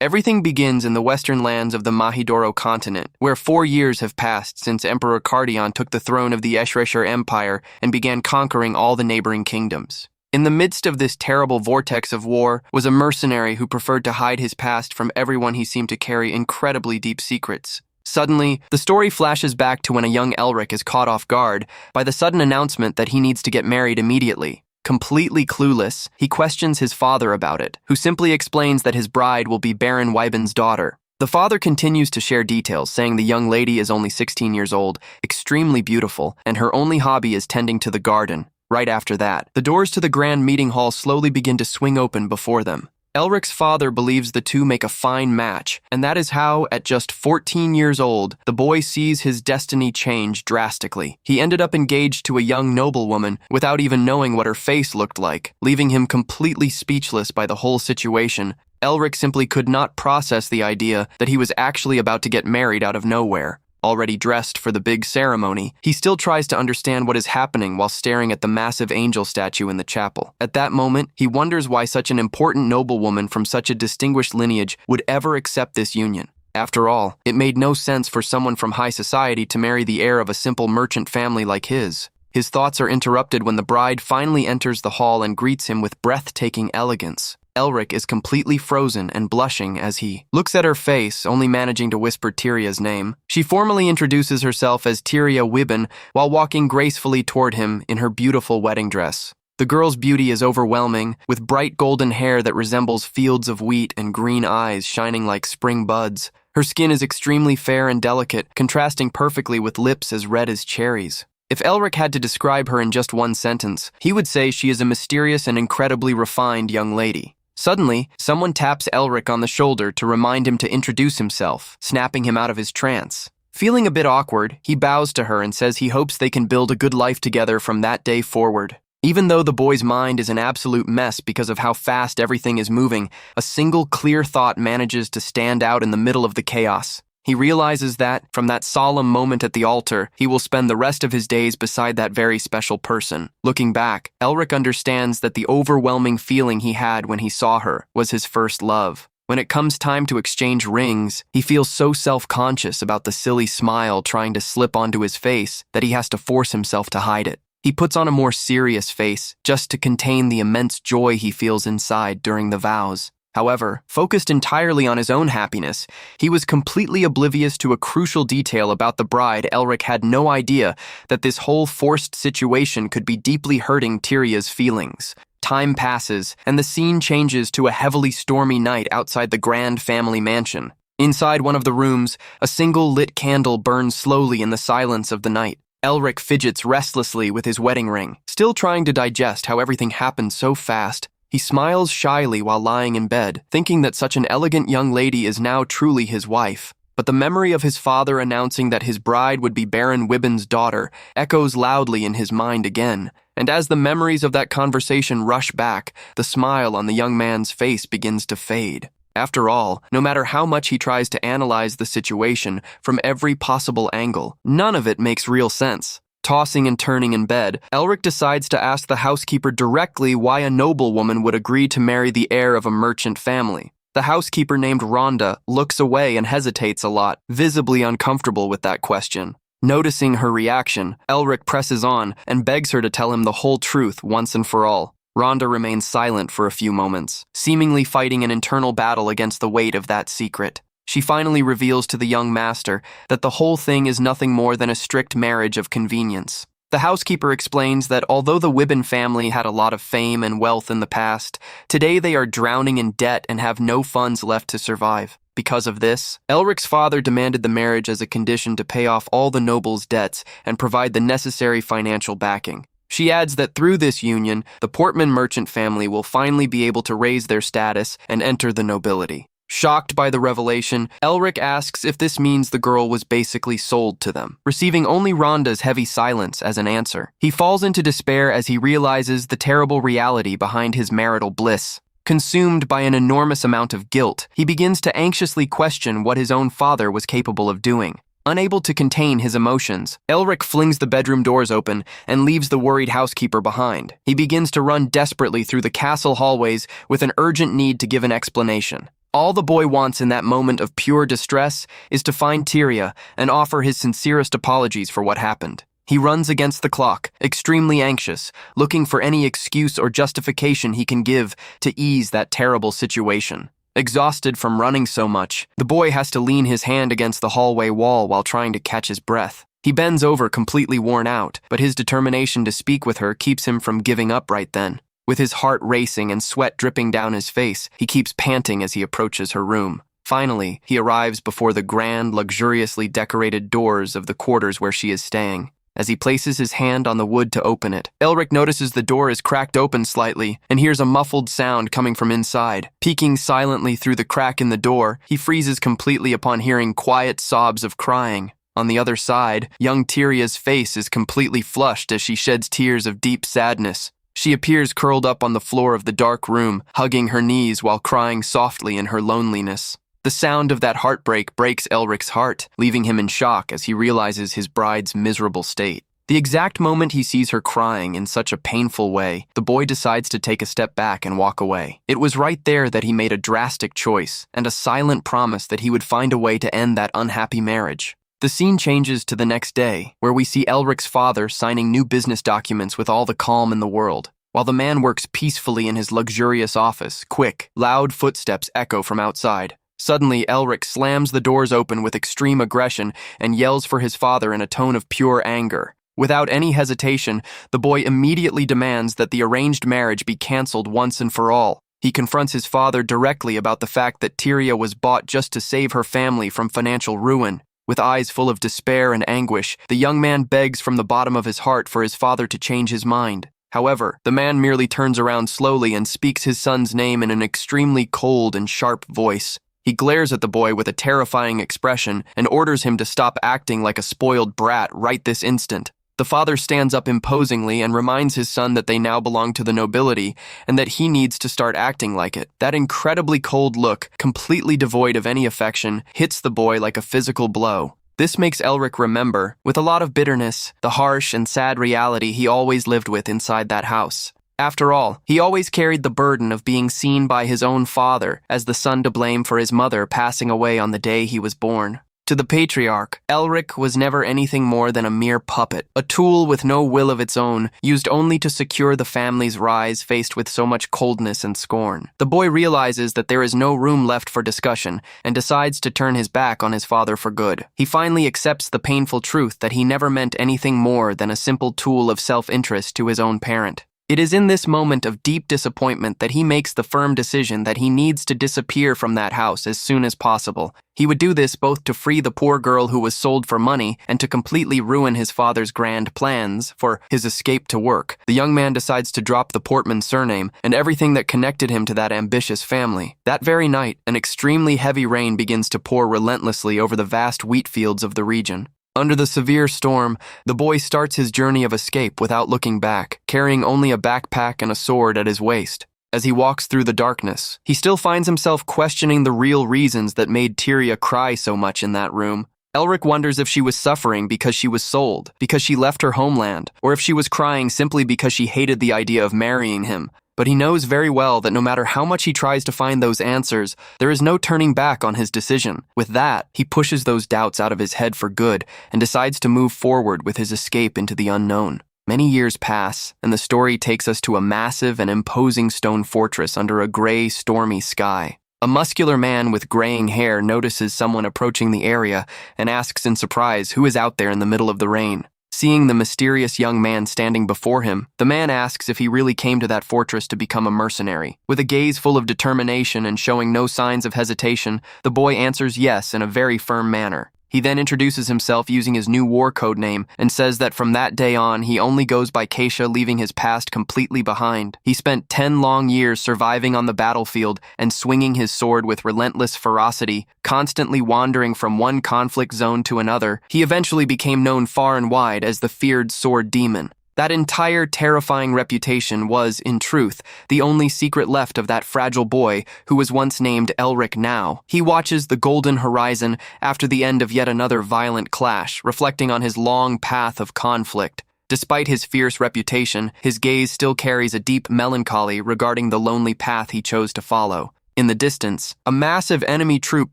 Everything begins in the western lands of the Mahidoro continent, where 4 years have passed since Emperor Cardion took the throne of the Eshresher Empire and began conquering all the neighboring kingdoms. In the midst of this terrible vortex of war was a mercenary who preferred to hide his past from everyone. He seemed to carry incredibly deep secrets. Suddenly, the story flashes back to when a young Elric is caught off guard by the sudden announcement that he needs to get married immediately. Completely clueless, he questions his father about it, who simply explains that his bride will be Baron Wyben's daughter. The father continues to share details, saying the young lady is only 16 years old, extremely beautiful, and her only hobby is tending to the garden. Right after that, the doors to the grand meeting hall slowly begin to swing open before them. Elric's father believes the two make a fine match, and that is how, at just 14 years old, the boy sees his destiny change drastically. He ended up engaged to a young noblewoman without even knowing what her face looked like, leaving him completely speechless by the whole situation. Elric simply could not process the idea that he was actually about to get married out of nowhere. Already dressed for the big ceremony, he still tries to understand what is happening while staring at the massive angel statue in the chapel. At that moment, he wonders why such an important noblewoman from such a distinguished lineage would ever accept this union. After all, it made no sense for someone from high society to marry the heir of a simple merchant family like his. His thoughts are interrupted when the bride finally enters the hall and greets him with breathtaking elegance. Elric is completely frozen and blushing as he looks at her face, only managing to whisper Tyria's name. She formally introduces herself as Tyria Wyben while walking gracefully toward him in her beautiful wedding dress. The girl's beauty is overwhelming, with bright golden hair that resembles fields of wheat and green eyes shining like spring buds. Her skin is extremely fair and delicate, contrasting perfectly with lips as red as cherries. If Elric had to describe her in just one sentence, he would say she is a mysterious and incredibly refined young lady. Suddenly, someone taps Elric on the shoulder to remind him to introduce himself, snapping him out of his trance. Feeling a bit awkward, he bows to her and says he hopes they can build a good life together from that day forward. Even though the boy's mind is an absolute mess because of how fast everything is moving, a single clear thought manages to stand out in the middle of the chaos. He realizes that, from that solemn moment at the altar, he will spend the rest of his days beside that very special person. Looking back, Elric understands that the overwhelming feeling he had when he saw her was his first love. When it comes time to exchange rings, he feels so self-conscious about the silly smile trying to slip onto his face that he has to force himself to hide it. He puts on a more serious face, just to contain the immense joy he feels inside during the vows. However, focused entirely on his own happiness, he was completely oblivious to a crucial detail about the bride. Elric had no idea that this whole forced situation could be deeply hurting Tyria's feelings. Time passes, and the scene changes to a heavily stormy night outside the grand family mansion. Inside one of the rooms, a single lit candle burns slowly in the silence of the night. Elric fidgets restlessly with his wedding ring, still trying to digest how everything happened so fast. He smiles shyly while lying in bed, thinking that such an elegant young lady is now truly his wife. But the memory of his father announcing that his bride would be Baron Wyben's daughter echoes loudly in his mind again. And as the memories of that conversation rush back, the smile on the young man's face begins to fade. After all, no matter how much he tries to analyze the situation from every possible angle, none of it makes real sense. Tossing and turning in bed, Elric decides to ask the housekeeper directly why a noblewoman would agree to marry the heir of a merchant family. The housekeeper named Rhonda looks away and hesitates a lot, visibly uncomfortable with that question. Noticing her reaction, Elric presses on and begs her to tell him the whole truth once and for all. Rhonda remains silent for a few moments, seemingly fighting an internal battle against the weight of that secret. She finally reveals to the young master that the whole thing is nothing more than a strict marriage of convenience. The housekeeper explains that although the Wyben family had a lot of fame and wealth in the past, today they are drowning in debt and have no funds left to survive. Because of this, Elric's father demanded the marriage as a condition to pay off all the nobles' debts and provide the necessary financial backing. She adds that through this union, the Portman merchant family will finally be able to raise their status and enter the nobility. Shocked by the revelation, Elric asks if this means the girl was basically sold to them, receiving only Rhonda's heavy silence as an answer. He falls into despair as he realizes the terrible reality behind his marital bliss. Consumed by an enormous amount of guilt, he begins to anxiously question what his own father was capable of doing. Unable to contain his emotions, Elric flings the bedroom doors open and leaves the worried housekeeper behind. He begins to run desperately through the castle hallways with an urgent need to give an explanation. All the boy wants in that moment of pure distress is to find Tyria and offer his sincerest apologies for what happened. He runs against the clock, extremely anxious, looking for any excuse or justification he can give to ease that terrible situation. Exhausted from running so much, the boy has to lean his hand against the hallway wall while trying to catch his breath. He bends over completely worn out, but his determination to speak with her keeps him from giving up right then. With his heart racing and sweat dripping down his face, he keeps panting as he approaches her room. Finally, he arrives before the grand, luxuriously decorated doors of the quarters where she is staying. As he places his hand on the wood to open it, Elric notices the door is cracked open slightly and hears a muffled sound coming from inside. Peeking silently through the crack in the door, he freezes completely upon hearing quiet sobs of crying. On the other side, young Tyria's face is completely flushed as she sheds tears of deep sadness. She appears curled up on the floor of the dark room, hugging her knees while crying softly in her loneliness. The sound of that heartbreak breaks Elric's heart, leaving him in shock as he realizes his bride's miserable state. The exact moment he sees her crying in such a painful way, the boy decides to take a step back and walk away. It was right there that he made a drastic choice and a silent promise that he would find a way to end that unhappy marriage. The scene changes to the next day, where we see Elric's father signing new business documents with all the calm in the world. While the man works peacefully in his luxurious office, quick, loud footsteps echo from outside. Suddenly, Elric slams the doors open with extreme aggression and yells for his father in a tone of pure anger. Without any hesitation, the boy immediately demands that the arranged marriage be cancelled once and for all. He confronts his father directly about the fact that Tyria was bought just to save her family from financial ruin. With eyes full of despair and anguish, the young man begs from the bottom of his heart for his father to change his mind. However, the man merely turns around slowly and speaks his son's name in an extremely cold and sharp voice. He glares at the boy with a terrifying expression and orders him to stop acting like a spoiled brat right this instant. The father stands up imposingly and reminds his son that they now belong to the nobility and that he needs to start acting like it. That incredibly cold look, completely devoid of any affection, hits the boy like a physical blow. This makes Elric remember, with a lot of bitterness, the harsh and sad reality he always lived with inside that house. After all, he always carried the burden of being seen by his own father as the son to blame for his mother passing away on the day he was born. To the patriarch, Elric was never anything more than a mere puppet, a tool with no will of its own, used only to secure the family's rise faced with so much coldness and scorn. The boy realizes that there is no room left for discussion and decides to turn his back on his father for good. He finally accepts the painful truth that he never meant anything more than a simple tool of self-interest to his own parent. It is in this moment of deep disappointment that he makes the firm decision that he needs to disappear from that house as soon as possible. He would do this both to free the poor girl who was sold for money and to completely ruin his father's grand plans for his escape to work. The young man decides to drop the Portman surname and everything that connected him to that ambitious family. That very night, an extremely heavy rain begins to pour relentlessly over the vast wheat fields of the region. Under the severe storm, the boy starts his journey of escape without looking back, carrying only a backpack and a sword at his waist. As he walks through the darkness, he still finds himself questioning the real reasons that made Tyria cry so much in that room. Elric wonders if she was suffering because she was sold, because she left her homeland, or if she was crying simply because she hated the idea of marrying him. But he knows very well that no matter how much he tries to find those answers, there is no turning back on his decision. With that, he pushes those doubts out of his head for good and decides to move forward with his escape into the unknown. Many years pass, and the story takes us to a massive and imposing stone fortress under a gray, stormy sky. A muscular man with graying hair notices someone approaching the area and asks in surprise who is out there in the middle of the rain. Seeing the mysterious young man standing before him, the man asks if he really came to that fortress to become a mercenary. With a gaze full of determination and showing no signs of hesitation, the boy answers yes in a very firm manner. He then introduces himself using his new war code name and says that from that day on, he only goes by Keisha, leaving his past completely behind. He spent 10 long years surviving on the battlefield and swinging his sword with relentless ferocity, constantly wandering from one conflict zone to another. He eventually became known far and wide as the feared sword demon. That entire terrifying reputation was, in truth, the only secret left of that fragile boy who was once named Elric now. He watches the golden horizon after the end of yet another violent clash, reflecting on his long path of conflict. Despite his fierce reputation, his gaze still carries a deep melancholy regarding the lonely path he chose to follow. In the distance, a massive enemy troop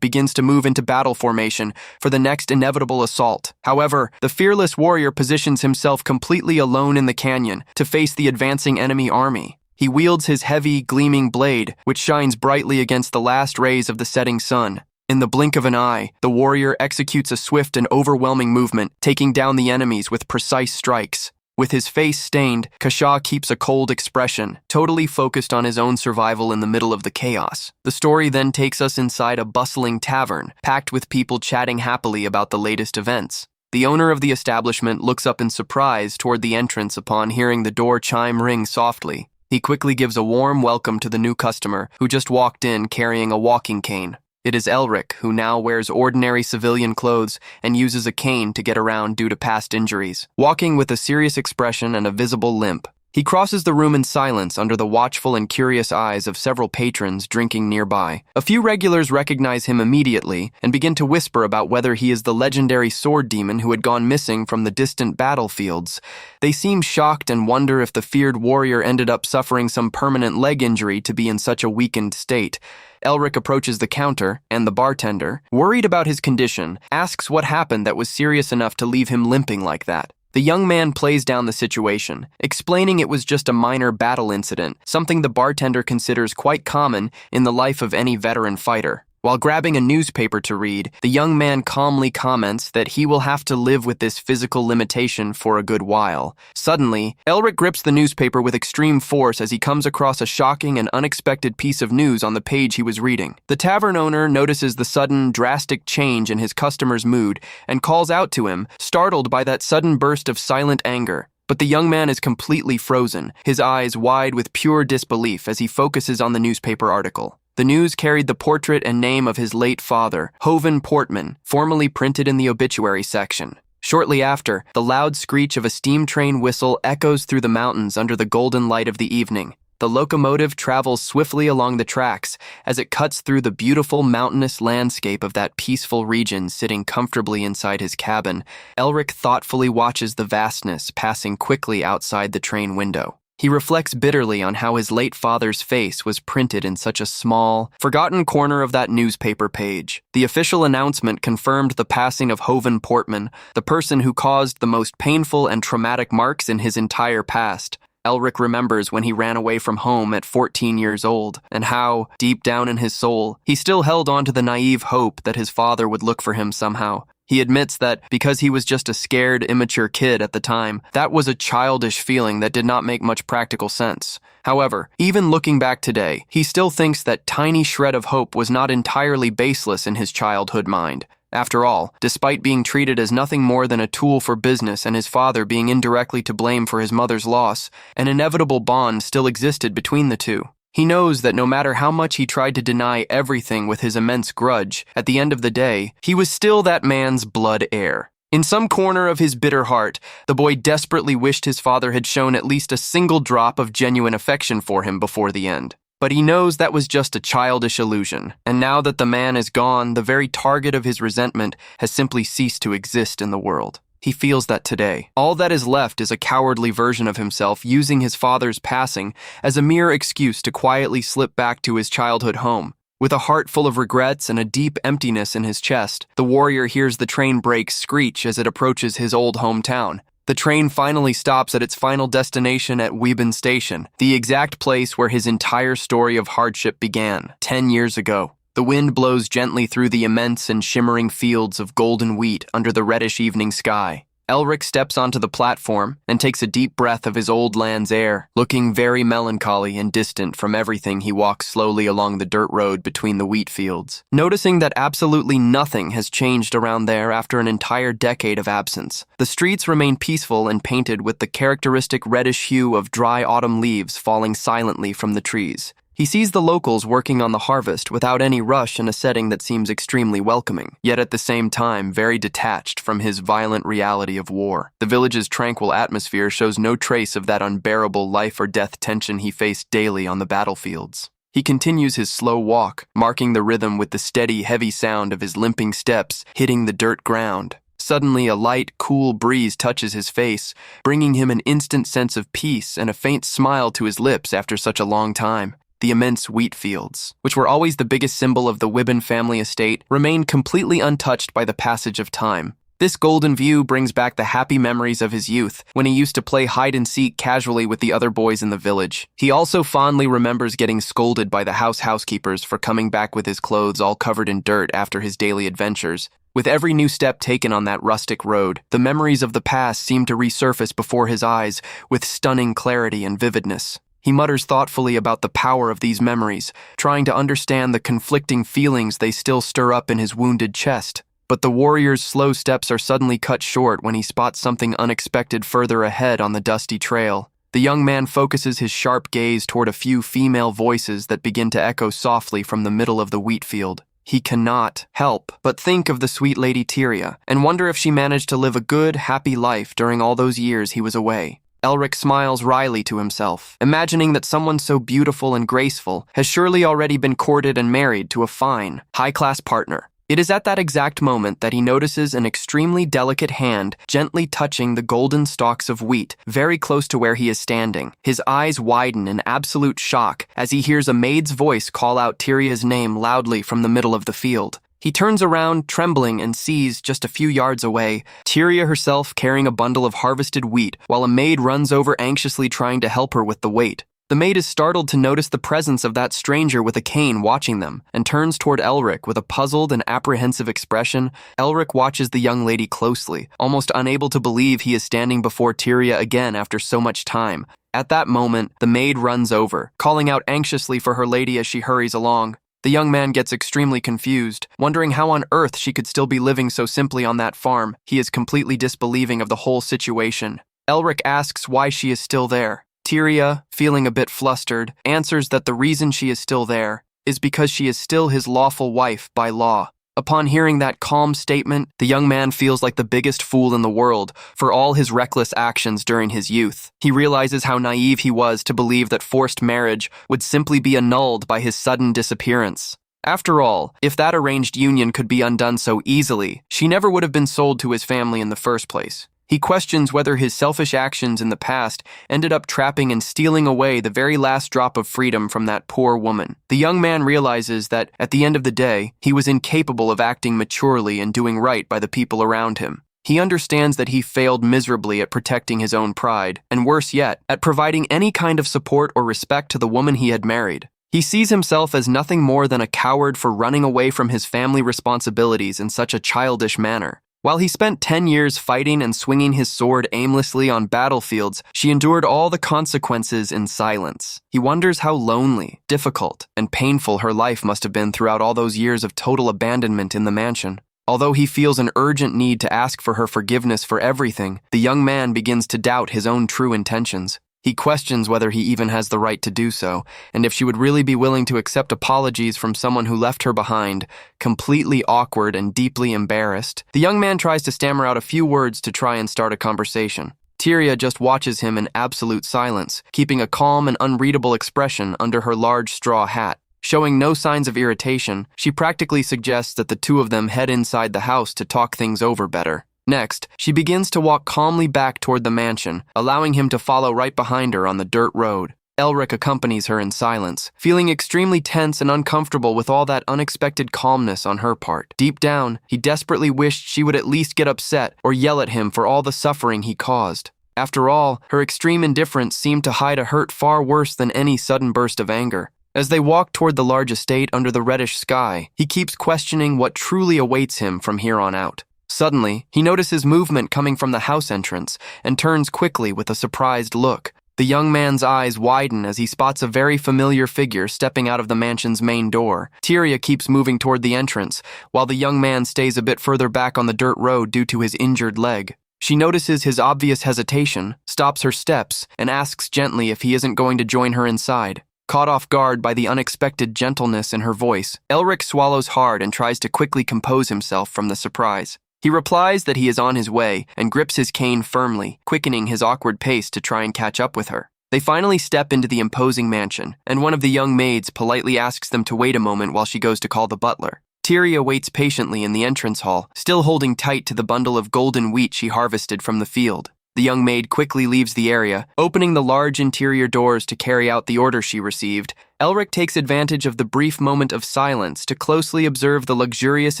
begins to move into battle formation for the next inevitable assault. However, the fearless warrior positions himself completely alone in the canyon to face the advancing enemy army. He wields his heavy, gleaming blade, which shines brightly against the last rays of the setting sun. In the blink of an eye, the warrior executes a swift and overwhelming movement, taking down the enemies with precise strikes. With his face stained, Kasha keeps a cold expression, totally focused on his own survival in the middle of the chaos. The story then takes us inside a bustling tavern, packed with people chatting happily about the latest events. The owner of the establishment looks up in surprise toward the entrance upon hearing the door chime ring softly. He quickly gives a warm welcome to the new customer, who just walked in carrying a walking cane. It is Elric, who now wears ordinary civilian clothes and uses a cane to get around due to past injuries, walking with a serious expression and a visible limp. He crosses the room in silence under the watchful and curious eyes of several patrons drinking nearby. A few regulars recognize him immediately and begin to whisper about whether he is the legendary sword demon who had gone missing from the distant battlefields. They seem shocked and wonder if the feared warrior ended up suffering some permanent leg injury to be in such a weakened state. Elric approaches the counter, and the bartender, worried about his condition, asks what happened that was serious enough to leave him limping like that. The young man plays down the situation, explaining it was just a minor battle incident, something the bartender considers quite common in the life of any veteran fighter. While grabbing a newspaper to read, the young man calmly comments that he will have to live with this physical limitation for a good while. Suddenly, Elric grips the newspaper with extreme force as he comes across a shocking and unexpected piece of news on the page he was reading. The tavern owner notices the sudden, drastic change in his customer's mood and calls out to him, startled by that sudden burst of silent anger. But the young man is completely frozen, his eyes wide with pure disbelief as he focuses on the newspaper article. The news carried the portrait and name of his late father, Hovin Portman, formally printed in the obituary section. Shortly after, the loud screech of a steam train whistle echoes through the mountains under the golden light of the evening. The locomotive travels swiftly along the tracks as it cuts through the beautiful mountainous landscape of that peaceful region. Sitting comfortably inside his cabin, Elric thoughtfully watches the vastness passing quickly outside the train window. He reflects bitterly on how his late father's face was printed in such a small, forgotten corner of that newspaper page. The official announcement confirmed the passing of Hovin Portman, the person who caused the most painful and traumatic marks in his entire past. Elric remembers when he ran away from home at 14 years old, and how, deep down in his soul, he still held on to the naive hope that his father would look for him somehow. He admits that because he was just a scared, immature kid at the time, that was a childish feeling that did not make much practical sense. However, even looking back today, he still thinks that tiny shred of hope was not entirely baseless in his childhood mind. After all, despite being treated as nothing more than a tool for business and his father being indirectly to blame for his mother's loss, an inevitable bond still existed between the two. He knows that no matter how much he tried to deny everything with his immense grudge, at the end of the day, he was still that man's blood heir. In some corner of his bitter heart, the boy desperately wished his father had shown at least a single drop of genuine affection for him before the end. But he knows that was just a childish illusion, and now that the man is gone, the very target of his resentment has simply ceased to exist in the world. He feels that today, all that is left is a cowardly version of himself using his father's passing as a mere excuse to quietly slip back to his childhood home. With a heart full of regrets and a deep emptiness in his chest, the warrior hears the train brakes screech as it approaches his old hometown. The train finally stops at its final destination at Weeben Station, the exact place where his entire story of hardship began, 10 years ago. The wind blows gently through the immense and shimmering fields of golden wheat under the reddish evening sky. Elric steps onto the platform and takes a deep breath of his old land's air. Looking very melancholy and distant from everything, he walks slowly along the dirt road between the wheat fields, noticing that absolutely nothing has changed around there after an entire decade of absence. The streets remain peaceful and painted with the characteristic reddish hue of dry autumn leaves falling silently from the trees. He sees the locals working on the harvest without any rush in a setting that seems extremely welcoming, yet at the same time very detached from his violent reality of war. The village's tranquil atmosphere shows no trace of that unbearable life or death tension he faced daily on the battlefields. He continues his slow walk, marking the rhythm with the steady, heavy sound of his limping steps hitting the dirt ground. Suddenly, a light, cool breeze touches his face, bringing him an instant sense of peace and a faint smile to his lips after such a long time. The immense wheat fields, which were always the biggest symbol of the Wibbon family estate, remained completely untouched by the passage of time. This golden view brings back the happy memories of his youth, when he used to play hide-and-seek casually with the other boys in the village. He also fondly remembers getting scolded by the housekeepers for coming back with his clothes all covered in dirt after his daily adventures. With every new step taken on that rustic road, the memories of the past seem to resurface before his eyes with stunning clarity and vividness. He mutters thoughtfully about the power of these memories, trying to understand the conflicting feelings they still stir up in his wounded chest. But the warrior's slow steps are suddenly cut short when he spots something unexpected further ahead on the dusty trail. The young man focuses his sharp gaze toward a few female voices that begin to echo softly from the middle of the wheat field. He cannot help but think of the sweet lady Tyria and wonder if she managed to live a good, happy life during all those years he was away. Elric smiles wryly to himself, imagining that someone so beautiful and graceful has surely already been courted and married to a fine, high-class partner. It is at that exact moment that he notices an extremely delicate hand gently touching the golden stalks of wheat very close to where he is standing. His eyes widen in absolute shock as he hears a maid's voice call out Tyria's name loudly from the middle of the field. He turns around, trembling, and sees, just a few yards away, Tyria herself carrying a bundle of harvested wheat, while a maid runs over anxiously trying to help her with the weight. The maid is startled to notice the presence of that stranger with a cane watching them, and turns toward Elric with a puzzled and apprehensive expression. Elric watches the young lady closely, almost unable to believe he is standing before Tyria again after so much time. At that moment, the maid runs over, calling out anxiously for her lady as she hurries along. The young man gets extremely confused, wondering how on earth she could still be living so simply on that farm. He is completely disbelieving of the whole situation. Elric asks why she is still there. Tyria, feeling a bit flustered, answers that the reason she is still there is because she is still his lawful wife by law. Upon hearing that calm statement, the young man feels like the biggest fool in the world for all his reckless actions during his youth. He realizes how naive he was to believe that forced marriage would simply be annulled by his sudden disappearance. After all, if that arranged union could be undone so easily, she never would have been sold to his family in the first place. He questions whether his selfish actions in the past ended up trapping and stealing away the very last drop of freedom from that poor woman. The young man realizes that, at the end of the day, he was incapable of acting maturely and doing right by the people around him. He understands that he failed miserably at protecting his own pride, and worse yet, at providing any kind of support or respect to the woman he had married. He sees himself as nothing more than a coward for running away from his family responsibilities in such a childish manner. While he spent 10 years fighting and swinging his sword aimlessly on battlefields, she endured all the consequences in silence. He wonders how lonely, difficult, and painful her life must have been throughout all those years of total abandonment in the mansion. Although he feels an urgent need to ask for her forgiveness for everything, the young man begins to doubt his own true intentions. He questions whether he even has the right to do so, and if she would really be willing to accept apologies from someone who left her behind, completely awkward and deeply embarrassed. The young man tries to stammer out a few words to try and start a conversation. Tyria just watches him in absolute silence, keeping a calm and unreadable expression under her large straw hat. Showing no signs of irritation, she practically suggests that the two of them head inside the house to talk things over better. Next, she begins to walk calmly back toward the mansion, allowing him to follow right behind her on the dirt road. Elric accompanies her in silence, feeling extremely tense and uncomfortable with all that unexpected calmness on her part. Deep down, he desperately wished she would at least get upset or yell at him for all the suffering he caused. After all, her extreme indifference seemed to hide a hurt far worse than any sudden burst of anger. As they walk toward the large estate under the reddish sky, he keeps questioning what truly awaits him from here on out. Suddenly, he notices movement coming from the house entrance and turns quickly with a surprised look. The young man's eyes widen as he spots a very familiar figure stepping out of the mansion's main door. Tyria keeps moving toward the entrance, while the young man stays a bit further back on the dirt road due to his injured leg. She notices his obvious hesitation, stops her steps, and asks gently if he isn't going to join her inside. Caught off guard by the unexpected gentleness in her voice, Elric swallows hard and tries to quickly compose himself from the surprise. He replies that he is on his way and grips his cane firmly, quickening his awkward pace to try and catch up with her. They finally step into the imposing mansion, and one of the young maids politely asks them to wait a moment while she goes to call the butler. Tyria waits patiently in the entrance hall, still holding tight to the bundle of golden wheat she harvested from the field. The young maid quickly leaves the area, opening the large interior doors to carry out the order she received, Elric takes advantage of the brief moment of silence to closely observe the luxurious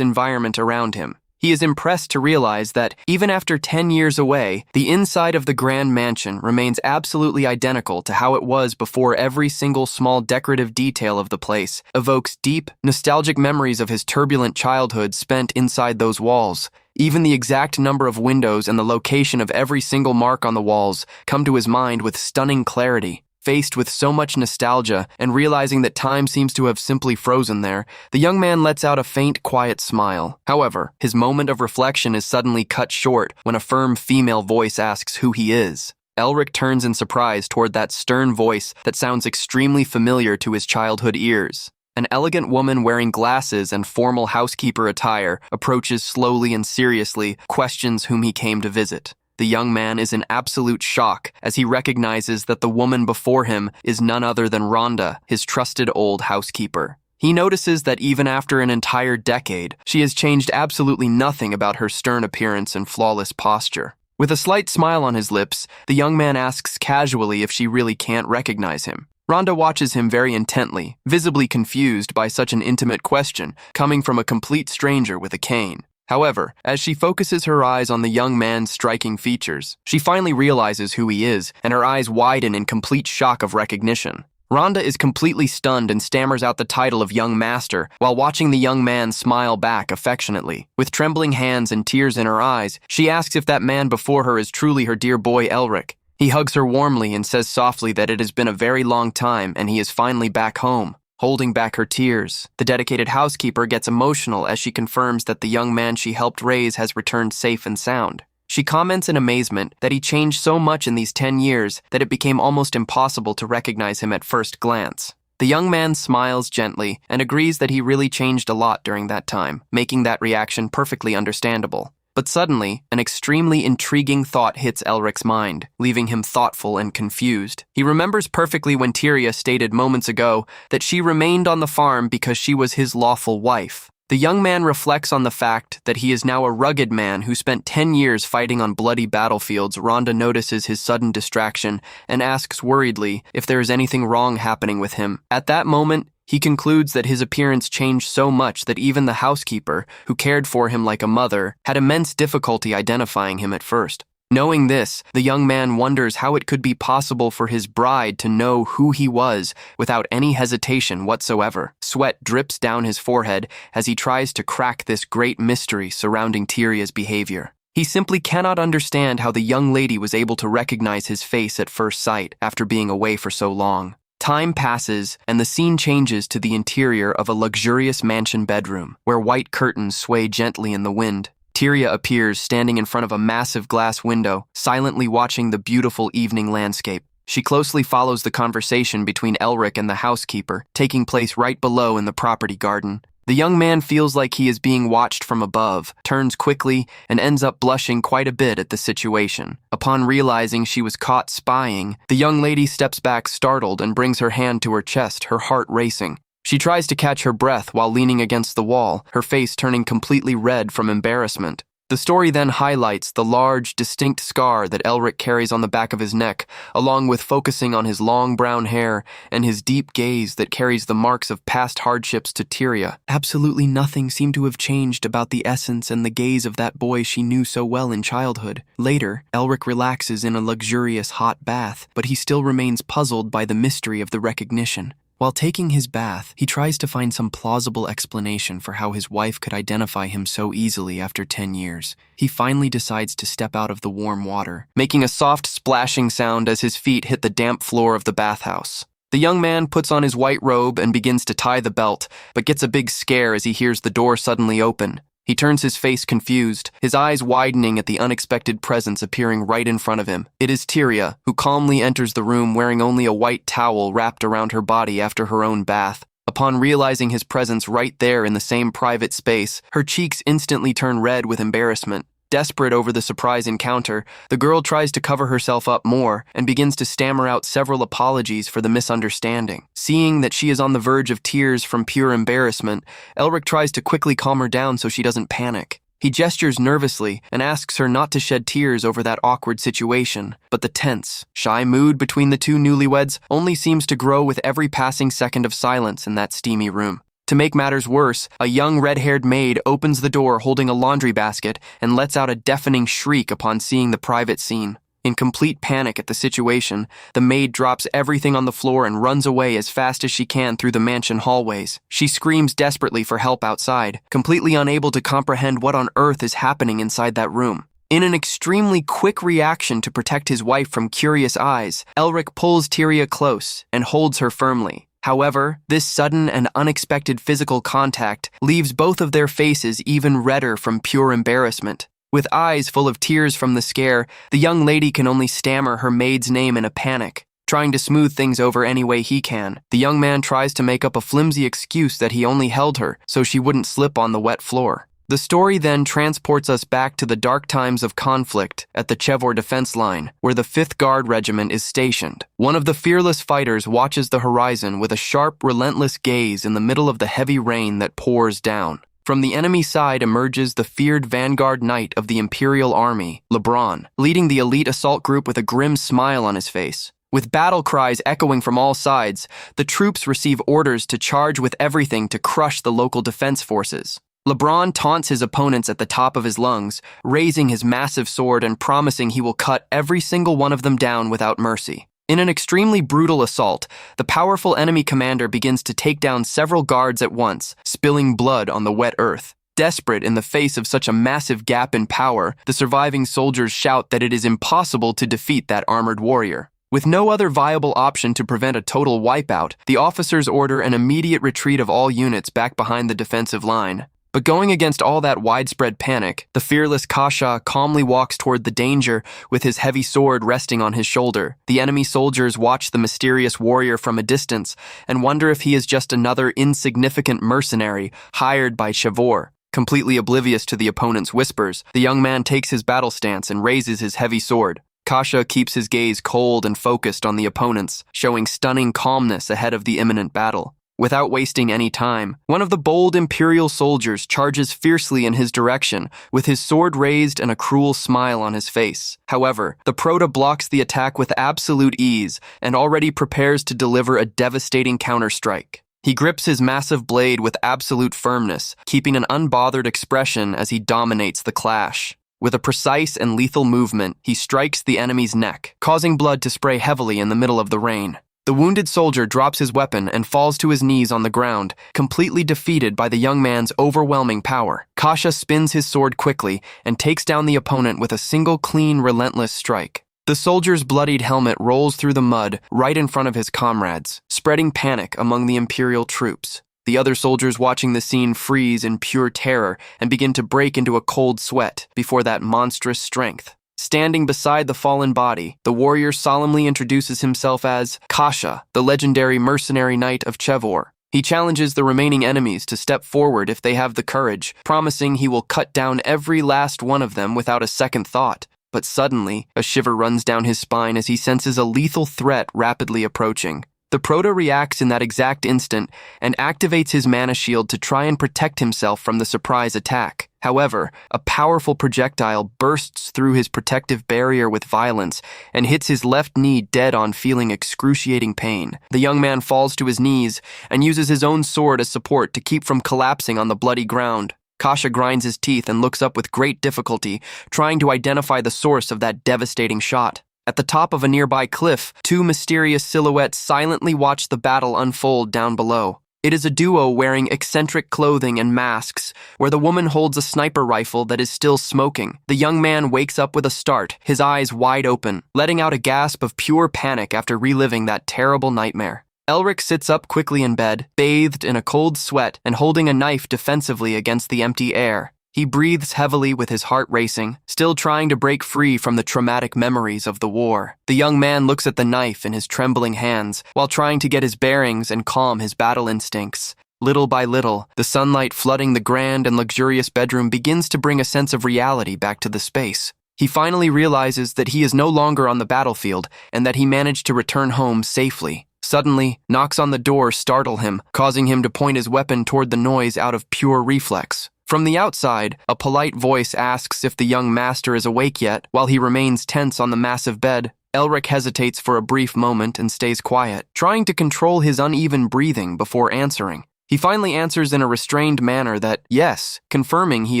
environment around him. He is impressed to realize that, even after 10 years away, the inside of the grand mansion remains absolutely identical to how it was before. Every single small decorative detail of the place evokes deep, nostalgic memories of his turbulent childhood spent inside those walls. Even the exact number of windows and the location of every single mark on the walls come to his mind with stunning clarity. Faced with so much nostalgia and realizing that time seems to have simply frozen there, the young man lets out a faint, quiet smile. However, his moment of reflection is suddenly cut short when a firm female voice asks who he is. Elric turns in surprise toward that stern voice that sounds extremely familiar to his childhood ears. An elegant woman wearing glasses and formal housekeeper attire approaches slowly and seriously, questions whom he came to visit. The young man is in absolute shock as he recognizes that the woman before him is none other than Rhonda, his trusted old housekeeper. He notices that even after an entire decade, she has changed absolutely nothing about her stern appearance and flawless posture. With a slight smile on his lips, the young man asks casually if she really can't recognize him. Rhonda watches him very intently, visibly confused by such an intimate question coming from a complete stranger with a cane. However, as she focuses her eyes on the young man's striking features, she finally realizes who he is, and her eyes widen in complete shock of recognition. Rhonda is completely stunned and stammers out the title of young master while watching the young man smile back affectionately. With trembling hands and tears in her eyes, she asks if that man before her is truly her dear boy Elric. He hugs her warmly and says softly that it has been a very long time and he is finally back home. Holding back her tears, the dedicated housekeeper gets emotional as she confirms that the young man she helped raise has returned safe and sound. She comments in amazement that he changed so much in these 10 years that it became almost impossible to recognize him at first glance. The young man smiles gently and agrees that he really changed a lot during that time, making that reaction perfectly understandable. But suddenly, an extremely intriguing thought hits Elric's mind, leaving him thoughtful and confused. He remembers perfectly when Tyria stated moments ago that she remained on the farm because she was his lawful wife. The young man reflects on the fact that he is now a rugged man who spent 10 years fighting on bloody battlefields. Rhonda notices his sudden distraction and asks worriedly if there is anything wrong happening with him. At that moment, he concludes that his appearance changed so much that even the housekeeper, who cared for him like a mother, had immense difficulty identifying him at first. Knowing this, the young man wonders how it could be possible for his bride to know who he was without any hesitation whatsoever. Sweat drips down his forehead as he tries to crack this great mystery surrounding Tyria's behavior. He simply cannot understand how the young lady was able to recognize his face at first sight after being away for so long. Time passes, and the scene changes to the interior of a luxurious mansion bedroom, where white curtains sway gently in the wind. Tyria appears standing in front of a massive glass window, silently watching the beautiful evening landscape. She closely follows the conversation between Elric and the housekeeper, taking place right below in the property garden. The young man feels like he is being watched from above, turns quickly, and ends up blushing quite a bit at the situation. Upon realizing she was caught spying, the young lady steps back startled and brings her hand to her chest, her heart racing. She tries to catch her breath while leaning against the wall, her face turning completely red from embarrassment. The story then highlights the large, distinct scar that Elric carries on the back of his neck, along with focusing on his long brown hair and his deep gaze that carries the marks of past hardships to Tyria. Absolutely nothing seemed to have changed about the essence and the gaze of that boy she knew so well in childhood. Later, Elric relaxes in a luxurious hot bath, but he still remains puzzled by the mystery of the recognition. While taking his bath, he tries to find some plausible explanation for how his wife could identify him so easily after 10 years. He finally decides to step out of the warm water, making a soft splashing sound as his feet hit the damp floor of the bathhouse. The young man puts on his white robe and begins to tie the belt, but gets a big scare as he hears the door suddenly open. He turns his face confused, his eyes widening at the unexpected presence appearing right in front of him. It is Tyria, who calmly enters the room wearing only a white towel wrapped around her body after her own bath. Upon realizing his presence right there in the same private space, her cheeks instantly turn red with embarrassment. Desperate over the surprise encounter, the girl tries to cover herself up more and begins to stammer out several apologies for the misunderstanding. Seeing that she is on the verge of tears from pure embarrassment, Elric tries to quickly calm her down so she doesn't panic. He gestures nervously and asks her not to shed tears over that awkward situation, but the tense, shy mood between the two newlyweds only seems to grow with every passing second of silence in that steamy room. To make matters worse, a young red-haired maid opens the door holding a laundry basket and lets out a deafening shriek upon seeing the private scene. In complete panic at the situation, the maid drops everything on the floor and runs away as fast as she can through the mansion hallways. She screams desperately for help outside, completely unable to comprehend what on earth is happening inside that room. In an extremely quick reaction to protect his wife from curious eyes, Elric pulls Tyria close and holds her firmly. However, this sudden and unexpected physical contact leaves both of their faces even redder from pure embarrassment. With eyes full of tears from the scare, the young lady can only stammer her maid's name in a panic. Trying to smooth things over any way he can, the young man tries to make up a flimsy excuse that he only held her so she wouldn't slip on the wet floor. The story then transports us back to the dark times of conflict at the Chevor defense line, where the 5th Guard Regiment is stationed. One of the fearless fighters watches the horizon with a sharp, relentless gaze in the middle of the heavy rain that pours down. From the enemy side emerges the feared vanguard knight of the Imperial Army, LeBron, leading the elite assault group with a grim smile on his face. With battle cries echoing from all sides, the troops receive orders to charge with everything to crush the local defense forces. LeBron taunts his opponents at the top of his lungs, raising his massive sword and promising he will cut every single one of them down without mercy. In an extremely brutal assault, the powerful enemy commander begins to take down several guards at once, spilling blood on the wet earth. Desperate in the face of such a massive gap in power, the surviving soldiers shout that it is impossible to defeat that armored warrior. With no other viable option to prevent a total wipeout, the officers order an immediate retreat of all units back behind the defensive line. But going against all that widespread panic, the fearless Kasha calmly walks toward the danger with his heavy sword resting on his shoulder. The enemy soldiers watch the mysterious warrior from a distance and wonder if he is just another insignificant mercenary hired by Chevor. Completely oblivious to the opponent's whispers, the young man takes his battle stance and raises his heavy sword. Kasha keeps his gaze cold and focused on the opponents, showing stunning calmness ahead of the imminent battle. Without wasting any time, one of the bold Imperial soldiers charges fiercely in his direction, with his sword raised and a cruel smile on his face. However, the Prota blocks the attack with absolute ease and already prepares to deliver a devastating counterstrike. He grips his massive blade with absolute firmness, keeping an unbothered expression as he dominates the clash. With a precise and lethal movement, he strikes the enemy's neck, causing blood to spray heavily in the middle of the rain. The wounded soldier drops his weapon and falls to his knees on the ground, completely defeated by the young man's overwhelming power. Kasha spins his sword quickly and takes down the opponent with a single clean, relentless strike. The soldier's bloodied helmet rolls through the mud right in front of his comrades, spreading panic among the Imperial troops. The other soldiers watching the scene freeze in pure terror and begin to break into a cold sweat before that monstrous strength. Standing beside the fallen body, the warrior solemnly introduces himself as Kasha, the legendary mercenary knight of Chevor. He challenges the remaining enemies to step forward if they have the courage, promising he will cut down every last one of them without a second thought. But suddenly, a shiver runs down his spine as he senses a lethal threat rapidly approaching. The Prota reacts in that exact instant and activates his mana shield to try and protect himself from the surprise attack. However, a powerful projectile bursts through his protective barrier with violence and hits his left knee dead on, feeling excruciating pain. The young man falls to his knees and uses his own sword as support to keep from collapsing on the bloody ground. Kasha grinds his teeth and looks up with great difficulty, trying to identify the source of that devastating shot. At the top of a nearby cliff, two mysterious silhouettes silently watch the battle unfold down below. It is a duo wearing eccentric clothing and masks, where the woman holds a sniper rifle that is still smoking. The young man wakes up with a start, his eyes wide open, letting out a gasp of pure panic after reliving that terrible nightmare. Elric sits up quickly in bed, bathed in a cold sweat and holding a knife defensively against the empty air. He breathes heavily with his heart racing, still trying to break free from the traumatic memories of the war. The young man looks at the knife in his trembling hands while trying to get his bearings and calm his battle instincts. Little by little, the sunlight flooding the grand and luxurious bedroom begins to bring a sense of reality back to the space. He finally realizes that he is no longer on the battlefield and that he managed to return home safely. Suddenly, knocks on the door startle him, causing him to point his weapon toward the noise out of pure reflex. From the outside, a polite voice asks if the young master is awake yet. While he remains tense on the massive bed, Elric hesitates for a brief moment and stays quiet, trying to control his uneven breathing before answering. He finally answers in a restrained manner that, yes, confirming he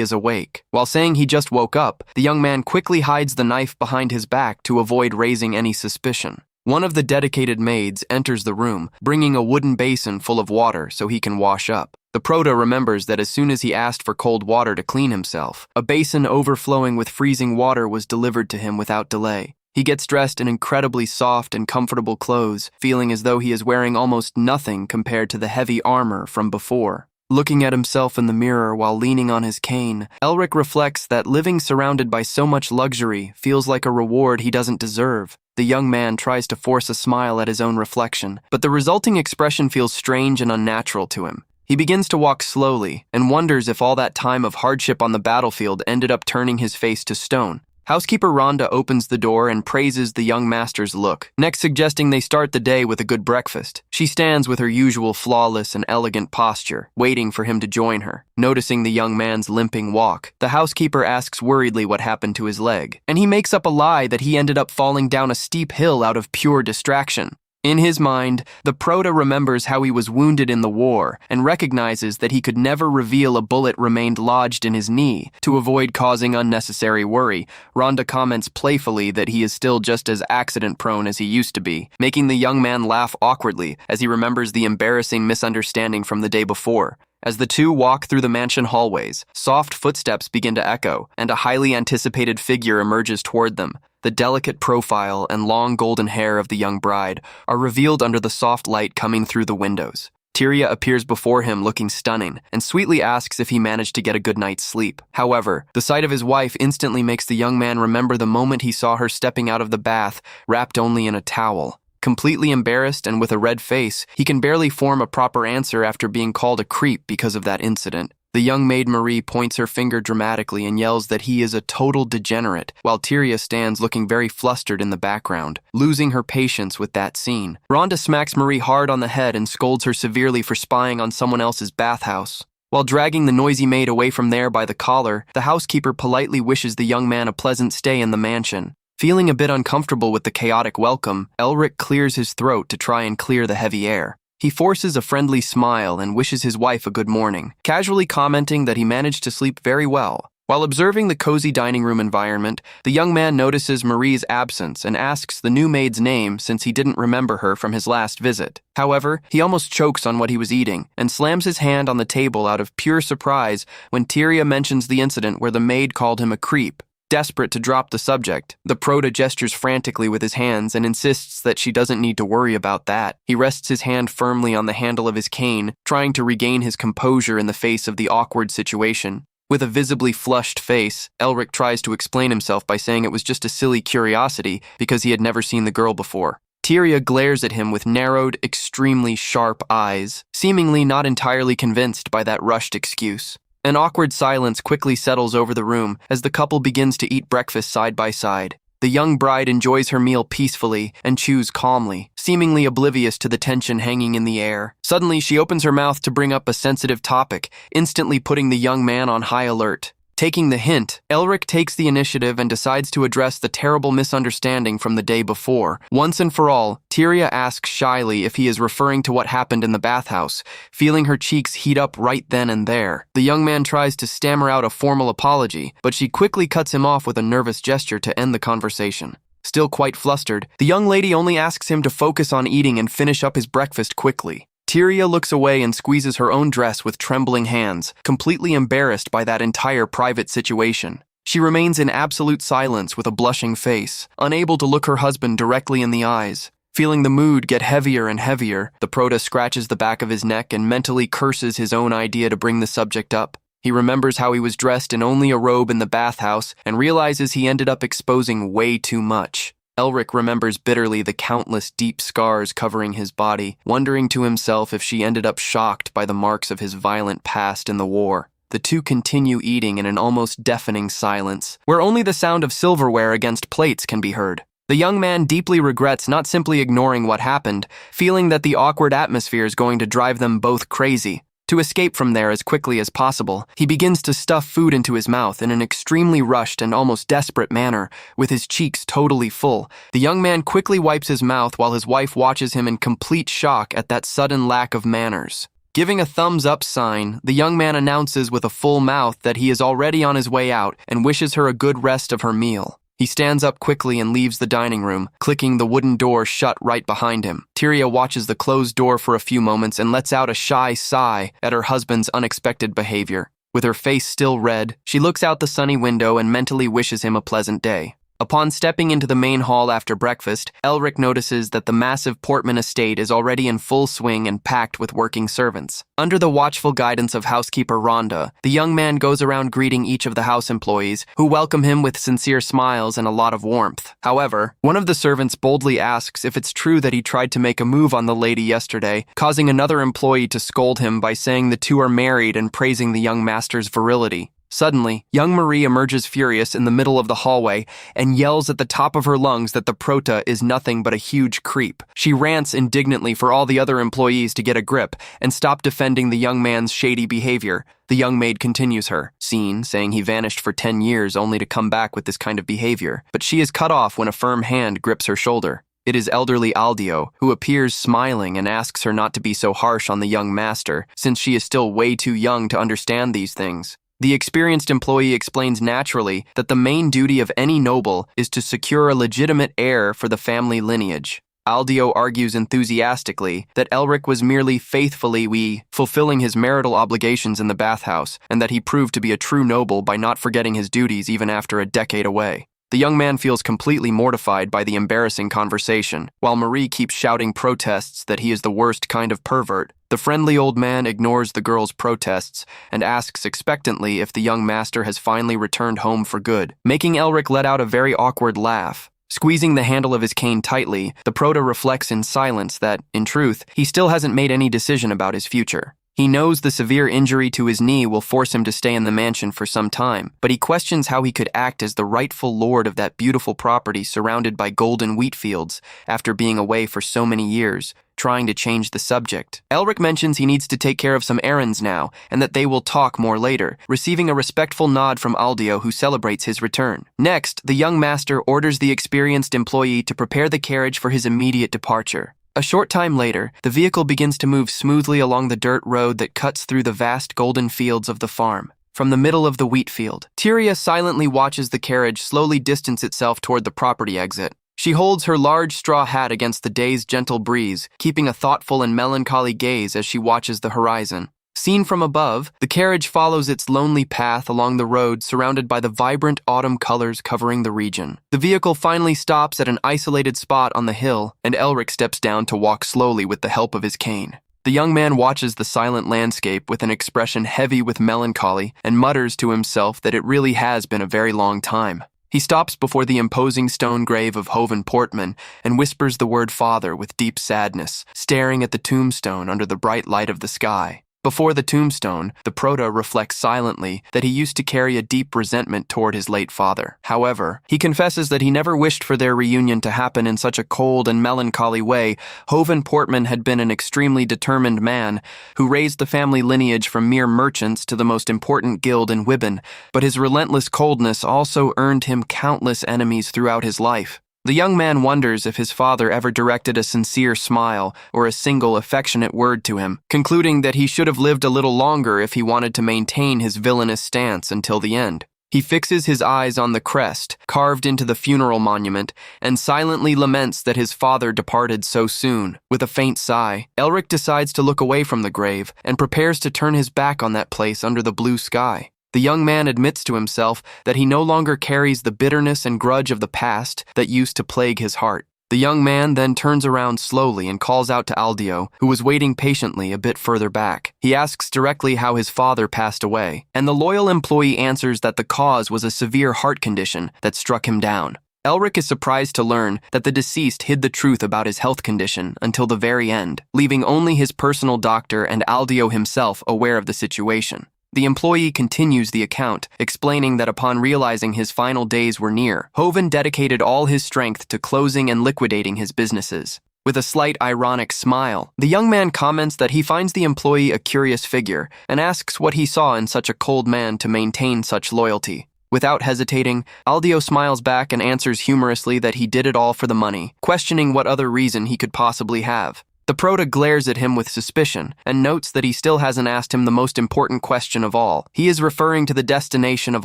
is awake. While saying he just woke up, the young man quickly hides the knife behind his back to avoid raising any suspicion. One of the dedicated maids enters the room, bringing a wooden basin full of water so he can wash up. The proto remembers that as soon as he asked for cold water to clean himself, a basin overflowing with freezing water was delivered to him without delay. He gets dressed in incredibly soft and comfortable clothes, feeling as though he is wearing almost nothing compared to the heavy armor from before. Looking at himself in the mirror while leaning on his cane, Elric reflects that living surrounded by so much luxury feels like a reward he doesn't deserve. The young man tries to force a smile at his own reflection, but the resulting expression feels strange and unnatural to him. He begins to walk slowly and wonders if all that time of hardship on the battlefield ended up turning his face to stone. Housekeeper Rhonda opens the door and praises the young master's look, next suggesting they start the day with a good breakfast. She stands with her usual flawless and elegant posture, waiting for him to join her. Noticing the young man's limping walk, the housekeeper asks worriedly what happened to his leg, and he makes up a lie that he ended up falling down a steep hill out of pure distraction. In his mind, the proto remembers how he was wounded in the war and recognizes that he could never reveal a bullet remained lodged in his knee. To avoid causing unnecessary worry, Rhonda comments playfully that he is still just as accident-prone as he used to be, making the young man laugh awkwardly as he remembers the embarrassing misunderstanding from the day before. As the two walk through the mansion hallways, soft footsteps begin to echo, and a highly anticipated figure emerges toward them. The delicate profile and long golden hair of the young bride are revealed under the soft light coming through the windows. Tyria appears before him looking stunning and sweetly asks if he managed to get a good night's sleep. However, the sight of his wife instantly makes the young man remember the moment he saw her stepping out of the bath, wrapped only in a towel. Completely embarrassed and with a red face, he can barely form a proper answer after being called a creep because of that incident. The young maid Marie points her finger dramatically and yells that he is a total degenerate, while Tyria stands looking very flustered in the background, losing her patience with that scene. Rhonda smacks Marie hard on the head and scolds her severely for spying on someone else's bathhouse. While dragging the noisy maid away from there by the collar, the housekeeper politely wishes the young man a pleasant stay in the mansion. Feeling a bit uncomfortable with the chaotic welcome, Elric clears his throat to try and clear the heavy air. He forces a friendly smile and wishes his wife a good morning, casually commenting that he managed to sleep very well. While observing the cozy dining room environment, the young man notices Marie's absence and asks the new maid's name since he didn't remember her from his last visit. However, he almost chokes on what he was eating and slams his hand on the table out of pure surprise when Tyria mentions the incident where the maid called him a creep. Desperate to drop the subject, the proto gestures frantically with his hands and insists that she doesn't need to worry about that. He rests his hand firmly on the handle of his cane, trying to regain his composure in the face of the awkward situation. With a visibly flushed face, Elric tries to explain himself by saying it was just a silly curiosity because he had never seen the girl before. Tyria glares at him with narrowed, extremely sharp eyes, seemingly not entirely convinced by that rushed excuse. An awkward silence quickly settles over the room as the couple begins to eat breakfast side by side. The young bride enjoys her meal peacefully and chews calmly, seemingly oblivious to the tension hanging in the air. Suddenly, she opens her mouth to bring up a sensitive topic, instantly putting the young man on high alert. Taking the hint, Elric takes the initiative and decides to address the terrible misunderstanding from the day before. Once and for all, Tyria asks shyly if he is referring to what happened in the bathhouse, feeling her cheeks heat up right then and there. The young man tries to stammer out a formal apology, but she quickly cuts him off with a nervous gesture to end the conversation. Still quite flustered, the young lady only asks him to focus on eating and finish up his breakfast quickly. Tyria looks away and squeezes her own dress with trembling hands, completely embarrassed by that entire private situation. She remains in absolute silence with a blushing face, unable to look her husband directly in the eyes. Feeling the mood get heavier and heavier, the proto scratches the back of his neck and mentally curses his own idea to bring the subject up. He remembers how he was dressed in only a robe in the bathhouse and realizes he ended up exposing way too much. Elric remembers bitterly the countless deep scars covering his body, wondering to himself if she ended up shocked by the marks of his violent past in the war. The two continue eating in an almost deafening silence, where only the sound of silverware against plates can be heard. The young man deeply regrets not simply ignoring what happened, feeling that the awkward atmosphere is going to drive them both crazy. To escape from there as quickly as possible, he begins to stuff food into his mouth in an extremely rushed and almost desperate manner, with his cheeks totally full. The young man quickly wipes his mouth while his wife watches him in complete shock at that sudden lack of manners. Giving a thumbs-up sign, the young man announces with a full mouth that he is already on his way out and wishes her a good rest of her meal. He stands up quickly and leaves the dining room, clicking the wooden door shut right behind him. Tyria watches the closed door for a few moments and lets out a shy sigh at her husband's unexpected behavior. With her face still red, she looks out the sunny window and mentally wishes him a pleasant day. Upon stepping into the main hall after breakfast, Elric notices that the massive Portman estate is already in full swing and packed with working servants. Under the watchful guidance of housekeeper Rhonda, the young man goes around greeting each of the house employees, who welcome him with sincere smiles and a lot of warmth. However, one of the servants boldly asks if it's true that he tried to make a move on the lady yesterday, causing another employee to scold him by saying the two are married and praising the young master's virility. Suddenly, young Marie emerges furious in the middle of the hallway and yells at the top of her lungs that the prota is nothing but a huge creep. She rants indignantly for all the other employees to get a grip and stop defending the young man's shady behavior. The young maid continues her scene, saying he vanished for 10 years only to come back with this kind of behavior, but she is cut off when a firm hand grips her shoulder. It is elderly Aldio, who appears smiling and asks her not to be so harsh on the young master, since she is still way too young to understand these things. The experienced employee explains naturally that the main duty of any noble is to secure a legitimate heir for the family lineage. Aldio argues enthusiastically that Elric was merely faithfully fulfilling his marital obligations in the bathhouse, and that he proved to be a true noble by not forgetting his duties even after a decade away. The young man feels completely mortified by the embarrassing conversation, while Marie keeps shouting protests that he is the worst kind of pervert. The friendly old man ignores the girl's protests and asks expectantly if the young master has finally returned home for good, making Elric let out a very awkward laugh. Squeezing the handle of his cane tightly, the prota reflects in silence that, in truth, he still hasn't made any decision about his future. He knows the severe injury to his knee will force him to stay in the mansion for some time, but he questions how he could act as the rightful lord of that beautiful property surrounded by golden wheat fields after being away for so many years, trying to change the subject. Elric mentions he needs to take care of some errands now, and that they will talk more later, receiving a respectful nod from Aldio, who celebrates his return. Next, the young master orders the experienced employee to prepare the carriage for his immediate departure. A short time later, the vehicle begins to move smoothly along the dirt road that cuts through the vast golden fields of the farm. From the middle of the wheat field, Tyria silently watches the carriage slowly distance itself toward the property exit. She holds her large straw hat against the day's gentle breeze, keeping a thoughtful and melancholy gaze as she watches the horizon. Seen from above, the carriage follows its lonely path along the road surrounded by the vibrant autumn colors covering the region. The vehicle finally stops at an isolated spot on the hill, and Elric steps down to walk slowly with the help of his cane. The young man watches the silent landscape with an expression heavy with melancholy and mutters to himself that it really has been a very long time. He stops before the imposing stone grave of Hovan Portman and whispers the word father with deep sadness, staring at the tombstone under the bright light of the sky. Before the tombstone, the prota reflects silently that he used to carry a deep resentment toward his late father. However, he confesses that he never wished for their reunion to happen in such a cold and melancholy way. Hovan Portman had been an extremely determined man who raised the family lineage from mere merchants to the most important guild in Wibben, but his relentless coldness also earned him countless enemies throughout his life. The young man wonders if his father ever directed a sincere smile or a single affectionate word to him, concluding that he should have lived a little longer if he wanted to maintain his villainous stance until the end. He fixes his eyes on the crest, carved into the funeral monument, and silently laments that his father departed so soon. With a faint sigh, Elric decides to look away from the grave and prepares to turn his back on that place under the blue sky. The young man admits to himself that he no longer carries the bitterness and grudge of the past that used to plague his heart. The young man then turns around slowly and calls out to Aldio, who was waiting patiently a bit further back. He asks directly how his father passed away, and the loyal employee answers that the cause was a severe heart condition that struck him down. Elric is surprised to learn that the deceased hid the truth about his health condition until the very end, leaving only his personal doctor and Aldio himself aware of the situation. The employee continues the account, explaining that upon realizing his final days were near, Hovan dedicated all his strength to closing and liquidating his businesses. With a slight ironic smile, the young man comments that he finds the employee a curious figure and asks what he saw in such a cold man to maintain such loyalty. Without hesitating, Aldio smiles back and answers humorously that he did it all for the money, questioning what other reason he could possibly have. The prota glares at him with suspicion and notes that he still hasn't asked him the most important question of all. He is referring to the destination of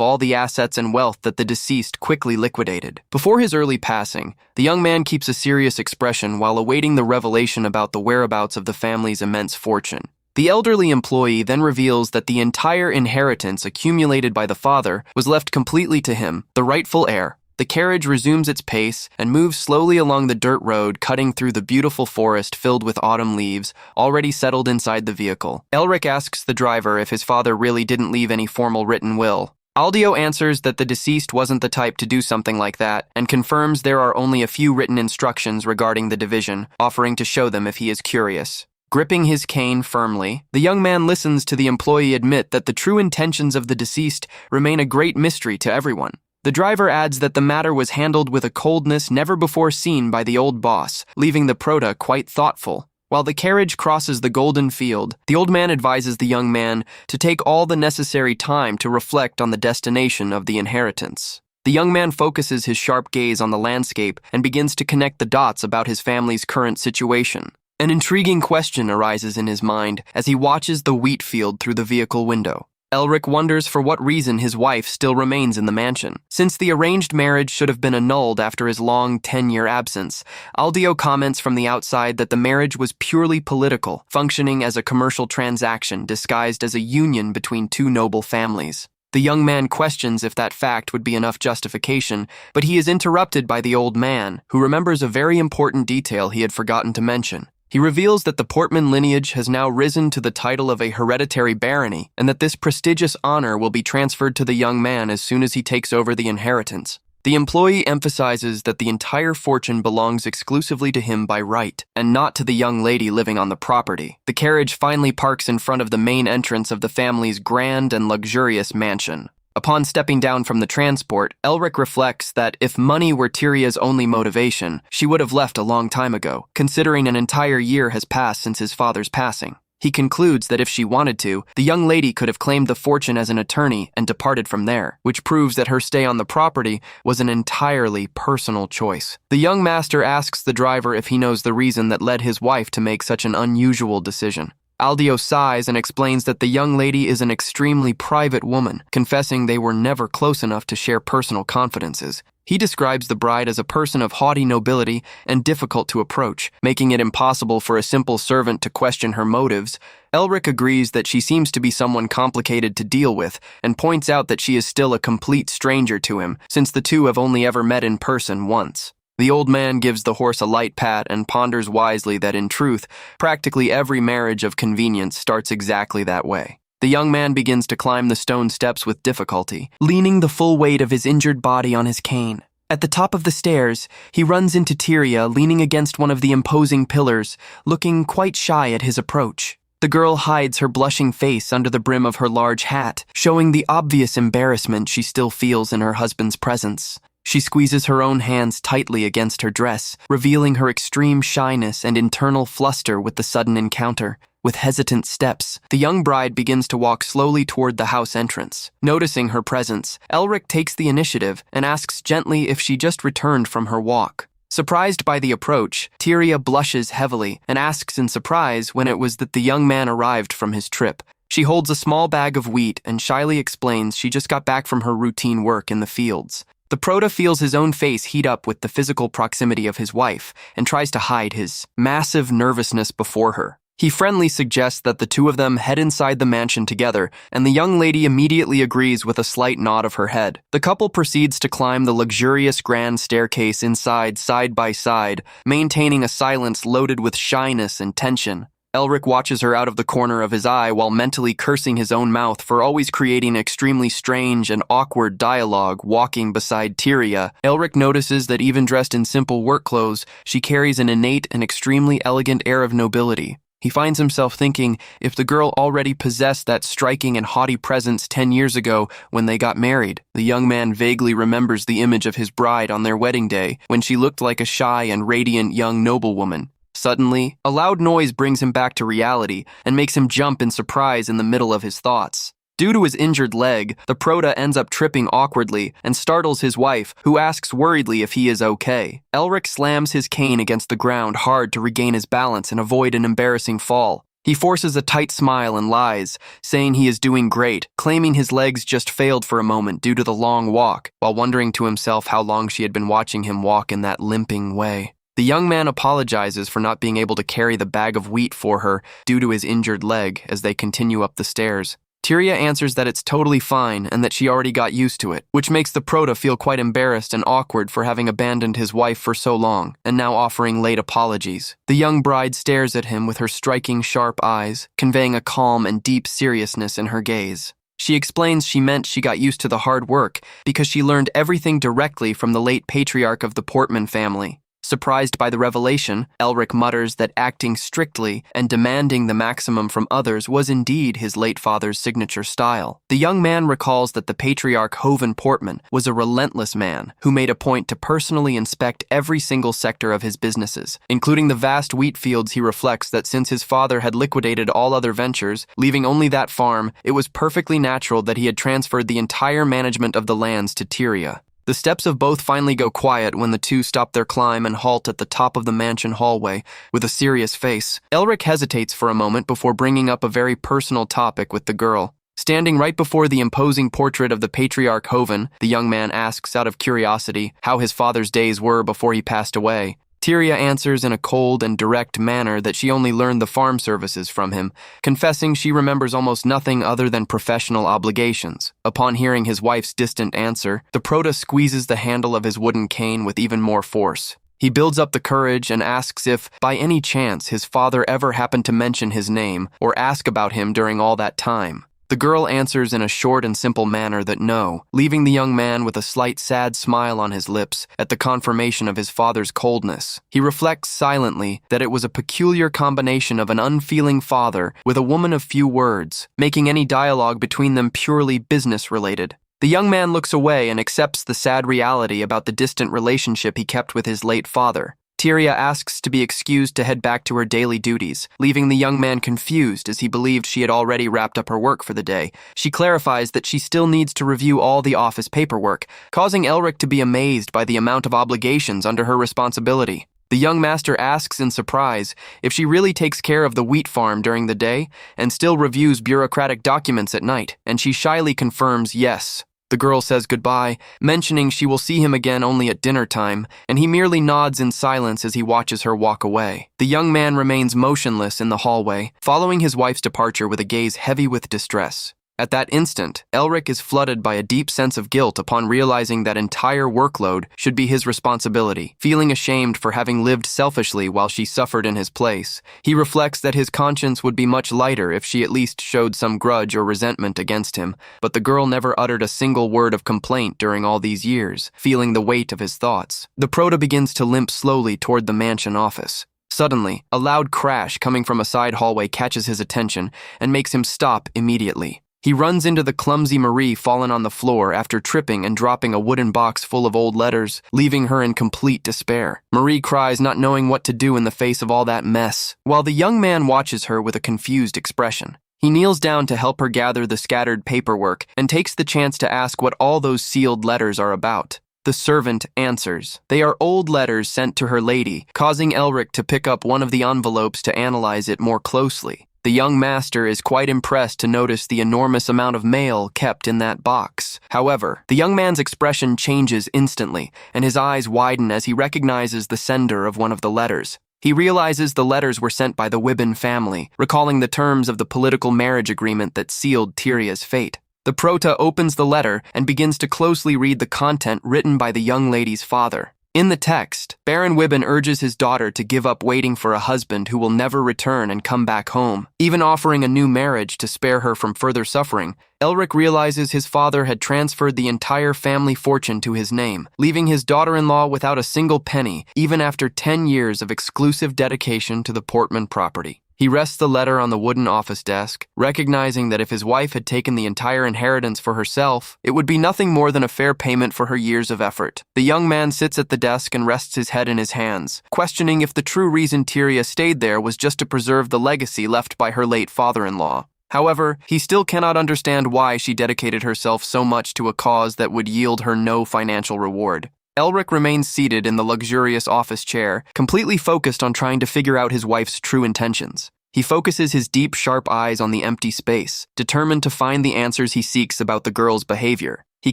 all the assets and wealth that the deceased quickly liquidated. Before his early passing, the young man keeps a serious expression while awaiting the revelation about the whereabouts of the family's immense fortune. The elderly employee then reveals that the entire inheritance accumulated by the father was left completely to him, the rightful heir. The carriage resumes its pace and moves slowly along the dirt road, cutting through the beautiful forest filled with autumn leaves, already settled inside the vehicle. Elric asks the driver if his father really didn't leave any formal written will. Aldio answers that the deceased wasn't the type to do something like that, and confirms there are only a few written instructions regarding the division, offering to show them if he is curious. Gripping his cane firmly, the young man listens to the employee admit that the true intentions of the deceased remain a great mystery to everyone. The driver adds that the matter was handled with a coldness never before seen by the old boss, leaving the prota quite thoughtful. While the carriage crosses the golden field, the old man advises the young man to take all the necessary time to reflect on the destination of the inheritance. The young man focuses his sharp gaze on the landscape and begins to connect the dots about his family's current situation. An intriguing question arises in his mind as he watches the wheat field through the vehicle window. Elric wonders for what reason his wife still remains in the mansion. Since the arranged marriage should have been annulled after his long 10-year absence, Aldio comments from the outside that the marriage was purely political, functioning as a commercial transaction disguised as a union between two noble families. The young man questions if that fact would be enough justification, but he is interrupted by the old man, who remembers a very important detail he had forgotten to mention. He reveals that the Portman lineage has now risen to the title of a hereditary barony, and that this prestigious honor will be transferred to the young man as soon as he takes over the inheritance. The employee emphasizes that the entire fortune belongs exclusively to him by right, and not to the young lady living on the property. The carriage finally parks in front of the main entrance of the family's grand and luxurious mansion. Upon stepping down from the transport, Elric reflects that if money were Tyria's only motivation, she would have left a long time ago, considering an entire year has passed since his father's passing. He concludes that if she wanted to, the young lady could have claimed the fortune as an attorney and departed from there, which proves that her stay on the property was an entirely personal choice. The young master asks the driver if he knows the reason that led his wife to make such an unusual decision. Aldio sighs and explains that the young lady is an extremely private woman, confessing they were never close enough to share personal confidences. He describes the bride as a person of haughty nobility and difficult to approach, making it impossible for a simple servant to question her motives. Elric agrees that she seems to be someone complicated to deal with, and points out that she is still a complete stranger to him, since the two have only ever met in person once. The old man gives the horse a light pat and ponders wisely that in truth, practically every marriage of convenience starts exactly that way. The young man begins to climb the stone steps with difficulty, leaning the full weight of his injured body on his cane. At the top of the stairs, he runs into Tyria leaning against one of the imposing pillars, looking quite shy at his approach. The girl hides her blushing face under the brim of her large hat, showing the obvious embarrassment she still feels in her husband's presence. She squeezes her own hands tightly against her dress, revealing her extreme shyness and internal fluster with the sudden encounter. With hesitant steps, the young bride begins to walk slowly toward the house entrance. Noticing her presence, Elric takes the initiative and asks gently if she just returned from her walk. Surprised by the approach, Tyria blushes heavily and asks in surprise when it was that the young man arrived from his trip. She holds a small bag of wheat and shyly explains she just got back from her routine work in the fields. The prota feels his own face heat up with the physical proximity of his wife and tries to hide his massive nervousness before her. He friendly suggests that the two of them head inside the mansion together, and the young lady immediately agrees with a slight nod of her head. The couple proceeds to climb the luxurious grand staircase inside side by side, maintaining a silence loaded with shyness and tension. Elric watches her out of the corner of his eye while mentally cursing his own mouth for always creating extremely strange and awkward dialogue walking beside Tyria. Elric notices that even dressed in simple work clothes, she carries an innate and extremely elegant air of nobility. He finds himself thinking if the girl already possessed that striking and haughty presence 10 years ago when they got married. The young man vaguely remembers the image of his bride on their wedding day when she looked like a shy and radiant young noblewoman. Suddenly, a loud noise brings him back to reality and makes him jump in surprise in the middle of his thoughts. Due to his injured leg, the prota ends up tripping awkwardly and startles his wife, who asks worriedly if he is okay. Elric slams his cane against the ground hard to regain his balance and avoid an embarrassing fall. He forces a tight smile and lies, saying he is doing great, claiming his legs just failed for a moment due to the long walk, while wondering to himself how long she had been watching him walk in that limping way. The young man apologizes for not being able to carry the bag of wheat for her due to his injured leg as they continue up the stairs. Tyria answers that it's totally fine and that she already got used to it, which makes the prota feel quite embarrassed and awkward for having abandoned his wife for so long and now offering late apologies. The young bride stares at him with her striking sharp eyes, conveying a calm and deep seriousness in her gaze. She explains she meant she got used to the hard work because she learned everything directly from the late patriarch of the Portman family. Surprised by the revelation, Elric mutters that acting strictly and demanding the maximum from others was indeed his late father's signature style. The young man recalls that the patriarch Hovan Portman was a relentless man who made a point to personally inspect every single sector of his businesses, including the vast wheat fields. He reflects that since his father had liquidated all other ventures, leaving only that farm, it was perfectly natural that he had transferred the entire management of the lands to Tyria. The steps of both finally go quiet when the two stop their climb and halt at the top of the mansion hallway with a serious face. Elric hesitates for a moment before bringing up a very personal topic with the girl. Standing right before the imposing portrait of the patriarch Hovan, the young man asks out of curiosity how his father's days were before he passed away. Tyria answers in a cold and direct manner that she only learned the farm services from him, confessing she remembers almost nothing other than professional obligations. Upon hearing his wife's distant answer, the prota squeezes the handle of his wooden cane with even more force. He builds up the courage and asks if, by any chance, his father ever happened to mention his name or ask about him during all that time. The girl answers in a short and simple manner that no, leaving the young man with a slight sad smile on his lips at the confirmation of his father's coldness. He reflects silently that it was a peculiar combination of an unfeeling father with a woman of few words, making any dialogue between them purely business-related. The young man looks away and accepts the sad reality about the distant relationship he kept with his late father. Tyria asks to be excused to head back to her daily duties, leaving the young man confused as he believed she had already wrapped up her work for the day. She clarifies that she still needs to review all the office paperwork, causing Elric to be amazed by the amount of obligations under her responsibility. The young master asks in surprise if she really takes care of the wheat farm during the day and still reviews bureaucratic documents at night, and she shyly confirms yes. The girl says goodbye, mentioning she will see him again only at dinner time, and he merely nods in silence as he watches her walk away. The young man remains motionless in the hallway, following his wife's departure with a gaze heavy with distress. At that instant, Elric is flooded by a deep sense of guilt upon realizing that entire workload should be his responsibility. Feeling ashamed for having lived selfishly while she suffered in his place, he reflects that his conscience would be much lighter if she at least showed some grudge or resentment against him, but the girl never uttered a single word of complaint during all these years, feeling the weight of his thoughts. The prota begins to limp slowly toward the mansion office. Suddenly, a loud crash coming from a side hallway catches his attention and makes him stop immediately. He runs into the clumsy Marie fallen on the floor after tripping and dropping a wooden box full of old letters, leaving her in complete despair. Marie cries, not knowing what to do in the face of all that mess, while the young man watches her with a confused expression. He kneels down to help her gather the scattered paperwork and takes the chance to ask what all those sealed letters are about. The servant answers. They are old letters sent to her lady, causing Elric to pick up one of the envelopes to analyze it more closely. The young master is quite impressed to notice the enormous amount of mail kept in that box. However, the young man's expression changes instantly, and his eyes widen as he recognizes the sender of one of the letters. He realizes the letters were sent by the Wibbin family, recalling the terms of the political marriage agreement that sealed Tyria's fate. The prota opens the letter and begins to closely read the content written by the young lady's father. In the text, Baron Wibbin urges his daughter to give up waiting for a husband who will never return and come back home, even offering a new marriage to spare her from further suffering. Elric realizes his father had transferred the entire family fortune to his name, leaving his daughter-in-law without a single penny, even after 10 years of exclusive dedication to the Portman property. He rests the letter on the wooden office desk, recognizing that if his wife had taken the entire inheritance for herself, it would be nothing more than a fair payment for her years of effort. The young man sits at the desk and rests his head in his hands, questioning if the true reason Tyria stayed there was just to preserve the legacy left by her late father-in-law. However, he still cannot understand why she dedicated herself so much to a cause that would yield her no financial reward. Elric remains seated in the luxurious office chair, completely focused on trying to figure out his wife's true intentions. He focuses his deep, sharp eyes on the empty space, determined to find the answers he seeks about the girl's behavior. He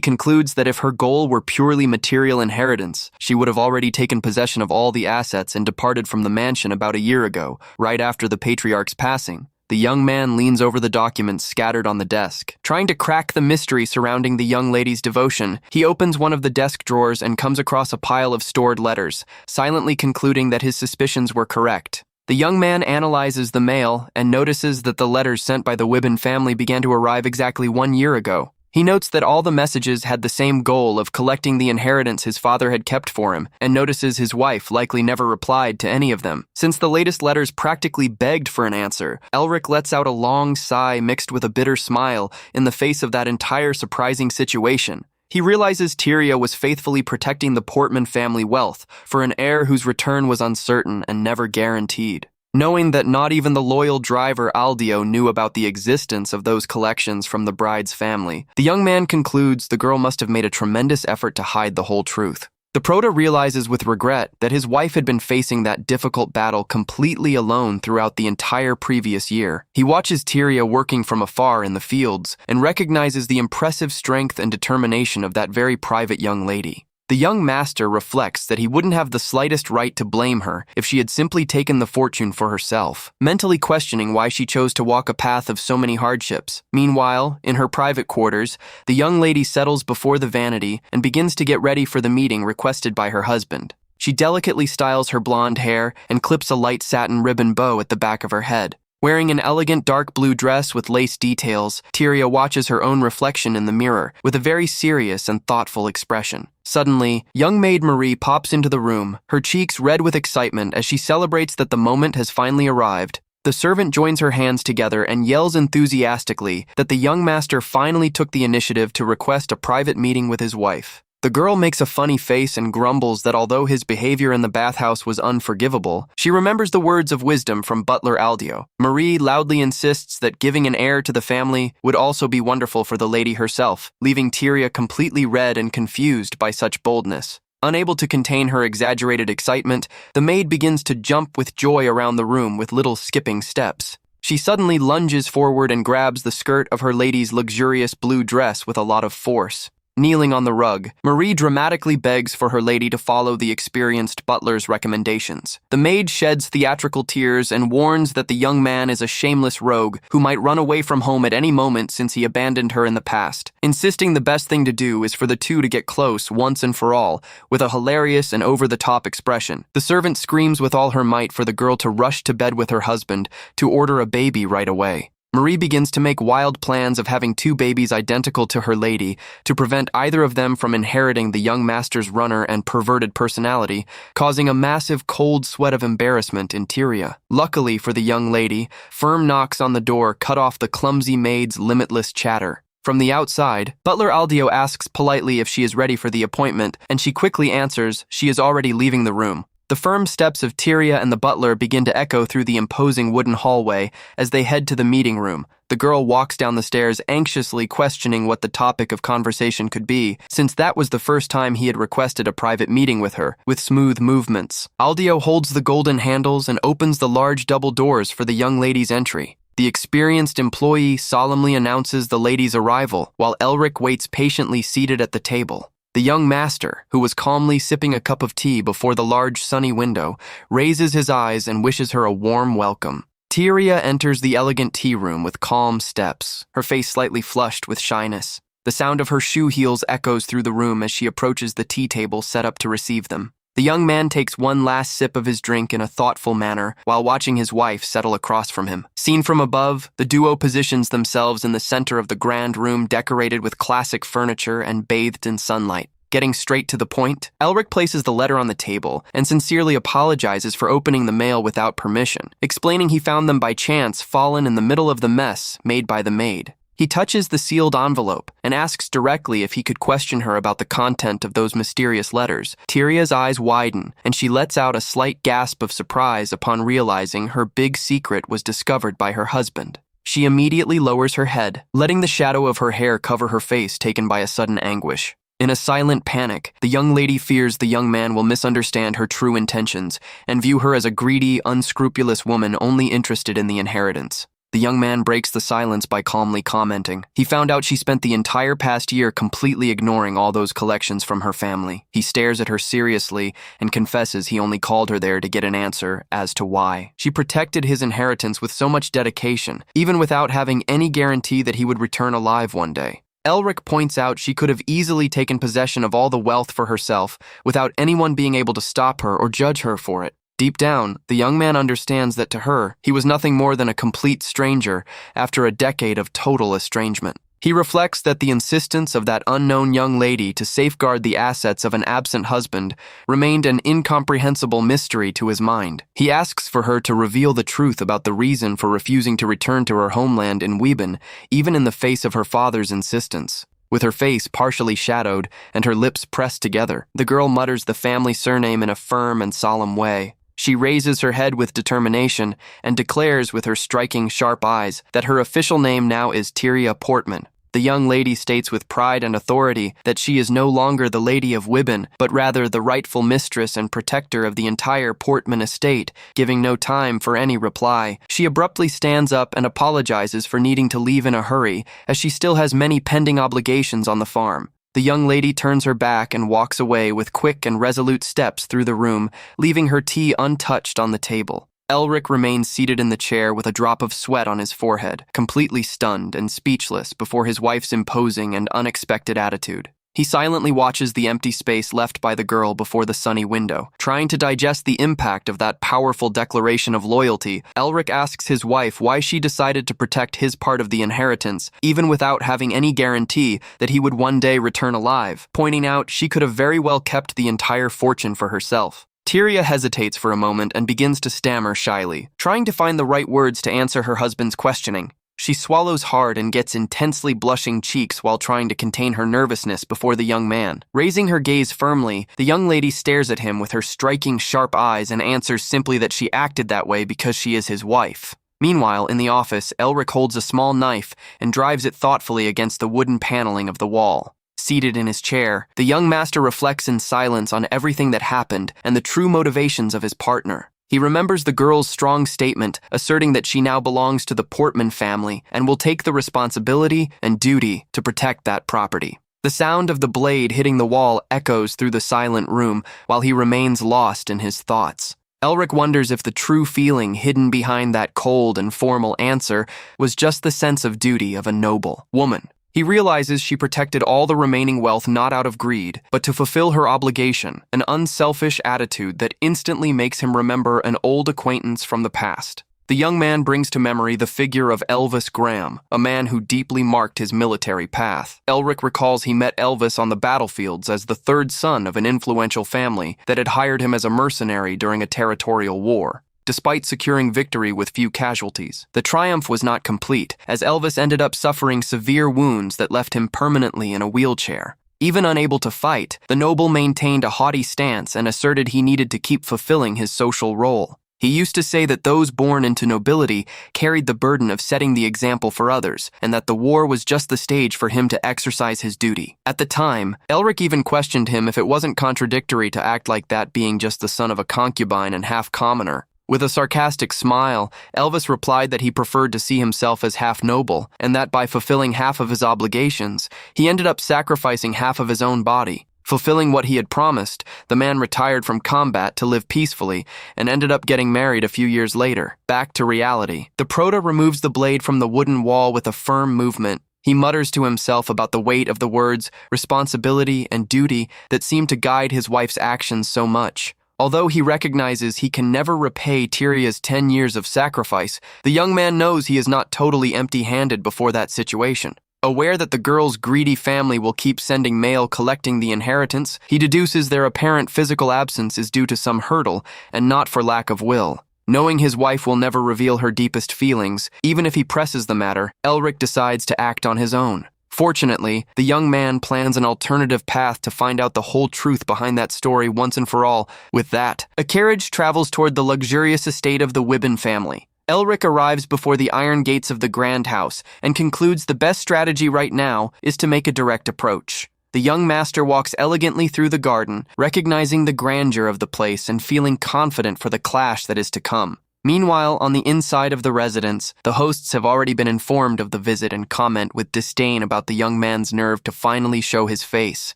concludes that if her goal were purely material inheritance, she would have already taken possession of all the assets and departed from the mansion about a year ago, right after the patriarch's passing. The young man leans over the documents scattered on the desk. Trying to crack the mystery surrounding the young lady's devotion, he opens one of the desk drawers and comes across a pile of stored letters, silently concluding that his suspicions were correct. The young man analyzes the mail and notices that the letters sent by the Wibben family began to arrive exactly 1 year ago. He notes that all the messages had the same goal of collecting the inheritance his father had kept for him, and notices his wife likely never replied to any of them. Since the latest letters practically begged for an answer, Elric lets out a long sigh mixed with a bitter smile in the face of that entire surprising situation. He realizes Tyria was faithfully protecting the Portman family wealth for an heir whose return was uncertain and never guaranteed. Knowing that not even the loyal driver Aldio knew about the existence of those collections from the bride's family, the young man concludes the girl must have made a tremendous effort to hide the whole truth. The Proto realizes with regret that his wife had been facing that difficult battle completely alone throughout the entire previous year. He watches Tyria working from afar in the fields and recognizes the impressive strength and determination of that very private young lady. The young master reflects that he wouldn't have the slightest right to blame her if she had simply taken the fortune for herself, mentally questioning why she chose to walk a path of so many hardships. Meanwhile, in her private quarters, the young lady settles before the vanity and begins to get ready for the meeting requested by her husband. She delicately styles her blonde hair and clips a light satin ribbon bow at the back of her head. Wearing an elegant dark blue dress with lace details, Tyria watches her own reflection in the mirror with a very serious and thoughtful expression. Suddenly, young maid Marie pops into the room, her cheeks red with excitement as she celebrates that the moment has finally arrived. The servant joins her hands together and yells enthusiastically that the young master finally took the initiative to request a private meeting with his wife. The girl makes a funny face and grumbles that although his behavior in the bathhouse was unforgivable, she remembers the words of wisdom from butler Aldio. Marie loudly insists that giving an heir to the family would also be wonderful for the lady herself, leaving Tyria completely red and confused by such boldness. Unable to contain her exaggerated excitement, the maid begins to jump with joy around the room with little skipping steps. She suddenly lunges forward and grabs the skirt of her lady's luxurious blue dress with a lot of force. Kneeling on the rug, Marie dramatically begs for her lady to follow the experienced butler's recommendations. The maid sheds theatrical tears and warns that the young man is a shameless rogue who might run away from home at any moment since he abandoned her in the past, insisting the best thing to do is for the two to get close once and for all, with a hilarious and over-the-top expression. The servant screams with all her might for the girl to rush to bed with her husband to order a baby right away. Marie begins to make wild plans of having 2 babies identical to her lady to prevent either of them from inheriting the young master's runner and perverted personality, causing a massive cold sweat of embarrassment in Tyria. Luckily for the young lady, firm knocks on the door cut off the clumsy maid's limitless chatter. From the outside, butler Aldio asks politely if she is ready for the appointment, and she quickly answers she is already leaving the room. The firm steps of Tyria and the butler begin to echo through the imposing wooden hallway as they head to the meeting room. The girl walks down the stairs anxiously questioning what the topic of conversation could be, since that was the first time he had requested a private meeting with her, with smooth movements. Aldio holds the golden handles and opens the large double doors for the young lady's entry. The experienced employee solemnly announces the lady's arrival, while Elric waits patiently seated at the table. The young master, who was calmly sipping a cup of tea before the large sunny window, raises his eyes and wishes her a warm welcome. Tyria enters the elegant tea room with calm steps, her face slightly flushed with shyness. The sound of her shoe heels echoes through the room as she approaches the tea table set up to receive them. The young man takes one last sip of his drink in a thoughtful manner while watching his wife settle across from him. Seen from above, the duo positions themselves in the center of the grand room decorated with classic furniture and bathed in sunlight. getting straight to the point. Elric places the letter on the table and sincerely apologizes for opening the mail without permission, explaining he found them by chance fallen in the middle of the mess made by the maid. He touches the sealed envelope and asks directly if he could question her about the content of those mysterious letters. Tyria's eyes widen, and she lets out a slight gasp of surprise upon realizing her big secret was discovered by her husband. She immediately lowers her head, letting the shadow of her hair cover her face taken by a sudden anguish. In a silent panic, the young lady fears the young man will misunderstand her true intentions and view her as a greedy, unscrupulous woman only interested in the inheritance. The young man breaks the silence by calmly commenting. He found out she spent the entire past year completely ignoring all those collections from her family. He stares at her seriously and confesses he only called her there to get an answer as to why. She protected his inheritance with so much dedication, even without having any guarantee that he would return alive one day. Elric points out she could have easily taken possession of all the wealth for herself without anyone being able to stop her or judge her for it. Deep down, the young man understands that to her, he was nothing more than a complete stranger after a decade of total estrangement. He reflects that the insistence of that unknown young lady to safeguard the assets of an absent husband remained an incomprehensible mystery to his mind. He asks for her to reveal the truth about the reason for refusing to return to her homeland in Weeben, even in the face of her father's insistence. With her face partially shadowed and her lips pressed together, the girl mutters the family surname in a firm and solemn way. She raises her head with determination and declares with her striking, sharp eyes that her official name now is Tyria Portman. The young lady states with pride and authority that she is no longer the Lady of Weeben, but rather the rightful mistress and protector of the entire Portman estate, giving no time for any reply. She abruptly stands up and apologizes for needing to leave in a hurry, as she still has many pending obligations on the farm. The young lady turns her back and walks away with quick and resolute steps through the room, leaving her tea untouched on the table. Elric remains seated in the chair with a drop of sweat on his forehead, completely stunned and speechless before his wife's imposing and unexpected attitude. He silently watches the empty space left by the girl before the sunny window. Trying to digest the impact of that powerful declaration of loyalty, Elric asks his wife why she decided to protect his part of the inheritance, even without having any guarantee that he would one day return alive, pointing out she could have very well kept the entire fortune for herself. Tyria hesitates for a moment and begins to stammer shyly, trying to find the right words to answer her husband's questioning. She swallows hard and gets intensely blushing cheeks while trying to contain her nervousness before the young man. Raising her gaze firmly, the young lady stares at him with her striking sharp eyes and answers simply that she acted that way because she is his wife. Meanwhile, in the office, Elric holds a small knife and drives it thoughtfully against the wooden paneling of the wall. Seated in his chair, the young master reflects in silence on everything that happened and the true motivations of his partner. He remembers the girl's strong statement asserting that she now belongs to the Portman family and will take the responsibility and duty to protect that property. The sound of the blade hitting the wall echoes through the silent room while he remains lost in his thoughts. Elric wonders if the true feeling hidden behind that cold and formal answer was just the sense of duty of a noble woman. He realizes she protected all the remaining wealth not out of greed, but to fulfill her obligation, an unselfish attitude that instantly makes him remember an old acquaintance from the past. The young man brings to memory the figure of Elvis Graham, a man who deeply marked his military path. Elric recalls he met Elvis on the battlefields as the third son of an influential family that had hired him as a mercenary during a territorial war. Despite securing victory with few casualties, the triumph was not complete, as Elvis ended up suffering severe wounds that left him permanently in a wheelchair. Even unable to fight, the noble maintained a haughty stance and asserted he needed to keep fulfilling his social role. He used to say that those born into nobility carried the burden of setting the example for others, and that the war was just the stage for him to exercise his duty. At the time, Elric even questioned him if it wasn't contradictory to act like that being just the son of a concubine and half-commoner. With a sarcastic smile, Elvis replied that he preferred to see himself as half noble, and that by fulfilling half of his obligations, he ended up sacrificing half of his own body. Fulfilling what he had promised, the man retired from combat to live peacefully and ended up getting married a few years later. Back to reality. The Proto removes the blade from the wooden wall with a firm movement. He mutters to himself about the weight of the words responsibility and duty that seem to guide his wife's actions so much. Although he recognizes he can never repay Tyria's 10 years of sacrifice, the young man knows he is not totally empty-handed before that situation. Aware that the girl's greedy family will keep sending mail collecting the inheritance, he deduces their apparent physical absence is due to some hurdle and not for lack of will. Knowing his wife will never reveal her deepest feelings, even if he presses the matter, Elric decides to act on his own. Fortunately, the young man plans an alternative path to find out the whole truth behind that story once and for all. With that, a carriage travels toward the luxurious estate of the Wibbin family. Elric arrives before the iron gates of the Grand House and concludes the best strategy right now is to make a direct approach. The young master walks elegantly through the garden, recognizing the grandeur of the place and feeling confident for the clash that is to come. Meanwhile, on the inside of the residence, the hosts have already been informed of the visit and comment with disdain about the young man's nerve to finally show his face.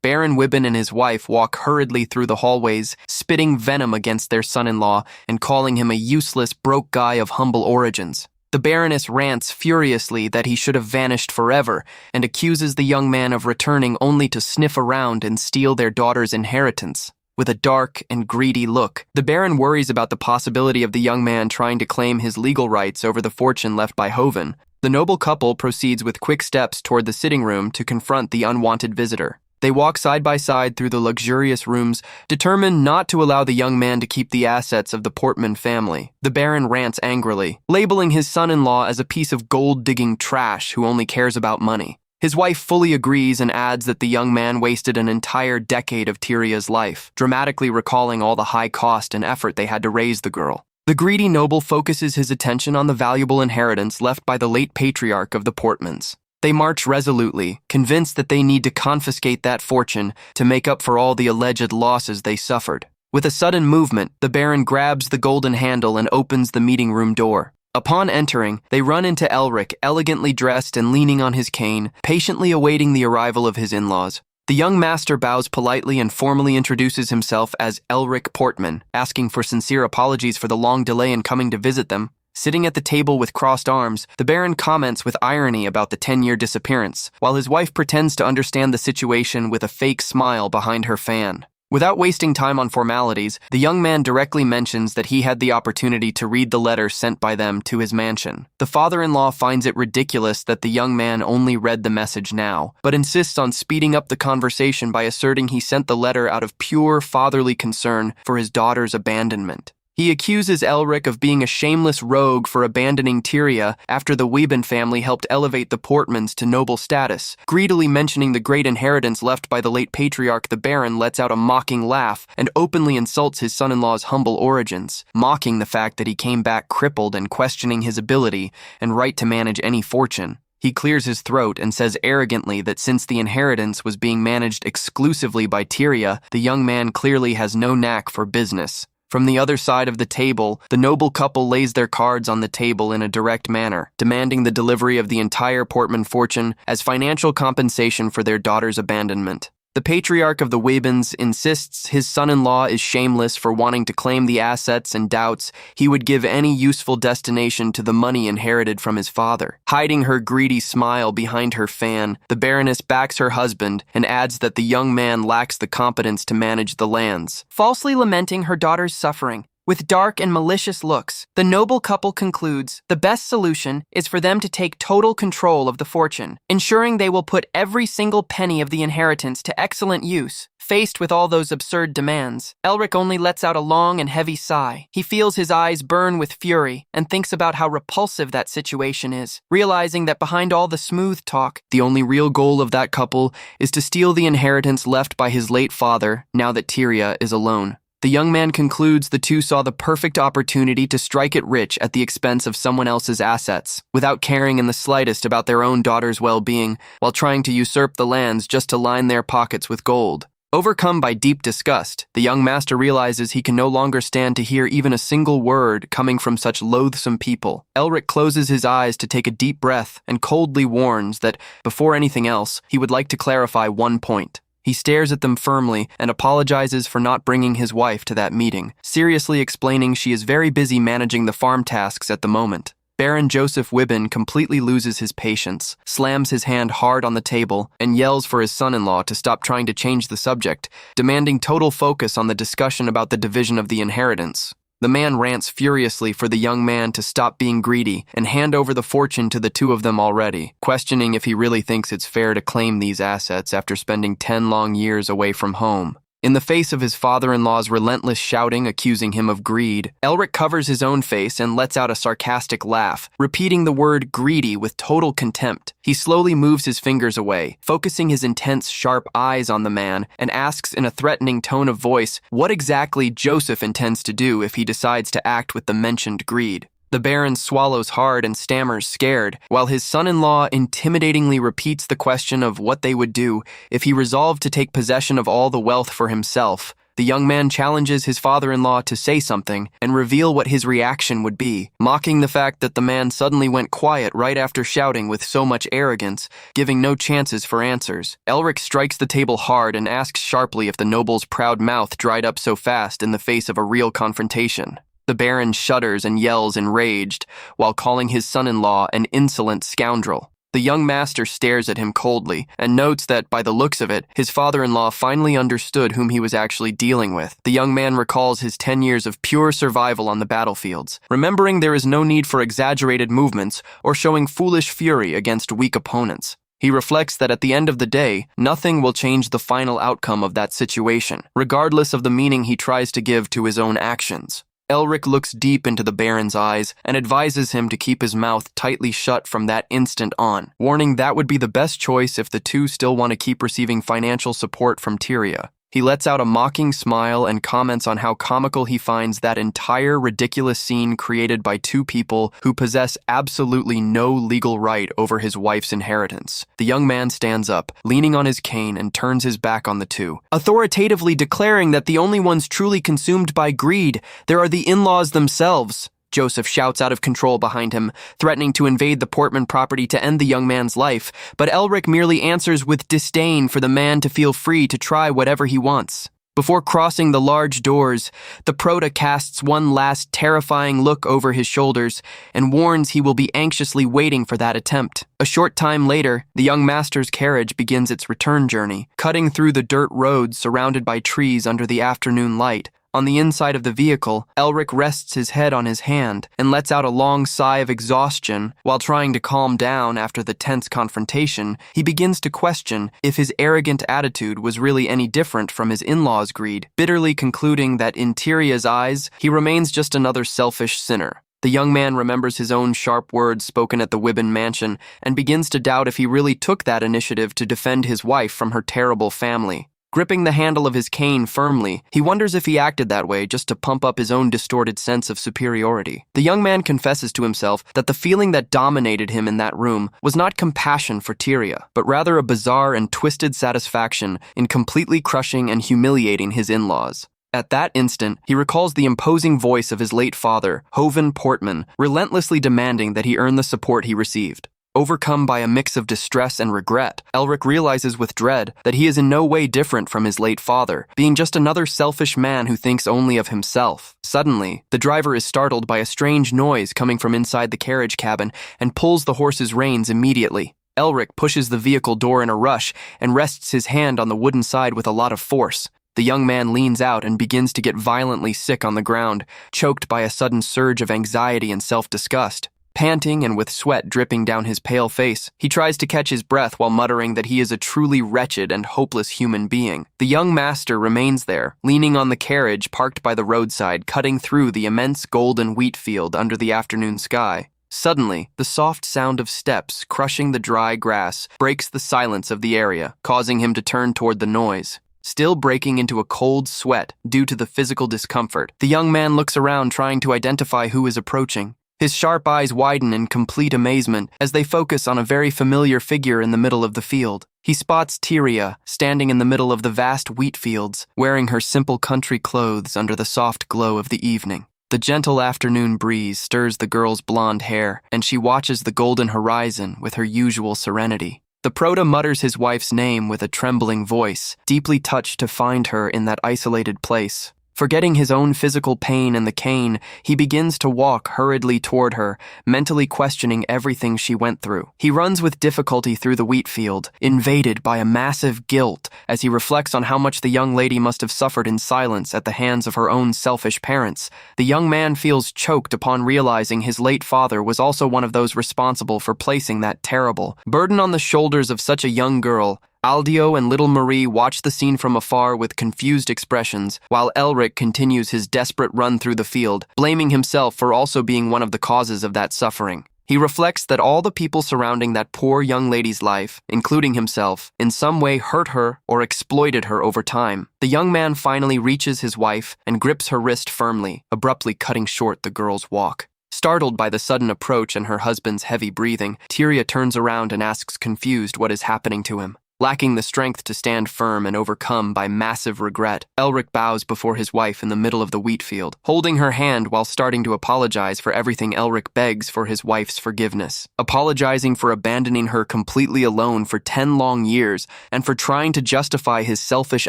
Baron Wibbin and his wife walk hurriedly through the hallways, spitting venom against their son-in-law and calling him a useless, broke guy of humble origins. The Baroness rants furiously that he should have vanished forever and accuses the young man of returning only to sniff around and steal their daughter's inheritance. With a dark and greedy look, the Baron worries about the possibility of the young man trying to claim his legal rights over the fortune left by Hoven. The noble couple proceeds with quick steps toward the sitting room to confront the unwanted visitor. They walk side by side through the luxurious rooms, determined not to allow the young man to keep the assets of the Portman family. The Baron rants angrily, labeling his son-in-law as a piece of gold-digging trash who only cares about money. His wife fully agrees and adds that the young man wasted an entire decade of Tyria's life, dramatically recalling all the high cost and effort they had to raise the girl. The greedy noble focuses his attention on the valuable inheritance left by the late patriarch of the Portmans. They march resolutely, convinced that they need to confiscate that fortune to make up for all the alleged losses they suffered. With a sudden movement, the Baron grabs the golden handle and opens the meeting room door. Upon entering, they run into Elric, elegantly dressed and leaning on his cane, patiently awaiting the arrival of his in-laws. The young master bows politely and formally introduces himself as Elric Portman, asking for sincere apologies for the long delay in coming to visit them. Sitting at the table with crossed arms, the Baron comments with irony about the 10-year disappearance, while his wife pretends to understand the situation with a fake smile behind her fan. Without wasting time on formalities, the young man directly mentions that he had the opportunity to read the letter sent by them to his mansion. The father-in-law finds it ridiculous that the young man only read the message now, but insists on speeding up the conversation by asserting he sent the letter out of pure fatherly concern for his daughter's abandonment. He accuses Elric of being a shameless rogue for abandoning Tyria after the Wibbin family helped elevate the Portmans to noble status. Greedily mentioning the great inheritance left by the late patriarch, the Baron lets out a mocking laugh and openly insults his son-in-law's humble origins, mocking the fact that he came back crippled and questioning his ability and right to manage any fortune. He clears his throat and says arrogantly that since the inheritance was being managed exclusively by Tyria, the young man clearly has no knack for business. From the other side of the table, the noble couple lays their cards on the table in a direct manner, demanding the delivery of the entire Portman fortune as financial compensation for their daughter's abandonment. The patriarch of the Wibbins insists his son-in-law is shameless for wanting to claim the assets and doubts he would give any useful destination to the money inherited from his father. Hiding her greedy smile behind her fan, the Baroness backs her husband and adds that the young man lacks the competence to manage the lands, falsely lamenting her daughter's suffering. With dark and malicious looks, the noble couple concludes the best solution is for them to take total control of the fortune, ensuring they will put every single penny of the inheritance to excellent use. Faced with all those absurd demands, Elric only lets out a long and heavy sigh. He feels his eyes burn with fury and thinks about how repulsive that situation is, realizing that behind all the smooth talk, the only real goal of that couple is to steal the inheritance left by his late father now that Tyria is alone. The young man concludes the two saw the perfect opportunity to strike it rich at the expense of someone else's assets, without caring in the slightest about their own daughter's well-being, while trying to usurp the lands just to line their pockets with gold. Overcome by deep disgust, the young master realizes he can no longer stand to hear even a single word coming from such loathsome people. Elric closes his eyes to take a deep breath and coldly warns that, before anything else, he would like to clarify one point. He stares at them firmly and apologizes for not bringing his wife to that meeting, seriously explaining she is very busy managing the farm tasks at the moment. Baron Joseph Wibbin completely loses his patience, slams his hand hard on the table, and yells for his son-in-law to stop trying to change the subject, demanding total focus on the discussion about the division of the inheritance. The man rants furiously for the young man to stop being greedy and hand over the fortune to the two of them already, questioning if he really thinks it's fair to claim these assets after spending 10 long years away from home. In the face of his father-in-law's relentless shouting accusing him of greed, Elric covers his own face and lets out a sarcastic laugh, repeating the word greedy with total contempt. He slowly moves his fingers away, focusing his intense, sharp eyes on the man, and asks in a threatening tone of voice what exactly Joseph intends to do if he decides to act with the mentioned greed. The Baron swallows hard and stammers scared, while his son-in-law intimidatingly repeats the question of what they would do if he resolved to take possession of all the wealth for himself. The young man challenges his father-in-law to say something and reveal what his reaction would be, mocking the fact that the man suddenly went quiet right after shouting with so much arrogance, giving no chances for answers. Elric strikes the table hard and asks sharply if the noble's proud mouth dried up so fast in the face of a real confrontation. The Baron shudders and yells enraged, while calling his son-in-law an insolent scoundrel. The young master stares at him coldly and notes that, by the looks of it, his father-in-law finally understood whom he was actually dealing with. The young man recalls his 10 years of pure survival on the battlefields, remembering there is no need for exaggerated movements or showing foolish fury against weak opponents. He reflects that at the end of the day, nothing will change the final outcome of that situation, regardless of the meaning he tries to give to his own actions. Elric looks deep into the Baron's eyes and advises him to keep his mouth tightly shut from that instant on, warning that would be the best choice if the two still want to keep receiving financial support from Tyria. He lets out a mocking smile and comments on how comical he finds that entire ridiculous scene created by two people who possess absolutely no legal right over his wife's inheritance. The young man stands up, leaning on his cane, and turns his back on the two, authoritatively declaring that the only ones truly consumed by greed there are the in-laws themselves. Joseph shouts out of control behind him, threatening to invade the Portman property to end the young man's life, but Elric merely answers with disdain for the man to feel free to try whatever he wants. Before crossing the large doors, the Prota casts one last terrifying look over his shoulders and warns he will be anxiously waiting for that attempt. A short time later, the young master's carriage begins its return journey, cutting through the dirt roads surrounded by trees under the afternoon light. On the inside of the vehicle, Elric rests his head on his hand and lets out a long sigh of exhaustion. While trying to calm down after the tense confrontation, he begins to question if his arrogant attitude was really any different from his in-laws' greed, bitterly concluding that in Tyria's eyes, he remains just another selfish sinner. The young man remembers his own sharp words spoken at the Wibbin mansion and begins to doubt if he really took that initiative to defend his wife from her terrible family. Gripping the handle of his cane firmly, he wonders if he acted that way just to pump up his own distorted sense of superiority. The young man confesses to himself that the feeling that dominated him in that room was not compassion for Tyria, but rather a bizarre and twisted satisfaction in completely crushing and humiliating his in-laws. At that instant, he recalls the imposing voice of his late father, Hovin Portman, relentlessly demanding that he earn the support he received. Overcome by a mix of distress and regret, Elric realizes with dread that he is in no way different from his late father, being just another selfish man who thinks only of himself. Suddenly, the driver is startled by a strange noise coming from inside the carriage cabin and pulls the horse's reins immediately. Elric pushes the vehicle door in a rush and rests his hand on the wooden side with a lot of force. The young man leans out and begins to get violently sick on the ground, choked by a sudden surge of anxiety and self-disgust. Panting and with sweat dripping down his pale face, he tries to catch his breath while muttering that he is a truly wretched and hopeless human being. The young master remains there, leaning on the carriage parked by the roadside, cutting through the immense golden wheat field under the afternoon sky. Suddenly, the soft sound of steps crushing the dry grass breaks the silence of the area, causing him to turn toward the noise. Still breaking into a cold sweat due to the physical discomfort, the young man looks around trying to identify who is approaching. His sharp eyes widen in complete amazement as they focus on a very familiar figure in the middle of the field. He spots Tyria standing in the middle of the vast wheat fields, wearing her simple country clothes under the soft glow of the evening. The gentle afternoon breeze stirs the girl's blonde hair, and she watches the golden horizon with her usual serenity. The Prota mutters his wife's name with a trembling voice, deeply touched to find her in that isolated place. Forgetting his own physical pain and the cane, he begins to walk hurriedly toward her, mentally questioning everything she went through. He runs with difficulty through the wheat field, invaded by a massive guilt as he reflects on how much the young lady must have suffered in silence at the hands of her own selfish parents. The young man feels choked upon realizing his late father was also one of those responsible for placing that terrible burden on the shoulders of such a young girl. Aldio and little Marie watch the scene from afar with confused expressions, while Elric continues his desperate run through the field, blaming himself for also being one of the causes of that suffering. He reflects that all the people surrounding that poor young lady's life, including himself, in some way hurt her or exploited her over time. The young man finally reaches his wife and grips her wrist firmly, abruptly cutting short the girl's walk. Startled by the sudden approach and her husband's heavy breathing, Tyria turns around and asks confused what is happening to him. Lacking the strength to stand firm and overcome by massive regret, Elric bows before his wife in the middle of the wheat field, holding her hand while starting to apologize for everything. Elric begs for his wife's forgiveness, apologizing for abandoning her completely alone for 10 long years and for trying to justify his selfish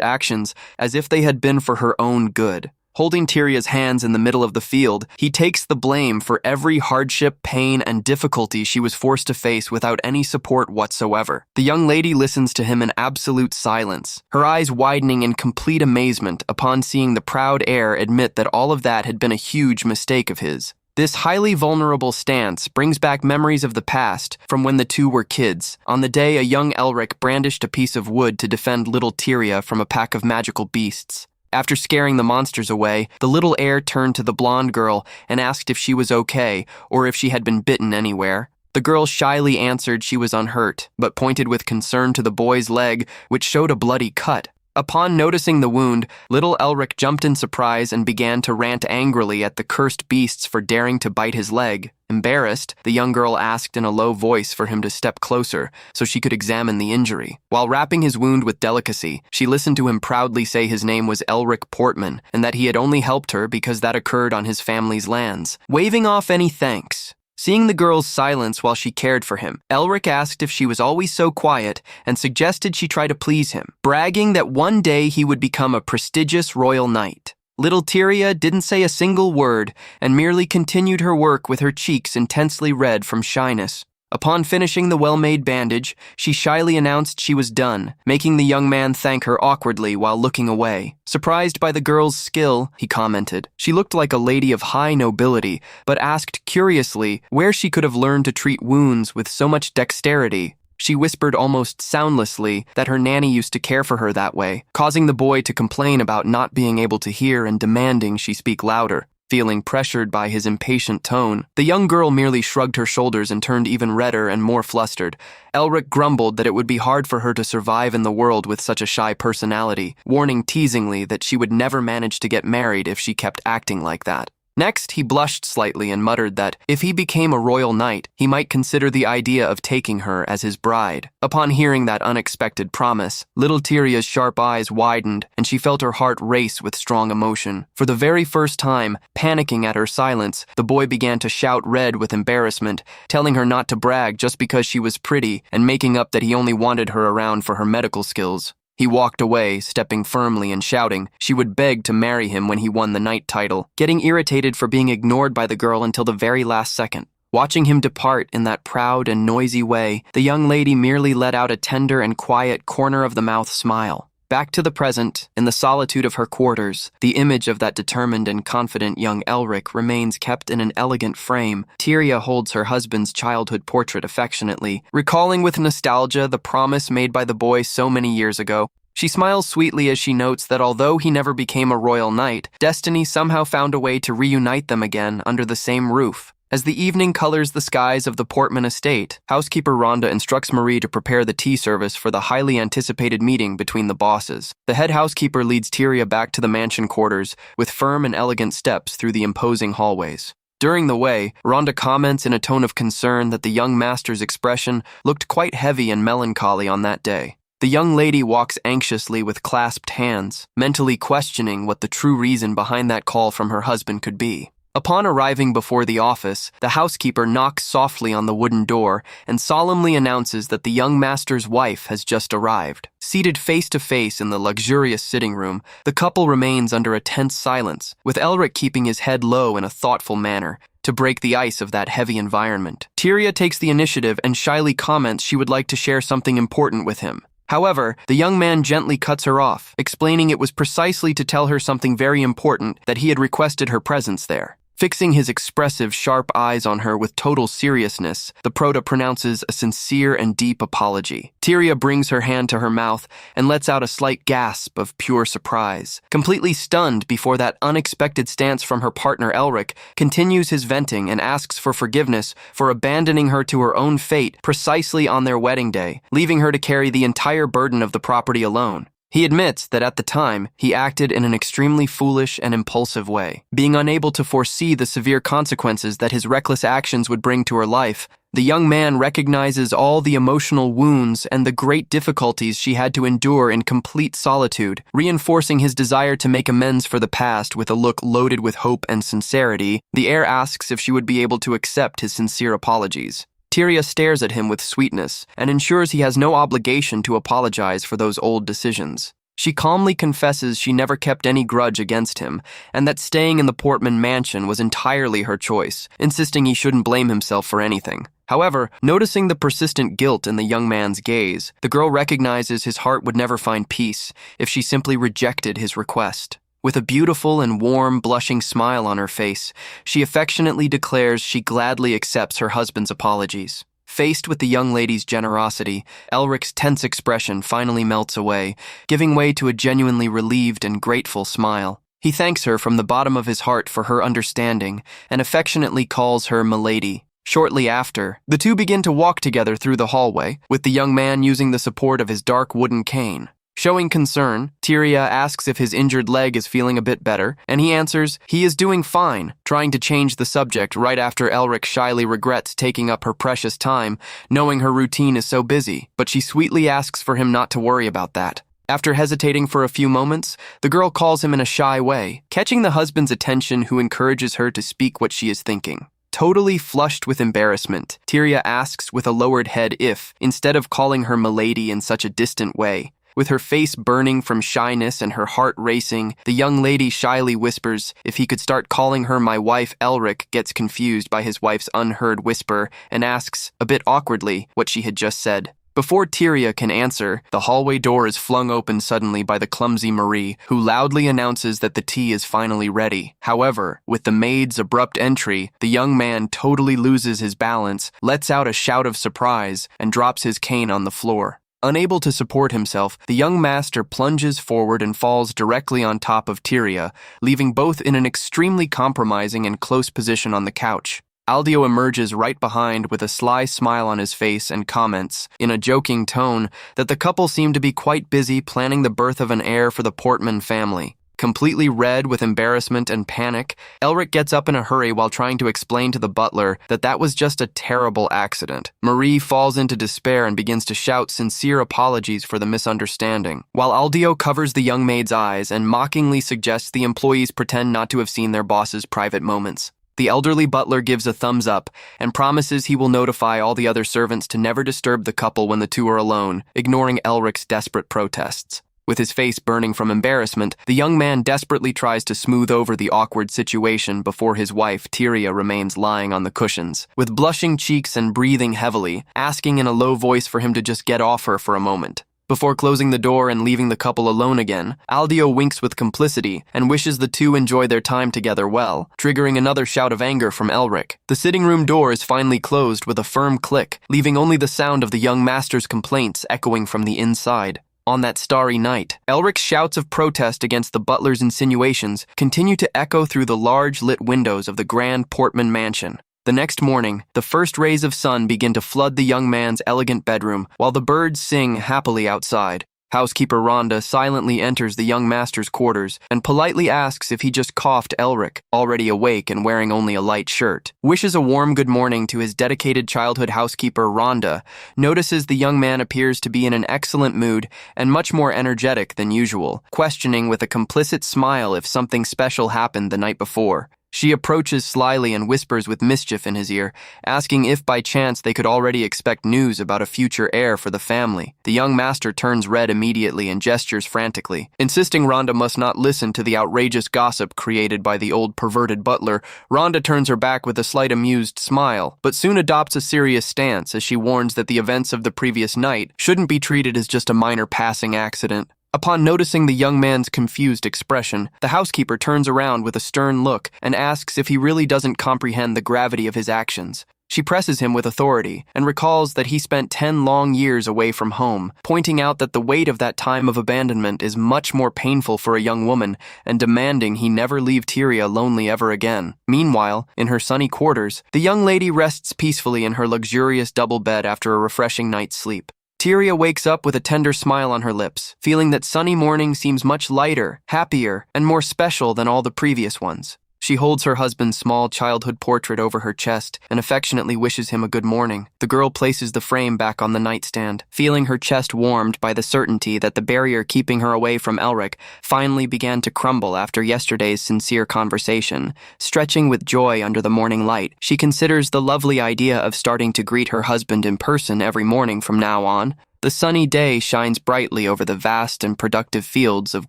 actions as if they had been for her own good. Holding Tyria's hands in the middle of the field, he takes the blame for every hardship, pain, and difficulty she was forced to face without any support whatsoever. The young lady listens to him in absolute silence, her eyes widening in complete amazement upon seeing the proud heir admit that all of that had been a huge mistake of his. This highly vulnerable stance brings back memories of the past from when the two were kids, on the day a young Elric brandished a piece of wood to defend little Tyria from a pack of magical beasts. After scaring the monsters away, the little heir turned to the blonde girl and asked if she was okay or if she had been bitten anywhere. The girl shyly answered she was unhurt, but pointed with concern to the boy's leg, which showed a bloody cut. Upon noticing the wound, little Elric jumped in surprise and began to rant angrily at the cursed beasts for daring to bite his leg. Embarrassed, the young girl asked in a low voice for him to step closer so she could examine the injury. While wrapping his wound with delicacy, she listened to him proudly say his name was Elric Portman and that he had only helped her because that occurred on his family's lands, waving off any thanks. Seeing the girl's silence while she cared for him, Elric asked if she was always so quiet and suggested she try to please him, bragging that one day he would become a prestigious royal knight. Little Tyria didn't say a single word and merely continued her work with her cheeks intensely red from shyness. Upon finishing the well-made bandage, she shyly announced she was done, making the young man thank her awkwardly while looking away. Surprised by the girl's skill, he commented. She looked like a lady of high nobility, but asked curiously where she could have learned to treat wounds with so much dexterity. She whispered almost soundlessly that her nanny used to care for her that way, causing the boy to complain about not being able to hear and demanding she speak louder. Feeling pressured by his impatient tone, the young girl merely shrugged her shoulders and turned even redder and more flustered. Elric grumbled that it would be hard for her to survive in the world with such a shy personality, warning teasingly that she would never manage to get married if she kept acting like that. Next, he blushed slightly and muttered that if he became a royal knight, he might consider the idea of taking her as his bride. Upon hearing that unexpected promise, little Tyria's sharp eyes widened and she felt her heart race with strong emotion. For the very first time, panicking at her silence, the boy began to shout red with embarrassment, telling her not to brag just because she was pretty and making up that he only wanted her around for her medical skills. He walked away, stepping firmly and shouting she would beg to marry him when he won the knight title, getting irritated for being ignored by the girl until the very last second. Watching him depart in that proud and noisy way, the young lady merely let out a tender and quiet corner-of-the-mouth smile. Back to the present, in the solitude of her quarters, the image of that determined and confident young Elric remains kept in an elegant frame. Tyria holds her husband's childhood portrait affectionately, recalling with nostalgia the promise made by the boy so many years ago. She smiles sweetly as she notes that although he never became a royal knight, destiny somehow found a way to reunite them again under the same roof. As the evening colors the skies of the Portman estate, housekeeper Rhonda instructs Marie to prepare the tea service for the highly anticipated meeting between the bosses. The head housekeeper leads Tyria back to the mansion quarters with firm and elegant steps through the imposing hallways. During the way, Rhonda comments in a tone of concern that the young master's expression looked quite heavy and melancholy on that day. The young lady walks anxiously with clasped hands, mentally questioning what the true reason behind that call from her husband could be. Upon arriving before the office, the housekeeper knocks softly on the wooden door and solemnly announces that the young master's wife has just arrived. Seated face to face in the luxurious sitting room, the couple remains under a tense silence, with Elric keeping his head low in a thoughtful manner to break the ice of that heavy environment. Tyria takes the initiative and shyly comments she would like to share something important with him. However, the young man gently cuts her off, explaining it was precisely to tell her something very important that he had requested her presence there. Fixing his expressive, sharp eyes on her with total seriousness, the Prota pronounces a sincere and deep apology. Tyria brings her hand to her mouth and lets out a slight gasp of pure surprise. Completely stunned before that unexpected stance from her partner Elric, continues his venting and asks for forgiveness for abandoning her to her own fate precisely on their wedding day, leaving her to carry the entire burden of the property alone. He admits that at the time, he acted in an extremely foolish and impulsive way. Being unable to foresee the severe consequences that his reckless actions would bring to her life, the young man recognizes all the emotional wounds and the great difficulties she had to endure in complete solitude, reinforcing his desire to make amends for the past with a look loaded with hope and sincerity. The heir asks if she would be able to accept his sincere apologies. Tyria stares at him with sweetness and ensures he has no obligation to apologize for those old decisions. She calmly confesses she never kept any grudge against him and that staying in the Portman mansion was entirely her choice, insisting he shouldn't blame himself for anything. However, noticing the persistent guilt in the young man's gaze, the girl recognizes his heart would never find peace if she simply rejected his request. With a beautiful and warm, blushing smile on her face, she affectionately declares she gladly accepts her husband's apologies. Faced with the young lady's generosity, Elric's tense expression finally melts away, giving way to a genuinely relieved and grateful smile. He thanks her from the bottom of his heart for her understanding and affectionately calls her "Milady." Shortly after, the two begin to walk together through the hallway, with the young man using the support of his dark wooden cane. Showing concern, Tyria asks if his injured leg is feeling a bit better, and he answers he is doing fine, trying to change the subject right after Elric shyly regrets taking up her precious time, knowing her routine is so busy, but she sweetly asks for him not to worry about that. After hesitating for a few moments, the girl calls him in a shy way, catching the husband's attention, who encourages her to speak what she is thinking. Totally flushed with embarrassment, Tyria asks with a lowered head if, instead of calling her "Milady" in such a distant way. With her face burning from shyness and her heart racing, the young lady shyly whispers if he could start calling her "my wife." Elric gets confused by his wife's unheard whisper and asks, a bit awkwardly, what she had just said. Before Tyria can answer, the hallway door is flung open suddenly by the clumsy Marie, who loudly announces that the tea is finally ready. However, with the maid's abrupt entry, the young man totally loses his balance, lets out a shout of surprise, and drops his cane on the floor. Unable to support himself, the young master plunges forward and falls directly on top of Tyria, leaving both in an extremely compromising and close position on the couch. Aldio emerges right behind with a sly smile on his face and comments, in a joking tone, that the couple seem to be quite busy planning the birth of an heir for the Portman family. Completely red with embarrassment and panic, Elric gets up in a hurry while trying to explain to the butler that was just a terrible accident. Marie falls into despair and begins to shout sincere apologies for the misunderstanding, while Aldio covers the young maid's eyes and mockingly suggests the employees pretend not to have seen their boss's private moments. The elderly butler gives a thumbs up and promises he will notify all the other servants to never disturb the couple when the two are alone, ignoring Elric's desperate protests. With his face burning from embarrassment, the young man desperately tries to smooth over the awkward situation before his wife, Tyria, remains lying on the cushions, with blushing cheeks and breathing heavily, asking in a low voice for him to just get off her for a moment. Before closing the door and leaving the couple alone again, Aldio winks with complicity and wishes the two enjoy their time together well, triggering another shout of anger from Elric. The sitting room door is finally closed with a firm click, leaving only the sound of the young master's complaints echoing from the inside. On that starry night, Elric's shouts of protest against the butler's insinuations continue to echo through the large lit windows of the grand Portman mansion. The next morning, the first rays of sun begin to flood the young man's elegant bedroom, while the birds sing happily outside. Housekeeper Rhonda silently enters the young master's quarters and politely asks if he just coughed. Elric, already awake and wearing only a light shirt, wishes a warm good morning to his dedicated childhood housekeeper. Rhonda notices the young man appears to be in an excellent mood and much more energetic than usual, questioning with a complicit smile if something special happened the night before. She approaches slyly and whispers with mischief in his ear, asking if by chance they could already expect news about a future heir for the family. The young master turns red immediately and gestures frantically. Insisting Rhonda must not listen to the outrageous gossip created by the old perverted butler, Rhonda turns her back with a slight amused smile, but soon adopts a serious stance as she warns that the events of the previous night shouldn't be treated as just a minor passing accident. Upon noticing the young man's confused expression, the housekeeper turns around with a stern look and asks if he really doesn't comprehend the gravity of his actions. She presses him with authority and recalls that he spent 10 long years away from home, pointing out that the weight of that time of abandonment is much more painful for a young woman and demanding he never leave Tyria lonely ever again. Meanwhile, in her sunny quarters, the young lady rests peacefully in her luxurious double bed after a refreshing night's sleep. Tyria wakes up with a tender smile on her lips, feeling that sunny morning seems much lighter, happier, and more special than all the previous ones. She holds her husband's small childhood portrait over her chest and affectionately wishes him a good morning. The girl places the frame back on the nightstand, feeling her chest warmed by the certainty that the barrier keeping her away from Elric finally began to crumble after yesterday's sincere conversation. Stretching with joy under the morning light, she considers the lovely idea of starting to greet her husband in person every morning from now on. The sunny day shines brightly over the vast and productive fields of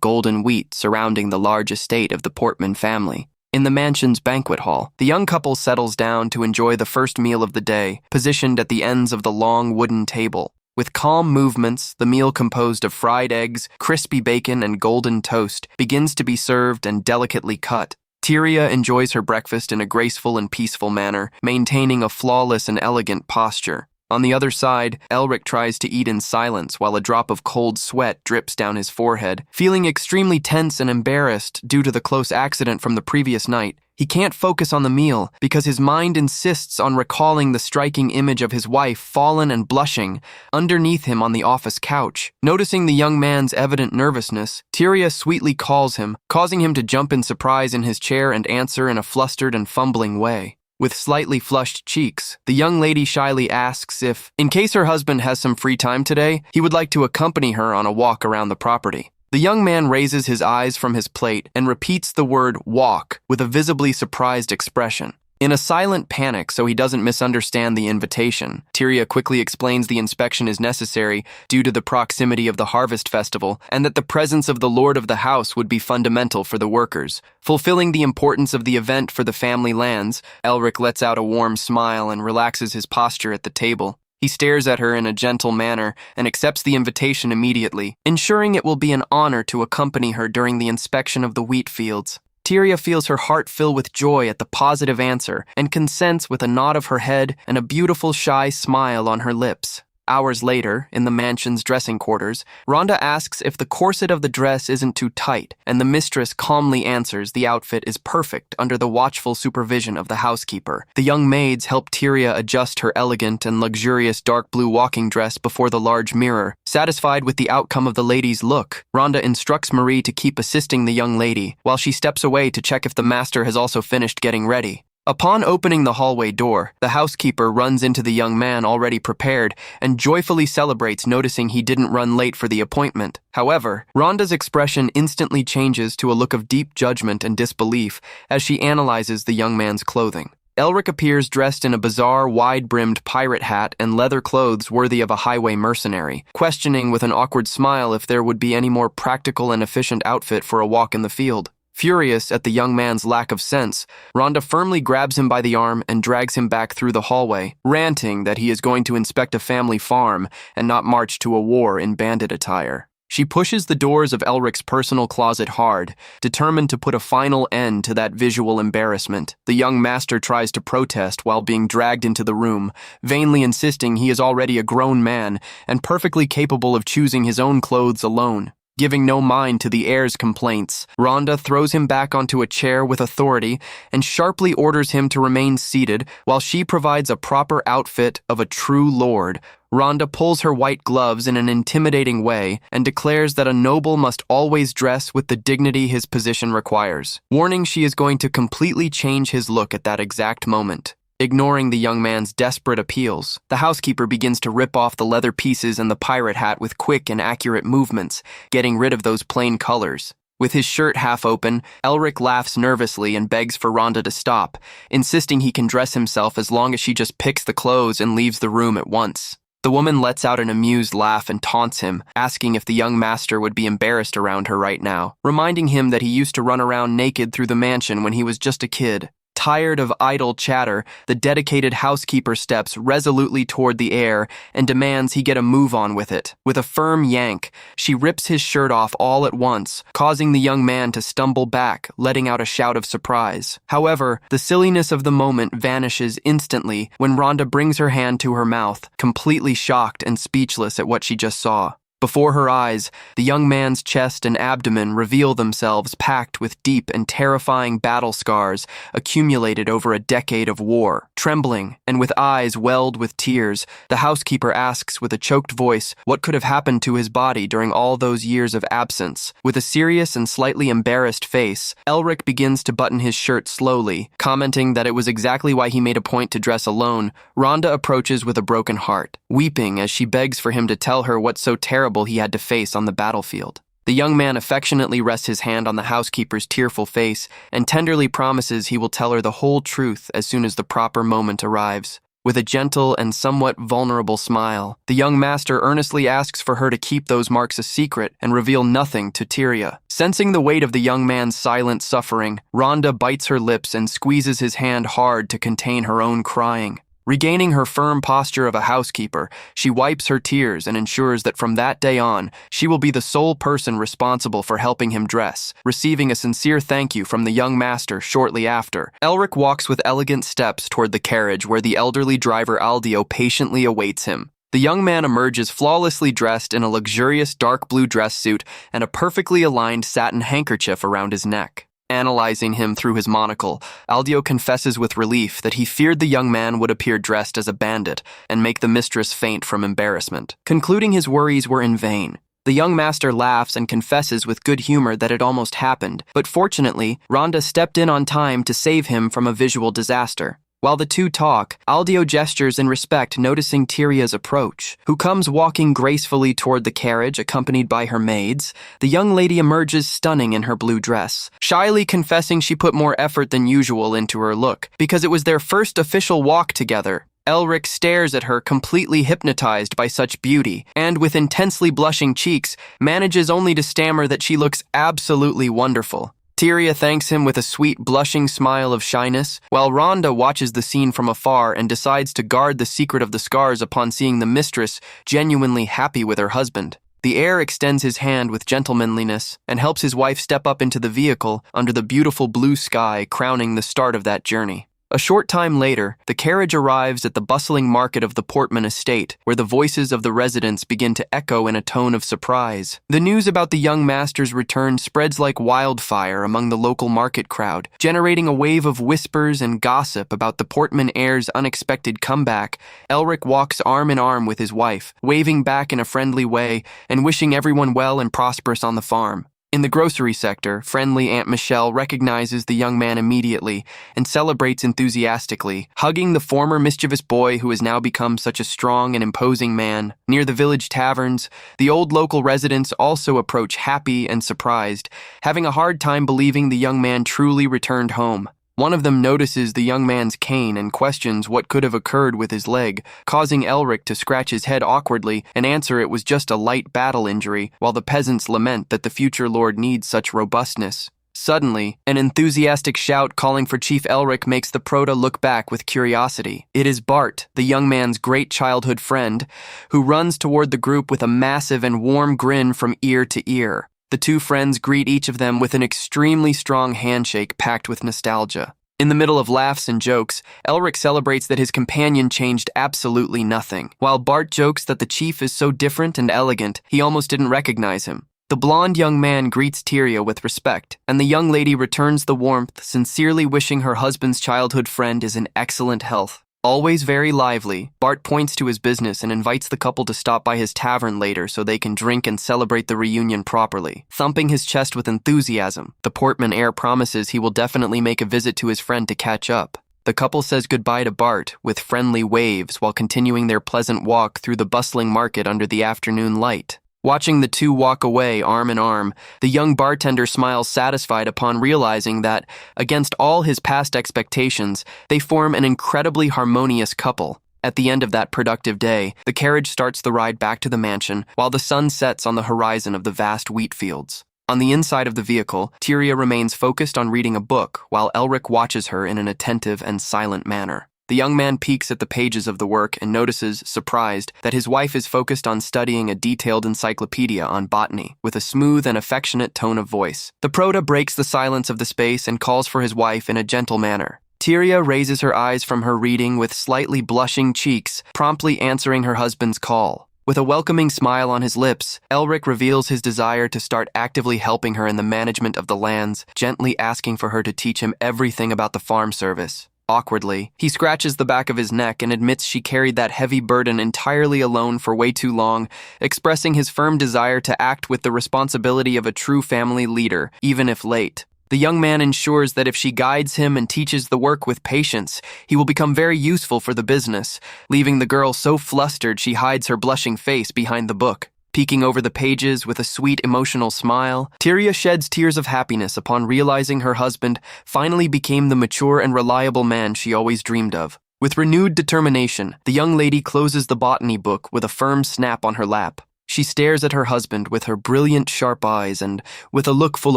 golden wheat surrounding the large estate of the Portman family. In the mansion's banquet hall, the young couple settles down to enjoy the first meal of the day, positioned at the ends of the long wooden table. With calm movements, the meal composed of fried eggs, crispy bacon, and golden toast begins to be served and delicately cut. Tyria enjoys her breakfast in a graceful and peaceful manner, maintaining a flawless and elegant posture. On the other side, Elric tries to eat in silence while a drop of cold sweat drips down his forehead. Feeling extremely tense and embarrassed due to the close accident from the previous night, he can't focus on the meal because his mind insists on recalling the striking image of his wife fallen and blushing underneath him on the office couch. Noticing the young man's evident nervousness, Tyria sweetly calls him, causing him to jump in surprise in his chair and answer in a flustered and fumbling way. With slightly flushed cheeks, the young lady shyly asks if, in case her husband has some free time today, he would like to accompany her on a walk around the property. The young man raises his eyes from his plate and repeats the word walk with a visibly surprised expression. In a silent panic so he doesn't misunderstand the invitation, Tyria quickly explains the inspection is necessary due to the proximity of the harvest festival and that the presence of the lord of the house would be fundamental for the workers. Fulfilling the importance of the event for the family lands, Elric lets out a warm smile and relaxes his posture at the table. He stares at her in a gentle manner and accepts the invitation immediately, ensuring it will be an honor to accompany her during the inspection of the wheat fields. Tyria feels her heart fill with joy at the positive answer and consents with a nod of her head and a beautiful shy smile on her lips. Hours later, in the mansion's dressing quarters, Rhonda asks if the corset of the dress isn't too tight, and the mistress calmly answers the outfit is perfect under the watchful supervision of the housekeeper. The young maids help Tyria adjust her elegant and luxurious dark blue walking dress before the large mirror. Satisfied with the outcome of the lady's look, Rhonda instructs Marie to keep assisting the young lady, while she steps away to check if the master has also finished getting ready. Upon opening the hallway door, the housekeeper runs into the young man already prepared and joyfully celebrates noticing he didn't run late for the appointment. However, Rhonda's expression instantly changes to a look of deep judgment and disbelief as she analyzes the young man's clothing. Elric appears dressed in a bizarre, wide-brimmed pirate hat and leather clothes worthy of a highway mercenary, questioning with an awkward smile if there would be any more practical and efficient outfit for a walk in the field. Furious at the young man's lack of sense, Rhonda firmly grabs him by the arm and drags him back through the hallway, ranting that he is going to inspect a family farm and not march to a war in bandit attire. She pushes the doors of Elric's personal closet hard, determined to put a final end to that visual embarrassment. The young master tries to protest while being dragged into the room, vainly insisting he is already a grown man and perfectly capable of choosing his own clothes alone. Giving no mind to the heir's complaints, Rhonda throws him back onto a chair with authority and sharply orders him to remain seated while she provides a proper outfit of a true lord. Rhonda pulls her white gloves in an intimidating way and declares that a noble must always dress with the dignity his position requires, warning she is going to completely change his look at that exact moment. Ignoring the young man's desperate appeals, the housekeeper begins to rip off the leather pieces and the pirate hat with quick and accurate movements, getting rid of those plain colors. With his shirt half open, Elric laughs nervously and begs for Rhonda to stop, insisting he can dress himself as long as she just picks the clothes and leaves the room at once. The woman lets out an amused laugh and taunts him, asking if the young master would be embarrassed around her right now, reminding him that he used to run around naked through the mansion when he was just a kid. Tired of idle chatter, the dedicated housekeeper steps resolutely toward the heir and demands he get a move on with it. With a firm yank, she rips his shirt off all at once, causing the young man to stumble back, letting out a shout of surprise. However, the silliness of the moment vanishes instantly when Rhonda brings her hand to her mouth, completely shocked and speechless at what she just saw. Before her eyes, the young man's chest and abdomen reveal themselves packed with deep and terrifying battle scars accumulated over a decade of war. Trembling, and with eyes welled with tears, the housekeeper asks with a choked voice what could have happened to his body during all those years of absence. With a serious and slightly embarrassed face, Elric begins to button his shirt slowly, commenting that it was exactly why he made a point to dress alone. Rhonda approaches with a broken heart, weeping as she begs for him to tell her what's so terrible he had to face on the battlefield. The young man affectionately rests his hand on the housekeeper's tearful face and tenderly promises he will tell her the whole truth as soon as the proper moment arrives. With a gentle and somewhat vulnerable smile, the young master earnestly asks for her to keep those marks a secret and reveal nothing to Tyria. Sensing the weight of the young man's silent suffering, Rhonda bites her lips and squeezes his hand hard to contain her own crying. Regaining her firm posture of a housekeeper, she wipes her tears and ensures that from that day on, she will be the sole person responsible for helping him dress, receiving a sincere thank you from the young master shortly after. Elric walks with elegant steps toward the carriage where the elderly driver Aldio patiently awaits him. The young man emerges flawlessly dressed in a luxurious dark blue dress suit and a perfectly aligned satin handkerchief around his neck. Analyzing him through his monocle, Aldio confesses with relief that he feared the young man would appear dressed as a bandit and make the mistress faint from embarrassment. Concluding his worries were in vain, the young master laughs and confesses with good humor that it almost happened, but fortunately, Rhonda stepped in on time to save him from a visual disaster. While the two talk, Aldio gestures in respect, noticing Tyria's approach, who comes walking gracefully toward the carriage accompanied by her maids. The young lady emerges stunning in her blue dress, shyly confessing she put more effort than usual into her look, because it was their first official walk together. Elric stares at her, completely hypnotized by such beauty, and with intensely blushing cheeks, manages only to stammer that she looks absolutely wonderful. Tyria thanks him with a sweet, blushing smile of shyness, while Rhonda watches the scene from afar and decides to guard the secret of the scars upon seeing the mistress genuinely happy with her husband. The heir extends his hand with gentlemanliness and helps his wife step up into the vehicle under the beautiful blue sky crowning the start of that journey. A short time later, the carriage arrives at the bustling market of the Portman estate, where the voices of the residents begin to echo in a tone of surprise. The news about the young master's return spreads like wildfire among the local market crowd, generating a wave of whispers and gossip about the Portman heir's unexpected comeback. Elric walks arm in arm with his wife, waving back in a friendly way and wishing everyone well and prosperous on the farm. In the grocery sector, friendly Aunt Michelle recognizes the young man immediately and celebrates enthusiastically, hugging the former mischievous boy who has now become such a strong and imposing man. Near the village taverns, the old local residents also approach happy and surprised, having a hard time believing the young man truly returned home. One of them notices the young man's cane and questions what could have occurred with his leg, causing Elric to scratch his head awkwardly and answer it was just a light battle injury, while the peasants lament that the future lord needs such robustness. Suddenly, an enthusiastic shout calling for Chief Elric makes the Proto look back with curiosity. It is Bart, the young man's great childhood friend, who runs toward the group with a massive and warm grin from ear to ear. The two friends greet each of them with an extremely strong handshake packed with nostalgia. In the middle of laughs and jokes, Elric celebrates that his companion changed absolutely nothing. While Bart jokes that the chief is so different and elegant, he almost didn't recognize him. The blonde young man greets Tyria with respect, and the young lady returns the warmth, sincerely wishing her husband's childhood friend is in excellent health. Always very lively, Bart points to his business and invites the couple to stop by his tavern later so they can drink and celebrate the reunion properly. Thumping his chest with enthusiasm, the Portman heir promises he will definitely make a visit to his friend to catch up. The couple says goodbye to Bart with friendly waves while continuing their pleasant walk through the bustling market under the afternoon light. Watching the two walk away arm in arm, the young bartender smiles satisfied upon realizing that, against all his past expectations, they form an incredibly harmonious couple. At the end of that productive day, the carriage starts the ride back to the mansion while the sun sets on the horizon of the vast wheat fields. On the inside of the vehicle, Tyria remains focused on reading a book while Elric watches her in an attentive and silent manner. The young man peeks at the pages of the work and notices, surprised, that his wife is focused on studying a detailed encyclopedia on botany with a smooth and affectionate tone of voice. The prota breaks the silence of the space and calls for his wife in a gentle manner. Tyria raises her eyes from her reading with slightly blushing cheeks, promptly answering her husband's call. With a welcoming smile on his lips, Elric reveals his desire to start actively helping her in the management of the lands, gently asking for her to teach him everything about the farm service. Awkwardly, he scratches the back of his neck and admits she carried that heavy burden entirely alone for way too long, expressing his firm desire to act with the responsibility of a true family leader, even if late. The young man ensures that if she guides him and teaches the work with patience, he will become very useful for the business, leaving the girl so flustered she hides her blushing face behind the book. Peeking over the pages with a sweet, emotional smile, Tyria sheds tears of happiness upon realizing her husband finally became the mature and reliable man she always dreamed of. With renewed determination, the young lady closes the botany book with a firm snap on her lap. She stares at her husband with her brilliant, sharp eyes and, with a look full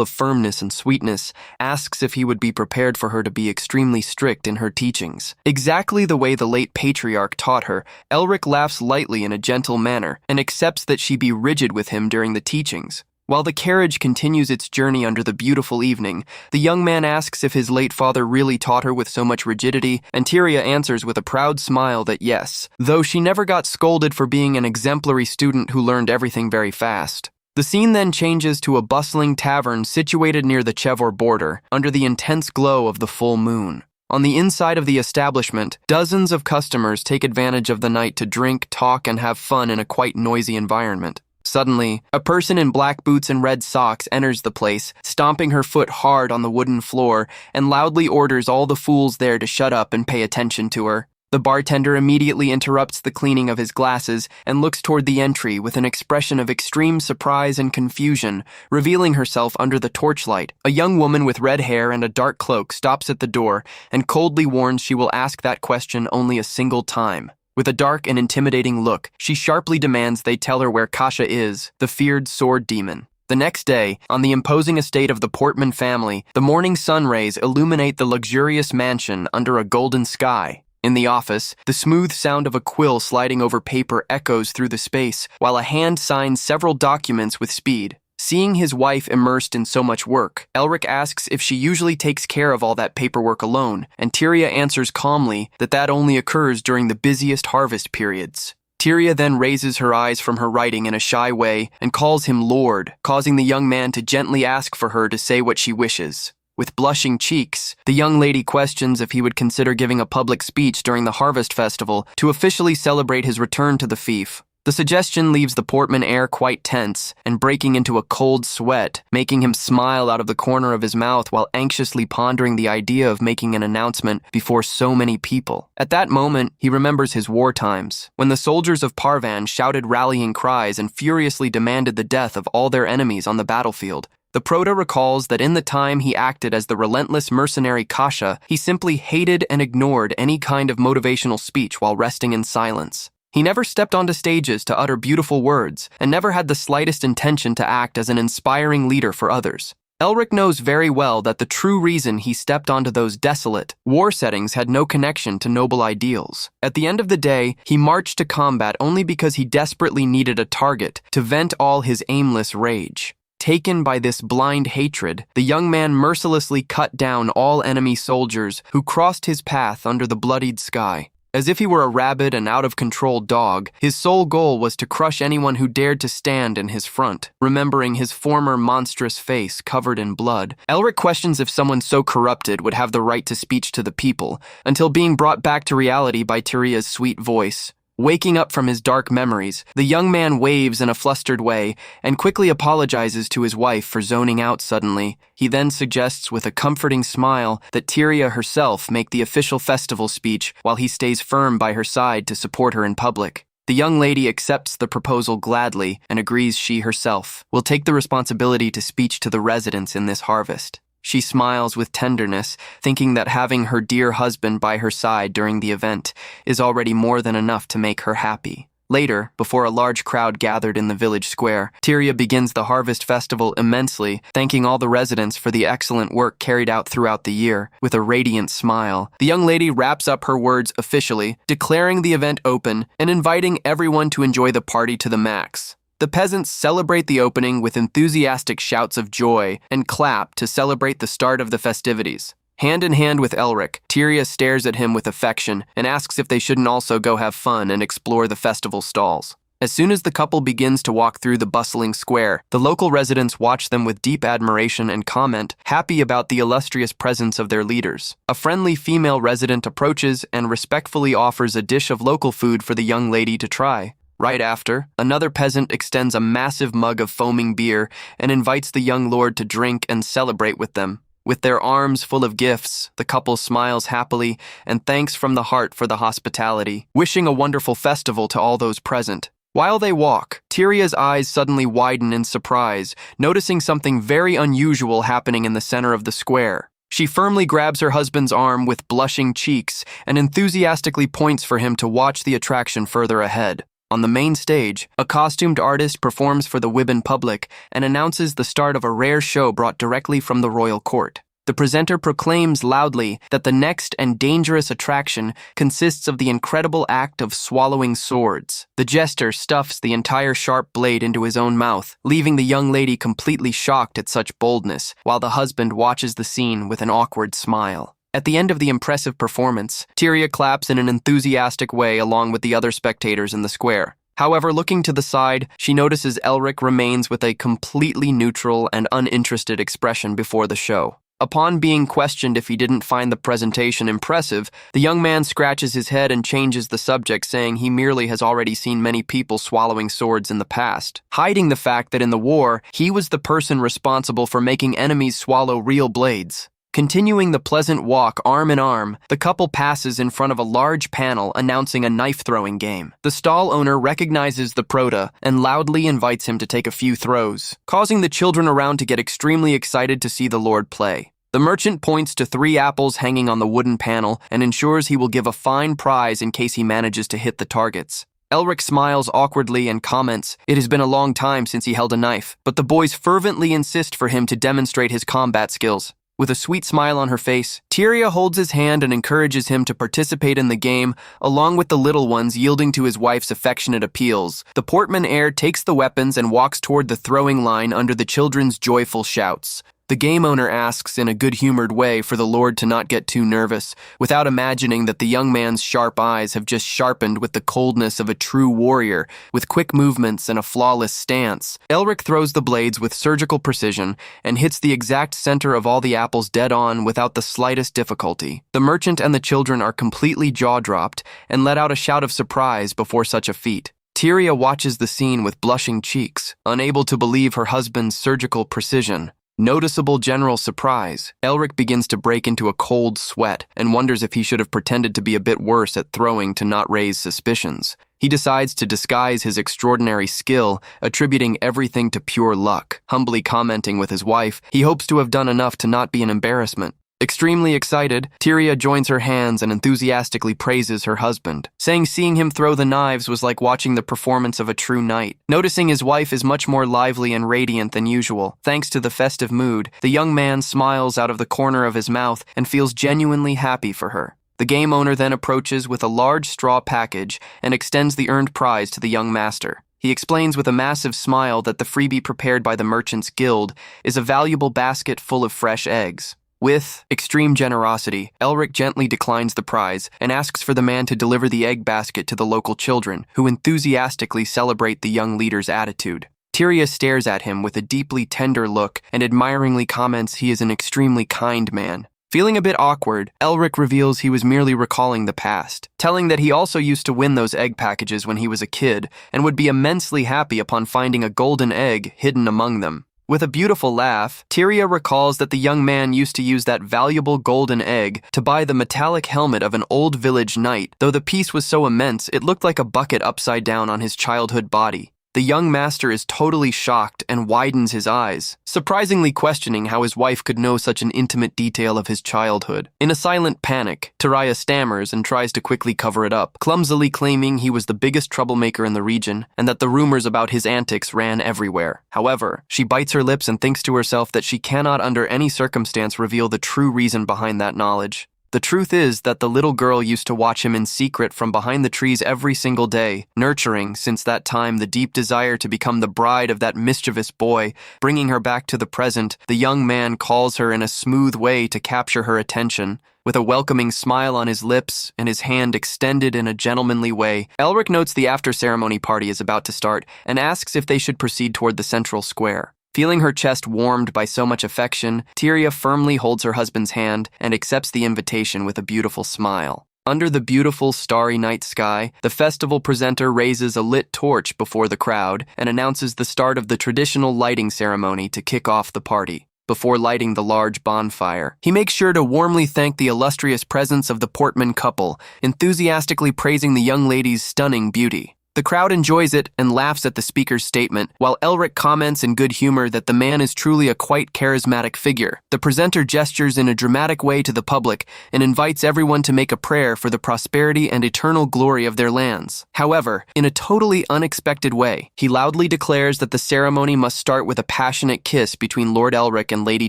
of firmness and sweetness, asks if he would be prepared for her to be extremely strict in her teachings. Exactly the way the late patriarch taught her, Elric laughs lightly in a gentle manner and accepts that she be rigid with him during the teachings. While the carriage continues its journey under the beautiful evening, the young man asks if his late father really taught her with so much rigidity, and Tyria answers with a proud smile that yes, though she never got scolded for being an exemplary student who learned everything very fast. The scene then changes to a bustling tavern situated near the Chevor border, under the intense glow of the full moon. On the inside of the establishment, dozens of customers take advantage of the night to drink, talk, and have fun in a quite noisy environment. Suddenly, a person in black boots and red socks enters the place, stomping her foot hard on the wooden floor, and loudly orders all the fools there to shut up and pay attention to her. The bartender immediately interrupts the cleaning of his glasses and looks toward the entry with an expression of extreme surprise and confusion, revealing herself under the torchlight. A young woman with red hair and a dark cloak stops at the door and coldly warns she will ask that question only a single time. With a dark and intimidating look, she sharply demands they tell her where Kasha is, the feared sword demon. The next day, on the imposing estate of the Portman family, the morning sun rays illuminate the luxurious mansion under a golden sky. In the office, the smooth sound of a quill sliding over paper echoes through the space, while a hand signs several documents with speed. Seeing his wife immersed in so much work, Elric asks if she usually takes care of all that paperwork alone, and Tyria answers calmly that only occurs during the busiest harvest periods. Tyria then raises her eyes from her writing in a shy way and calls him Lord, causing the young man to gently ask for her to say what she wishes. With blushing cheeks, the young lady questions if he would consider giving a public speech during the harvest festival to officially celebrate his return to the fief. The suggestion leaves the Portman heir quite tense and breaking into a cold sweat, making him smile out of the corner of his mouth while anxiously pondering the idea of making an announcement before so many people. At that moment, he remembers his war times, when the soldiers of Parvan shouted rallying cries and furiously demanded the death of all their enemies on the battlefield. The prota recalls that in the time he acted as the relentless mercenary Kasha, he simply hated and ignored any kind of motivational speech while resting in silence. He never stepped onto stages to utter beautiful words, and never had the slightest intention to act as an inspiring leader for others. Elric knows very well that the true reason he stepped onto those desolate war settings had no connection to noble ideals. At the end of the day, he marched to combat only because he desperately needed a target to vent all his aimless rage. Taken by this blind hatred, the young man mercilessly cut down all enemy soldiers who crossed his path under the bloodied sky. As if he were a rabid and out-of-control dog, his sole goal was to crush anyone who dared to stand in his front. Remembering his former monstrous face covered in blood, Elric questions if someone so corrupted would have the right to speech to the people, until being brought back to reality by Tyria's sweet voice. Waking up from his dark memories, the young man waves in a flustered way and quickly apologizes to his wife for zoning out suddenly. He then suggests with a comforting smile that Tyria herself make the official festival speech while he stays firm by her side to support her in public. The young lady accepts the proposal gladly and agrees she herself will take the responsibility to speech to the residents in this harvest. She smiles with tenderness, thinking that having her dear husband by her side during the event is already more than enough to make her happy. Later, before a large crowd gathered in the village square, Tyria begins the harvest festival immensely, thanking all the residents for the excellent work carried out throughout the year. With a radiant smile, the young lady wraps up her words officially, declaring the event open and inviting everyone to enjoy the party to the max. The peasants celebrate the opening with enthusiastic shouts of joy and clap to celebrate the start of the festivities. Hand in hand with Elric, Tyria stares at him with affection and asks if they shouldn't also go have fun and explore the festival stalls. As soon as the couple begins to walk through the bustling square, the local residents watch them with deep admiration and comment, happy about the illustrious presence of their leaders. A friendly female resident approaches and respectfully offers a dish of local food for the young lady to try. Right after, another peasant extends a massive mug of foaming beer and invites the young lord to drink and celebrate with them. With their arms full of gifts, the couple smiles happily and thanks from the heart for the hospitality, wishing a wonderful festival to all those present. While they walk, Tyria's eyes suddenly widen in surprise, noticing something very unusual happening in the center of the square. She firmly grabs her husband's arm with blushing cheeks and enthusiastically points for him to watch the attraction further ahead. On the main stage, a costumed artist performs for the Wibben public and announces the start of a rare show brought directly from the royal court. The presenter proclaims loudly that the next and dangerous attraction consists of the incredible act of swallowing swords. The jester stuffs the entire sharp blade into his own mouth, leaving the young lady completely shocked at such boldness, while the husband watches the scene with an awkward smile. At the end of the impressive performance, Tyria claps in an enthusiastic way along with the other spectators in the square. However, looking to the side, she notices Elric remains with a completely neutral and uninterested expression before the show. Upon being questioned if he didn't find the presentation impressive, the young man scratches his head and changes the subject, saying he merely has already seen many people swallowing swords in the past, hiding the fact that in the war, he was the person responsible for making enemies swallow real blades. Continuing the pleasant walk arm in arm, the couple passes in front of a large panel announcing a knife-throwing game. The stall owner recognizes the prota and loudly invites him to take a few throws, causing the children around to get extremely excited to see the Lord play. The merchant points to 3 apples hanging on the wooden panel and ensures he will give a fine prize in case he manages to hit the targets. Elric smiles awkwardly and comments, it has been a long time since he held a knife, but the boys fervently insist for him to demonstrate his combat skills. With a sweet smile on her face, Tyria holds his hand and encourages him to participate in the game, along with the little ones yielding to his wife's affectionate appeals. The Portman heir takes the weapons and walks toward the throwing line under the children's joyful shouts. The game owner asks in a good-humored way for the Lord to not get too nervous, without imagining that the young man's sharp eyes have just sharpened with the coldness of a true warrior, with quick movements and a flawless stance. Elric throws the blades with surgical precision and hits the exact center of all the apples dead on without the slightest difficulty. The merchant and the children are completely jaw-dropped and let out a shout of surprise before such a feat. Tyria watches the scene with blushing cheeks, unable to believe her husband's surgical precision. Noticeable general surprise, Elric begins to break into a cold sweat and wonders if he should have pretended to be a bit worse at throwing to not raise suspicions. He decides to disguise his extraordinary skill, attributing everything to pure luck. Humbly commenting with his wife, he hopes to have done enough to not be an embarrassment. Extremely excited, Tyria joins her hands and enthusiastically praises her husband, saying seeing him throw the knives was like watching the performance of a true knight. Noticing his wife is much more lively and radiant than usual, thanks to the festive mood, the young man smiles out of the corner of his mouth and feels genuinely happy for her. The game owner then approaches with a large straw package and extends the earned prize to the young master. He explains with a massive smile that the freebie prepared by the Merchants Guild is a valuable basket full of fresh eggs. With extreme generosity, Elric gently declines the prize and asks for the man to deliver the egg basket to the local children, who enthusiastically celebrate the young leader's attitude. Tyria stares at him with a deeply tender look and admiringly comments he is an extremely kind man. Feeling a bit awkward, Elric reveals he was merely recalling the past, telling that he also used to win those egg packages when he was a kid and would be immensely happy upon finding a golden egg hidden among them. With a beautiful laugh, Tyria recalls that the young man used to use that valuable golden egg to buy the metallic helmet of an old village knight, though the piece was so immense it looked like a bucket upside down on his childhood body. The young master is totally shocked and widens his eyes, surprisingly questioning how his wife could know such an intimate detail of his childhood. In a silent panic, Tyria stammers and tries to quickly cover it up, clumsily claiming he was the biggest troublemaker in the region and that the rumors about his antics ran everywhere. However, she bites her lips and thinks to herself that she cannot under any circumstance reveal the true reason behind that knowledge. The truth is that the little girl used to watch him in secret from behind the trees every single day, nurturing, since that time, the deep desire to become the bride of that mischievous boy. Bringing her back to the present, the young man calls her in a smooth way to capture her attention. With a welcoming smile on his lips and his hand extended in a gentlemanly way, Elric notes the after-ceremony party is about to start and asks if they should proceed toward the central square. Feeling her chest warmed by so much affection, Tyria firmly holds her husband's hand and accepts the invitation with a beautiful smile. Under the beautiful starry night sky, the festival presenter raises a lit torch before the crowd and announces the start of the traditional lighting ceremony to kick off the party. Before lighting the large bonfire, he makes sure to warmly thank the illustrious presence of the Portman couple, enthusiastically praising the young lady's stunning beauty. The crowd enjoys it and laughs at the speaker's statement, while Elric comments in good humor that the man is truly a quite charismatic figure. The presenter gestures in a dramatic way to the public and invites everyone to make a prayer for the prosperity and eternal glory of their lands. However, in a totally unexpected way, he loudly declares that the ceremony must start with a passionate kiss between Lord Elric and Lady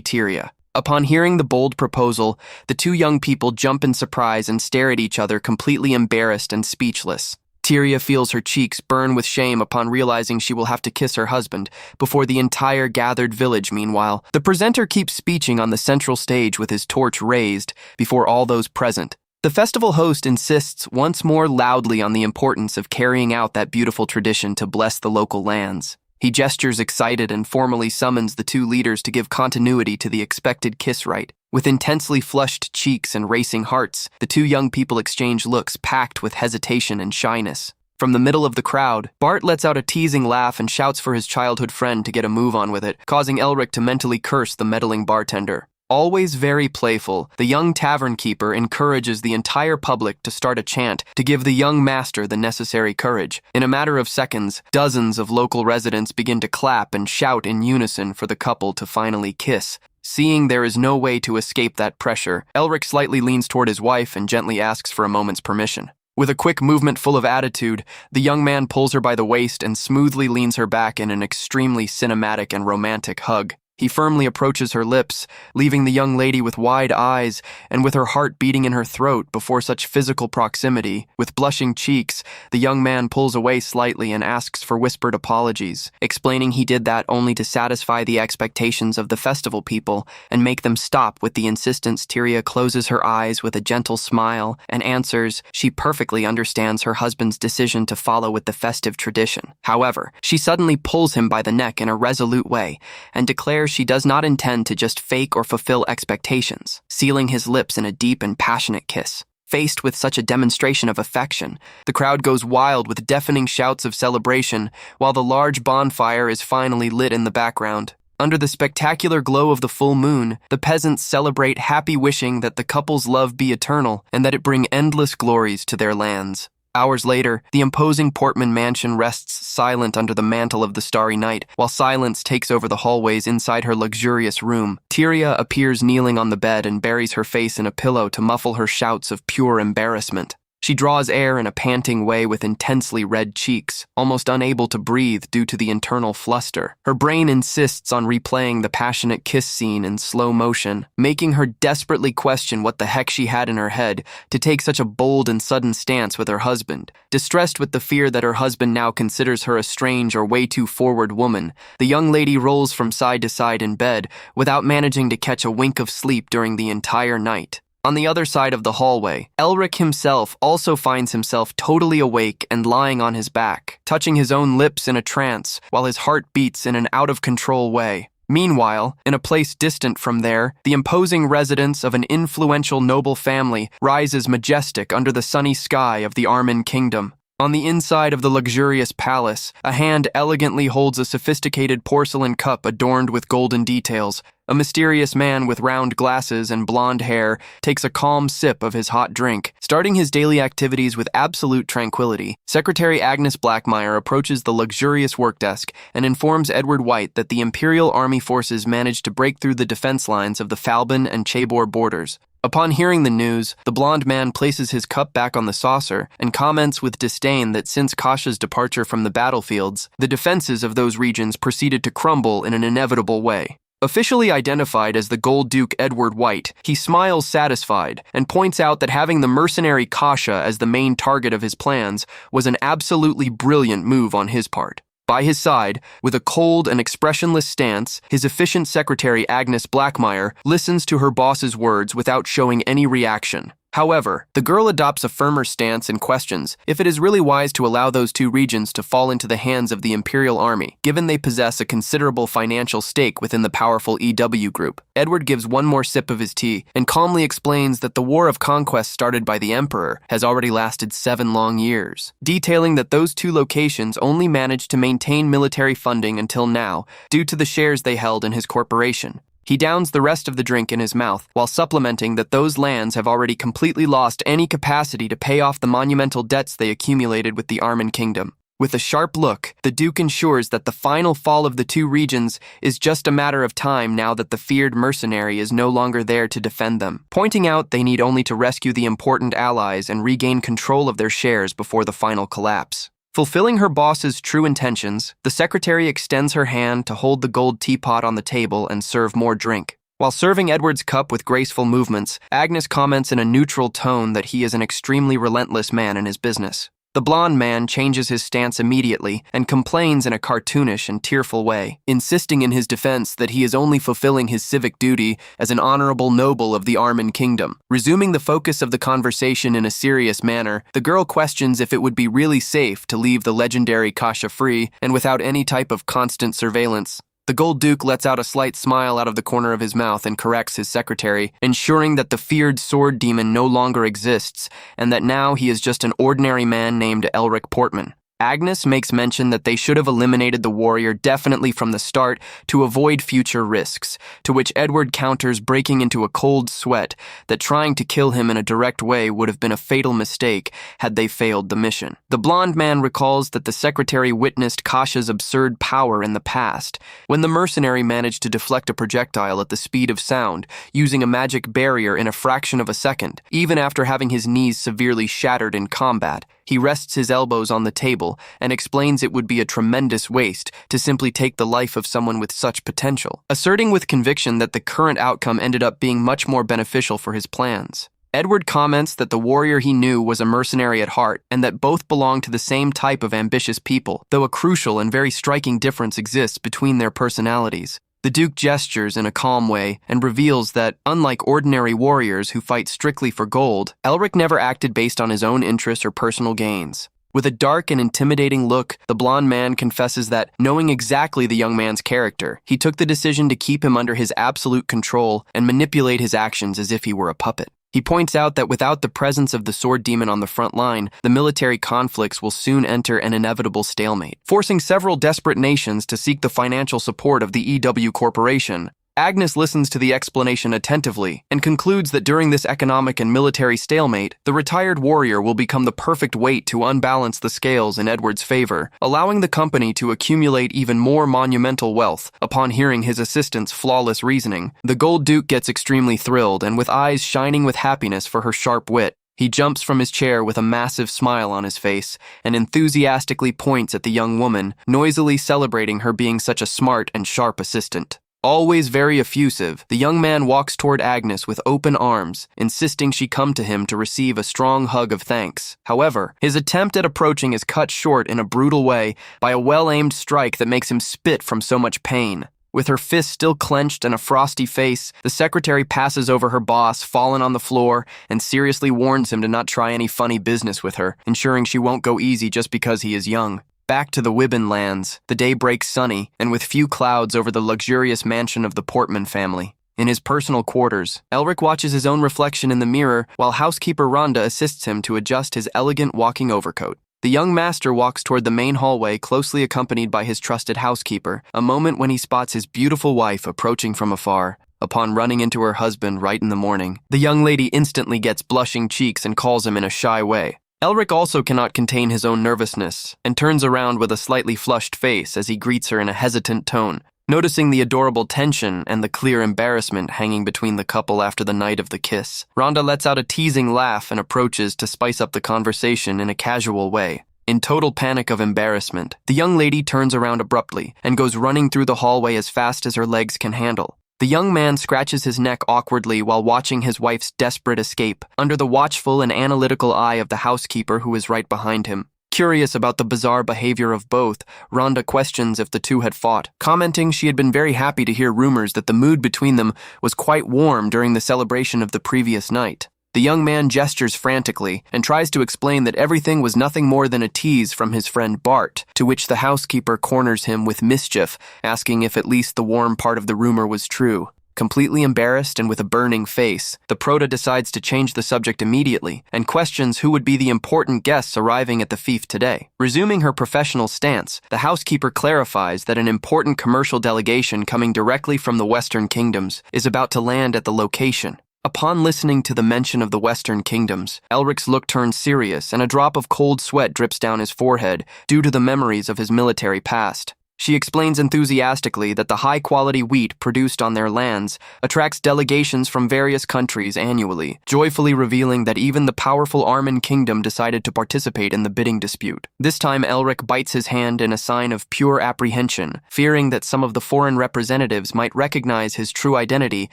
Tyria. Upon hearing the bold proposal, the two young people jump in surprise and stare at each other, completely embarrassed and speechless. Tyria feels her cheeks burn with shame upon realizing she will have to kiss her husband before the entire gathered village. Meanwhile, the presenter keeps speeching on the central stage with his torch raised before all those present. The festival host insists once more loudly on the importance of carrying out that beautiful tradition to bless the local lands. He gestures excited and formally summons the two leaders to give continuity to the expected kiss rite. With intensely flushed cheeks and racing hearts, the two young people exchange looks packed with hesitation and shyness. From the middle of the crowd, Bart lets out a teasing laugh and shouts for his childhood friend to get a move on with it, causing Elric to mentally curse the meddling bartender. Always very playful, the young tavern keeper encourages the entire public to start a chant to give the young master the necessary courage. In a matter of seconds, dozens of local residents begin to clap and shout in unison for the couple to finally kiss. Seeing there is no way to escape that pressure, Elric slightly leans toward his wife and gently asks for a moment's permission. With a quick movement full of attitude, the young man pulls her by the waist and smoothly leans her back in an extremely cinematic and romantic hug. He firmly approaches her lips, leaving the young lady with wide eyes and with her heart beating in her throat before such physical proximity. With blushing cheeks, the young man pulls away slightly and asks for whispered apologies, explaining he did that only to satisfy the expectations of the festival people and make them stop with the insistence. Tyria closes her eyes with a gentle smile and answers she perfectly understands her husband's decision to follow with the festive tradition. However, she suddenly pulls him by the neck in a resolute way and declares she does not intend to just fake or fulfill expectations, sealing his lips in a deep and passionate kiss. Faced with such a demonstration of affection, the crowd goes wild with deafening shouts of celebration, while the large bonfire is finally lit in the background. Under the spectacular glow of the full moon, the peasants celebrate, happy, wishing that the couple's love be eternal and that it bring endless glories to their lands. Hours later, the imposing Portman mansion rests silent under the mantle of the starry night, while silence takes over the hallways inside her luxurious room. Tyria appears kneeling on the bed and buries her face in a pillow to muffle her shouts of pure embarrassment. She draws air in a panting way with intensely red cheeks, almost unable to breathe due to the internal fluster. Her brain insists on replaying the passionate kiss scene in slow motion, making her desperately question what the heck she had in her head to take such a bold and sudden stance with her husband. Distressed with the fear that her husband now considers her a strange or way too forward woman, the young lady rolls from side to side in bed without managing to catch a wink of sleep during the entire night. On the other side of the hallway, Elric himself also finds himself totally awake and lying on his back, touching his own lips in a trance while his heart beats in an out-of-control way. Meanwhile, in a place distant from there, the imposing residence of an influential noble family rises majestic under the sunny sky of the Armen Kingdom. On the inside of the luxurious palace, a hand elegantly holds a sophisticated porcelain cup adorned with golden details. A mysterious man with round glasses and blonde hair takes a calm sip of his hot drink, starting his daily activities with absolute tranquility. Secretary Agnes Blackmire approaches the luxurious work desk and informs Edward White that the Imperial Army forces managed to break through the defense lines of the Falbin and Chabor borders. Upon hearing the news, the blonde man places his cup back on the saucer and comments with disdain that since Kasha's departure from the battlefields, the defenses of those regions proceeded to crumble in an inevitable way. Officially identified as the Gold Duke Edward White, he smiles satisfied and points out that having the mercenary Kasha as the main target of his plans was an absolutely brilliant move on his part. By his side, with a cold and expressionless stance, his efficient secretary Agnes Blackmire listens to her boss's words without showing any reaction. However, the girl adopts a firmer stance and questions if it is really wise to allow those two regions to fall into the hands of the Imperial Army, given they possess a considerable financial stake within the powerful EW group. Edward gives one more sip of his tea and calmly explains that the war of conquest started by the Emperor has already lasted 7 long years, detailing that those two locations only managed to maintain military funding until now due to the shares they held in his corporation. He downs the rest of the drink in his mouth while supplementing that those lands have already completely lost any capacity to pay off the monumental debts they accumulated with the Armen Kingdom. With a sharp look, the Duke ensures that the final fall of the two regions is just a matter of time now that the feared mercenary is no longer there to defend them, pointing out they need only to rescue the important allies and regain control of their shares before the final collapse. Fulfilling her boss's true intentions, the secretary extends her hand to hold the gold teapot on the table and serve more drink. While serving Edward's cup with graceful movements, Agnes comments in a neutral tone that he is an extremely relentless man in his business. The blonde man changes his stance immediately and complains in a cartoonish and tearful way, insisting in his defense that he is only fulfilling his civic duty as an honorable noble of the Armen Kingdom. Resuming the focus of the conversation in a serious manner, the girl questions if it would be really safe to leave the legendary Kasha free and without any type of constant surveillance. The Gold Duke lets out a slight smile out of the corner of his mouth and corrects his secretary, ensuring that the feared sword demon no longer exists and that now he is just an ordinary man named Elric Portman. Agnes makes mention that they should have eliminated the warrior definitely from the start to avoid future risks, to which Edward counters, breaking into a cold sweat, that trying to kill him in a direct way would have been a fatal mistake had they failed the mission. The blonde man recalls that the secretary witnessed Kasha's absurd power in the past, when the mercenary managed to deflect a projectile at the speed of sound, using a magic barrier in a fraction of a second, even after having his knees severely shattered in combat. He rests his elbows on the table and explains it would be a tremendous waste to simply take the life of someone with such potential, asserting with conviction that the current outcome ended up being much more beneficial for his plans. Edward comments that the warrior he knew was a mercenary at heart and that both belonged to the same type of ambitious people, though a crucial and very striking difference exists between their personalities. The Duke gestures in a calm way and reveals that, unlike ordinary warriors who fight strictly for gold, Elric never acted based on his own interests or personal gains. With a dark and intimidating look, the blonde man confesses that, knowing exactly the young man's character, he took the decision to keep him under his absolute control and manipulate his actions as if he were a puppet. He points out that without the presence of the sword demon on the front line, the military conflicts will soon enter an inevitable stalemate, forcing several desperate nations to seek the financial support of the EW Corporation. Agnes listens to the explanation attentively and concludes that during this economic and military stalemate, the retired warrior will become the perfect weight to unbalance the scales in Edward's favor, allowing the company to accumulate even more monumental wealth. Upon hearing his assistant's flawless reasoning, the Gold Duke gets extremely thrilled and with eyes shining with happiness for her sharp wit, he jumps from his chair with a massive smile on his face and enthusiastically points at the young woman, noisily celebrating her being such a smart and sharp assistant. Always very effusive, the young man walks toward Agnes with open arms, insisting she come to him to receive a strong hug of thanks. However, his attempt at approaching is cut short in a brutal way by a well-aimed strike that makes him spit from so much pain. With her fist still clenched and a frosty face, the secretary passes over her boss, fallen on the floor, and seriously warns him to not try any funny business with her, ensuring she won't go easy just because he is young. Back to the Wibbin lands, the day breaks sunny, and with few clouds over the luxurious mansion of the Portman family. In his personal quarters, Elric watches his own reflection in the mirror while housekeeper Rhonda assists him to adjust his elegant walking overcoat. The young master walks toward the main hallway, closely accompanied by his trusted housekeeper, a moment when he spots his beautiful wife approaching from afar. Upon running into her husband right in the morning, the young lady instantly gets blushing cheeks and calls him in a shy way. Elric also cannot contain his own nervousness and turns around with a slightly flushed face as he greets her in a hesitant tone. Noticing the adorable tension and the clear embarrassment hanging between the couple after the night of the kiss, Rhonda lets out a teasing laugh and approaches to spice up the conversation in a casual way. In total panic of embarrassment, the young lady turns around abruptly and goes running through the hallway as fast as her legs can handle. The young man scratches his neck awkwardly while watching his wife's desperate escape, under the watchful and analytical eye of the housekeeper who is right behind him. Curious about the bizarre behavior of both, Rhonda questions if the two had fought, commenting she had been very happy to hear rumors that the mood between them was quite warm during the celebration of the previous night. The young man gestures frantically and tries to explain that everything was nothing more than a tease from his friend Bart, to which the housekeeper corners him with mischief, asking if at least the warm part of the rumor was true. Completely embarrassed and with a burning face, the Proto decides to change the subject immediately and questions who would be the important guests arriving at the fief today. Resuming her professional stance, the housekeeper clarifies that an important commercial delegation coming directly from the Western Kingdoms is about to land at the location. Upon listening to the mention of the Western Kingdoms, Elric's look turns serious and a drop of cold sweat drips down his forehead due to the memories of his military past. She explains enthusiastically that the high-quality wheat produced on their lands attracts delegations from various countries annually, joyfully revealing that even the powerful Armen Kingdom decided to participate in the bidding dispute. This time Elric bites his hand in a sign of pure apprehension, fearing that some of the foreign representatives might recognize his true identity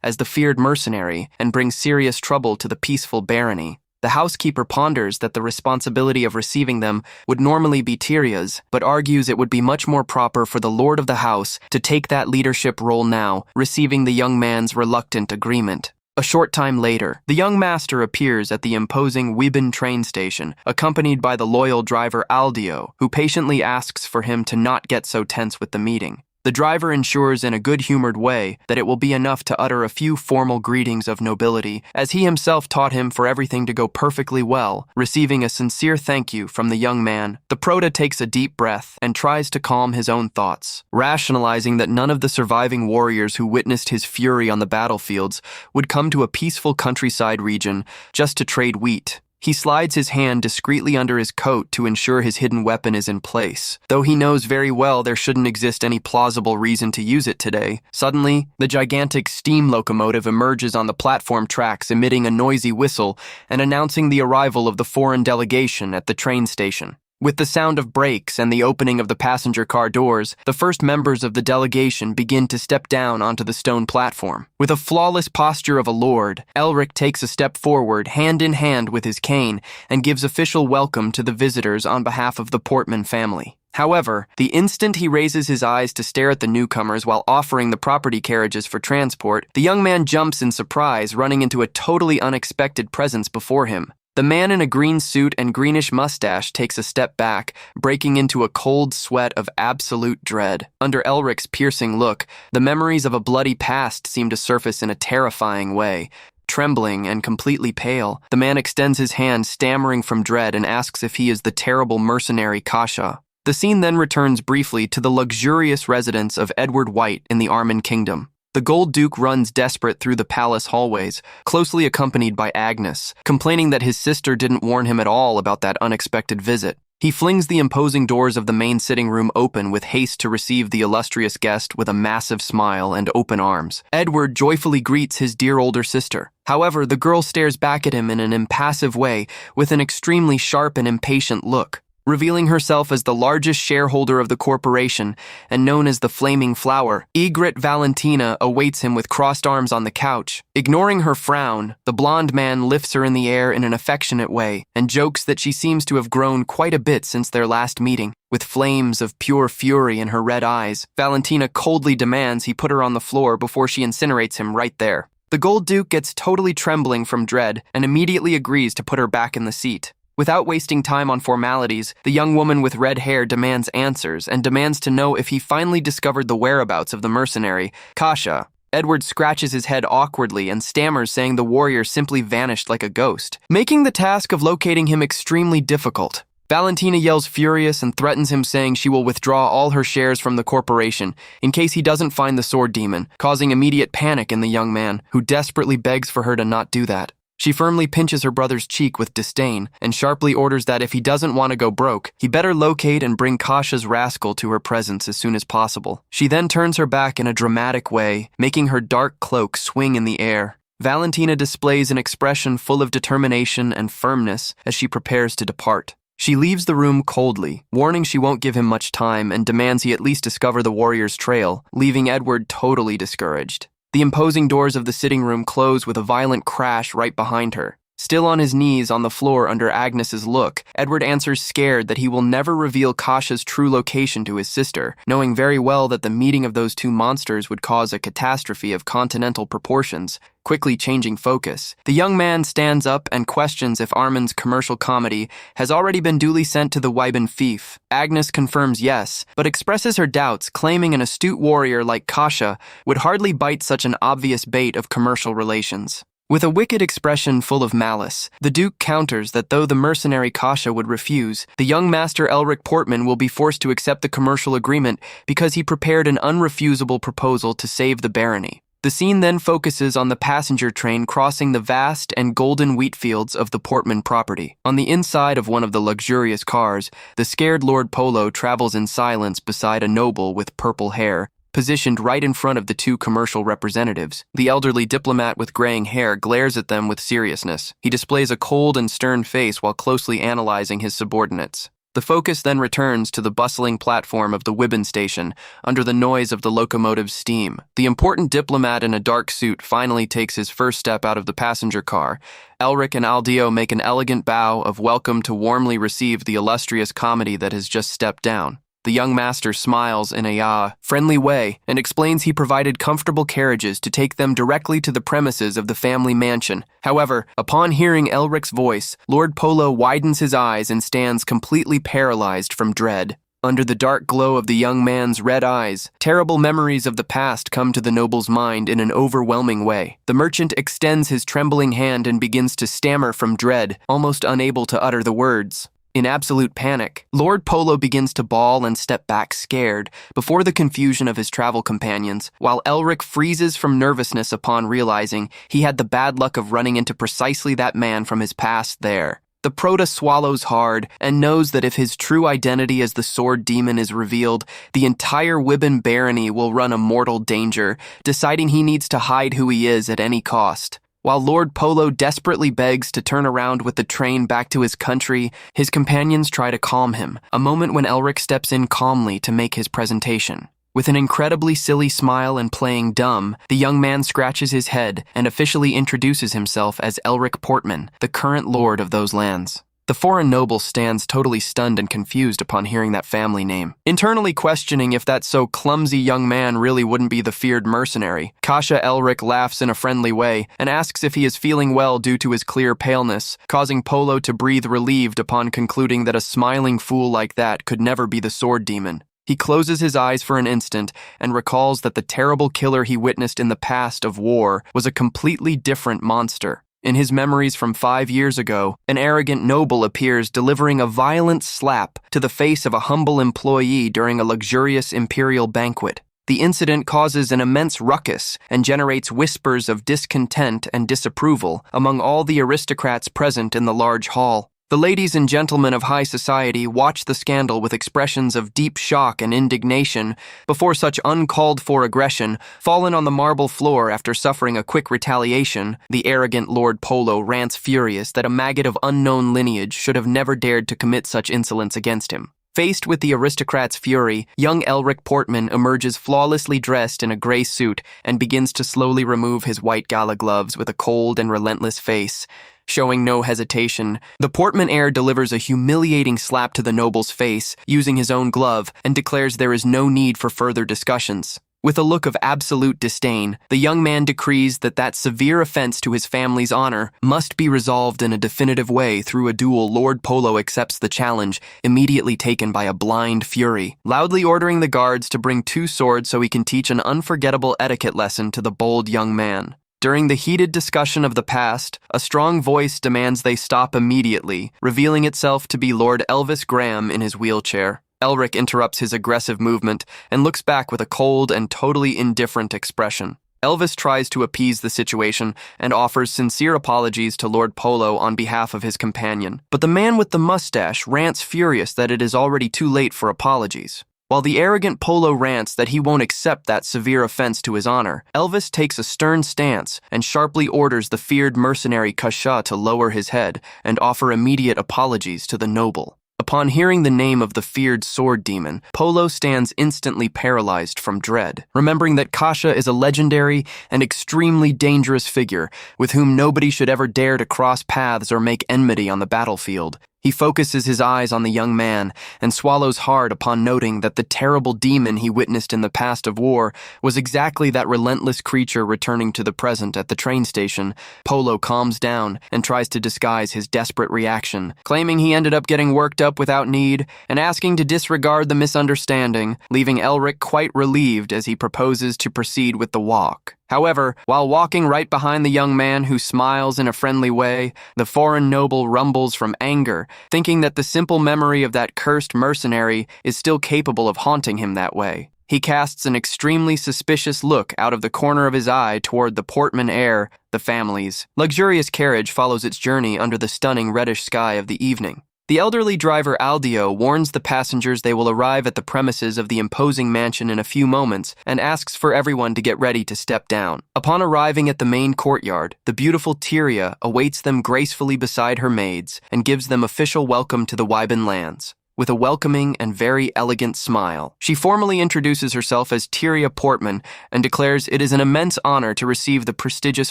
as the feared mercenary and bring serious trouble to the peaceful barony. The housekeeper ponders that the responsibility of receiving them would normally be Tyrion's, but argues it would be much more proper for the lord of the house to take that leadership role now, receiving the young man's reluctant agreement. A short time later, the young master appears at the imposing Wiben train station, accompanied by the loyal driver Aldio, who patiently asks for him to not get so tense with the meeting. The driver ensures in a good-humored way that it will be enough to utter a few formal greetings of nobility, as he himself taught him for everything to go perfectly well, receiving a sincere thank you from the young man. The Proto takes a deep breath and tries to calm his own thoughts, rationalizing that none of the surviving warriors who witnessed his fury on the battlefields would come to a peaceful countryside region just to trade wheat. He slides his hand discreetly under his coat to ensure his hidden weapon is in place, though he knows very well there shouldn't exist any plausible reason to use it today. Suddenly, the gigantic steam locomotive emerges on the platform tracks, emitting a noisy whistle and announcing the arrival of the foreign delegation at the train station. With the sound of brakes and the opening of the passenger car doors, the first members of the delegation begin to step down onto the stone platform. With a flawless posture of a lord, Elric takes a step forward, hand in hand with his cane, and gives official welcome to the visitors on behalf of the Portman family. However, the instant he raises his eyes to stare at the newcomers while offering the property carriages for transport, the young man jumps in surprise, running into a totally unexpected presence before him. The man in a green suit and greenish mustache takes a step back, breaking into a cold sweat of absolute dread. Under Elric's piercing look, the memories of a bloody past seem to surface in a terrifying way. Trembling and completely pale, the man extends his hand, stammering from dread, and asks if he is the terrible mercenary Kasha. The scene then returns briefly to the luxurious residence of Edward White in the Armen Kingdom. The Gold Duke runs desperate through the palace hallways, closely accompanied by Agnes, complaining that his sister didn't warn him at all about that unexpected visit. He flings the imposing doors of the main sitting room open with haste to receive the illustrious guest with a massive smile and open arms. Edward joyfully greets his dear older sister. However, the girl stares back at him in an impassive way with an extremely sharp and impatient look. Revealing herself as the largest shareholder of the corporation and known as the Flaming Flower, Egret Valentina awaits him with crossed arms on the couch. Ignoring her frown, the blonde man lifts her in the air in an affectionate way and jokes that she seems to have grown quite a bit since their last meeting. With flames of pure fury in her red eyes, Valentina coldly demands he put her on the floor before she incinerates him right there. The Gold Duke gets totally trembling from dread and immediately agrees to put her back in the seat. Without wasting time on formalities, the young woman with red hair demands answers and demands to know if he finally discovered the whereabouts of the mercenary, Kasha. Edward scratches his head awkwardly and stammers, saying the warrior simply vanished like a ghost, making the task of locating him extremely difficult. Valentina yells furious and threatens him, saying she will withdraw all her shares from the corporation in case he doesn't find the sword demon, causing immediate panic in the young man, who desperately begs for her to not do that. She firmly pinches her brother's cheek with disdain and sharply orders that if he doesn't want to go broke, he better locate and bring Kasha's rascal to her presence as soon as possible. She then turns her back in a dramatic way, making her dark cloak swing in the air. Valentina displays an expression full of determination and firmness as she prepares to depart. She leaves the room coldly, warning she won't give him much time and demands he at least discover the warrior's trail, leaving Edward totally discouraged. The imposing doors of the sitting room close with a violent crash right behind her. Still on his knees on the floor under Agnes's look, Edward answers scared that he will never reveal Kasha's true location to his sister, knowing very well that the meeting of those two monsters would cause a catastrophe of continental proportions. Quickly changing focus, the young man stands up and questions if Armand's commercial comedy has already been duly sent to the Weiben fief. Agnes confirms yes, but expresses her doubts, claiming an astute warrior like Kasha would hardly bite such an obvious bait of commercial relations. With a wicked expression full of malice, the Duke counters that though the mercenary Kasha would refuse, the young master Elric Portman will be forced to accept the commercial agreement because he prepared an unrefusable proposal to save the barony. The scene then focuses on the passenger train crossing the vast and golden wheat fields of the Portman property. On the inside of one of the luxurious cars, the scared Lord Polo travels in silence beside a noble with purple hair, positioned right in front of the two commercial representatives. The elderly diplomat with graying hair glares at them with seriousness. He displays a cold and stern face while closely analyzing his subordinates. The focus then returns to the bustling platform of the Wibben station under the noise of the locomotive's steam. The important diplomat in a dark suit finally takes his first step out of the passenger car. Elric and Aldio make an elegant bow of welcome to warmly receive the illustrious comedy that has just stepped down. The young master smiles in a friendly way and explains he provided comfortable carriages to take them directly to the premises of the family mansion. However, upon hearing Elric's voice, Lord Polo widens his eyes and stands completely paralyzed from dread. Under the dark glow of the young man's red eyes, terrible memories of the past come to the noble's mind in an overwhelming way. The merchant extends his trembling hand and begins to stammer from dread, almost unable to utter the words. In absolute panic, Lord Polo begins to bawl and step back scared before the confusion of his travel companions, while Elric freezes from nervousness upon realizing he had the bad luck of running into precisely that man from his past there. The Prota swallows hard and knows that if his true identity as the sword demon is revealed, the entire Wibben barony will run a mortal danger, deciding he needs to hide who he is at any cost. While Lord Polo desperately begs to turn around with the train back to his country, his companions try to calm him, a moment when Elric steps in calmly to make his presentation. With an incredibly silly smile and playing dumb, the young man scratches his head and officially introduces himself as Elric Portman, the current lord of those lands. The foreign noble stands totally stunned and confused upon hearing that family name, internally questioning if that so clumsy young man really wouldn't be the feared mercenary. Kasha Elric laughs in a friendly way and asks if he is feeling well due to his clear paleness, causing Polo to breathe relieved upon concluding that a smiling fool like that could never be the sword demon. He closes his eyes for an instant and recalls that the terrible killer he witnessed in the past of war was a completely different monster. In his memories from 5 years ago, an arrogant noble appears delivering a violent slap to the face of a humble employee during a luxurious imperial banquet. The incident causes an immense ruckus and generates whispers of discontent and disapproval among all the aristocrats present in the large hall. The ladies and gentlemen of high society watch the scandal with expressions of deep shock and indignation before such uncalled-for aggression, fallen on the marble floor after suffering a quick retaliation. The arrogant Lord Polo rants furious that a maggot of unknown lineage should have never dared to commit such insolence against him. Faced with the aristocrat's fury, young Elric Portman emerges flawlessly dressed in a gray suit and begins to slowly remove his white gala gloves with a cold and relentless face. Showing no hesitation, the Portman heir delivers a humiliating slap to the noble's face using his own glove and declares there is no need for further discussions. With a look of absolute disdain, the young man decrees that severe offense to his family's honor must be resolved in a definitive way through a duel. Lord Polo accepts the challenge, immediately taken by a blind fury, loudly ordering the guards to bring 2 swords so he can teach an unforgettable etiquette lesson to the bold young man. During the heated discussion of the past, a strong voice demands they stop immediately, revealing itself to be Lord Elvis Graham in his wheelchair. Elric interrupts his aggressive movement and looks back with a cold and totally indifferent expression. Elvis tries to appease the situation and offers sincere apologies to Lord Polo on behalf of his companion. But the man with the mustache rants furious that it is already too late for apologies. While the arrogant Polo rants that he won't accept that severe offense to his honor, Elvis takes a stern stance and sharply orders the feared mercenary Kasha to lower his head and offer immediate apologies to the noble. Upon hearing the name of the feared sword demon, Polo stands instantly paralyzed from dread, remembering that Kasha is a legendary and extremely dangerous figure with whom nobody should ever dare to cross paths or make enmity on the battlefield. He focuses his eyes on the young man and swallows hard upon noting that the terrible demon he witnessed in the past of war was exactly that relentless creature returning to the present at the train station. Polo calms down and tries to disguise his desperate reaction, claiming he ended up getting worked up without need and asking to disregard the misunderstanding, leaving Elric quite relieved as he proposes to proceed with the walk. However, while walking right behind the young man who smiles in a friendly way, the foreign noble rumbles from anger, thinking that the simple memory of that cursed mercenary is still capable of haunting him that way. He casts an extremely suspicious look out of the corner of his eye toward the Portman heir, the family's luxurious carriage follows its journey under the stunning reddish sky of the evening. The elderly driver Aldio warns the passengers they will arrive at the premises of the imposing mansion in a few moments and asks for everyone to get ready to step down. Upon arriving at the main courtyard, the beautiful Tyria awaits them gracefully beside her maids and gives them official welcome to the Wyben lands. With a welcoming and very elegant smile, she formally introduces herself as Tyria Portman and declares it is an immense honor to receive the prestigious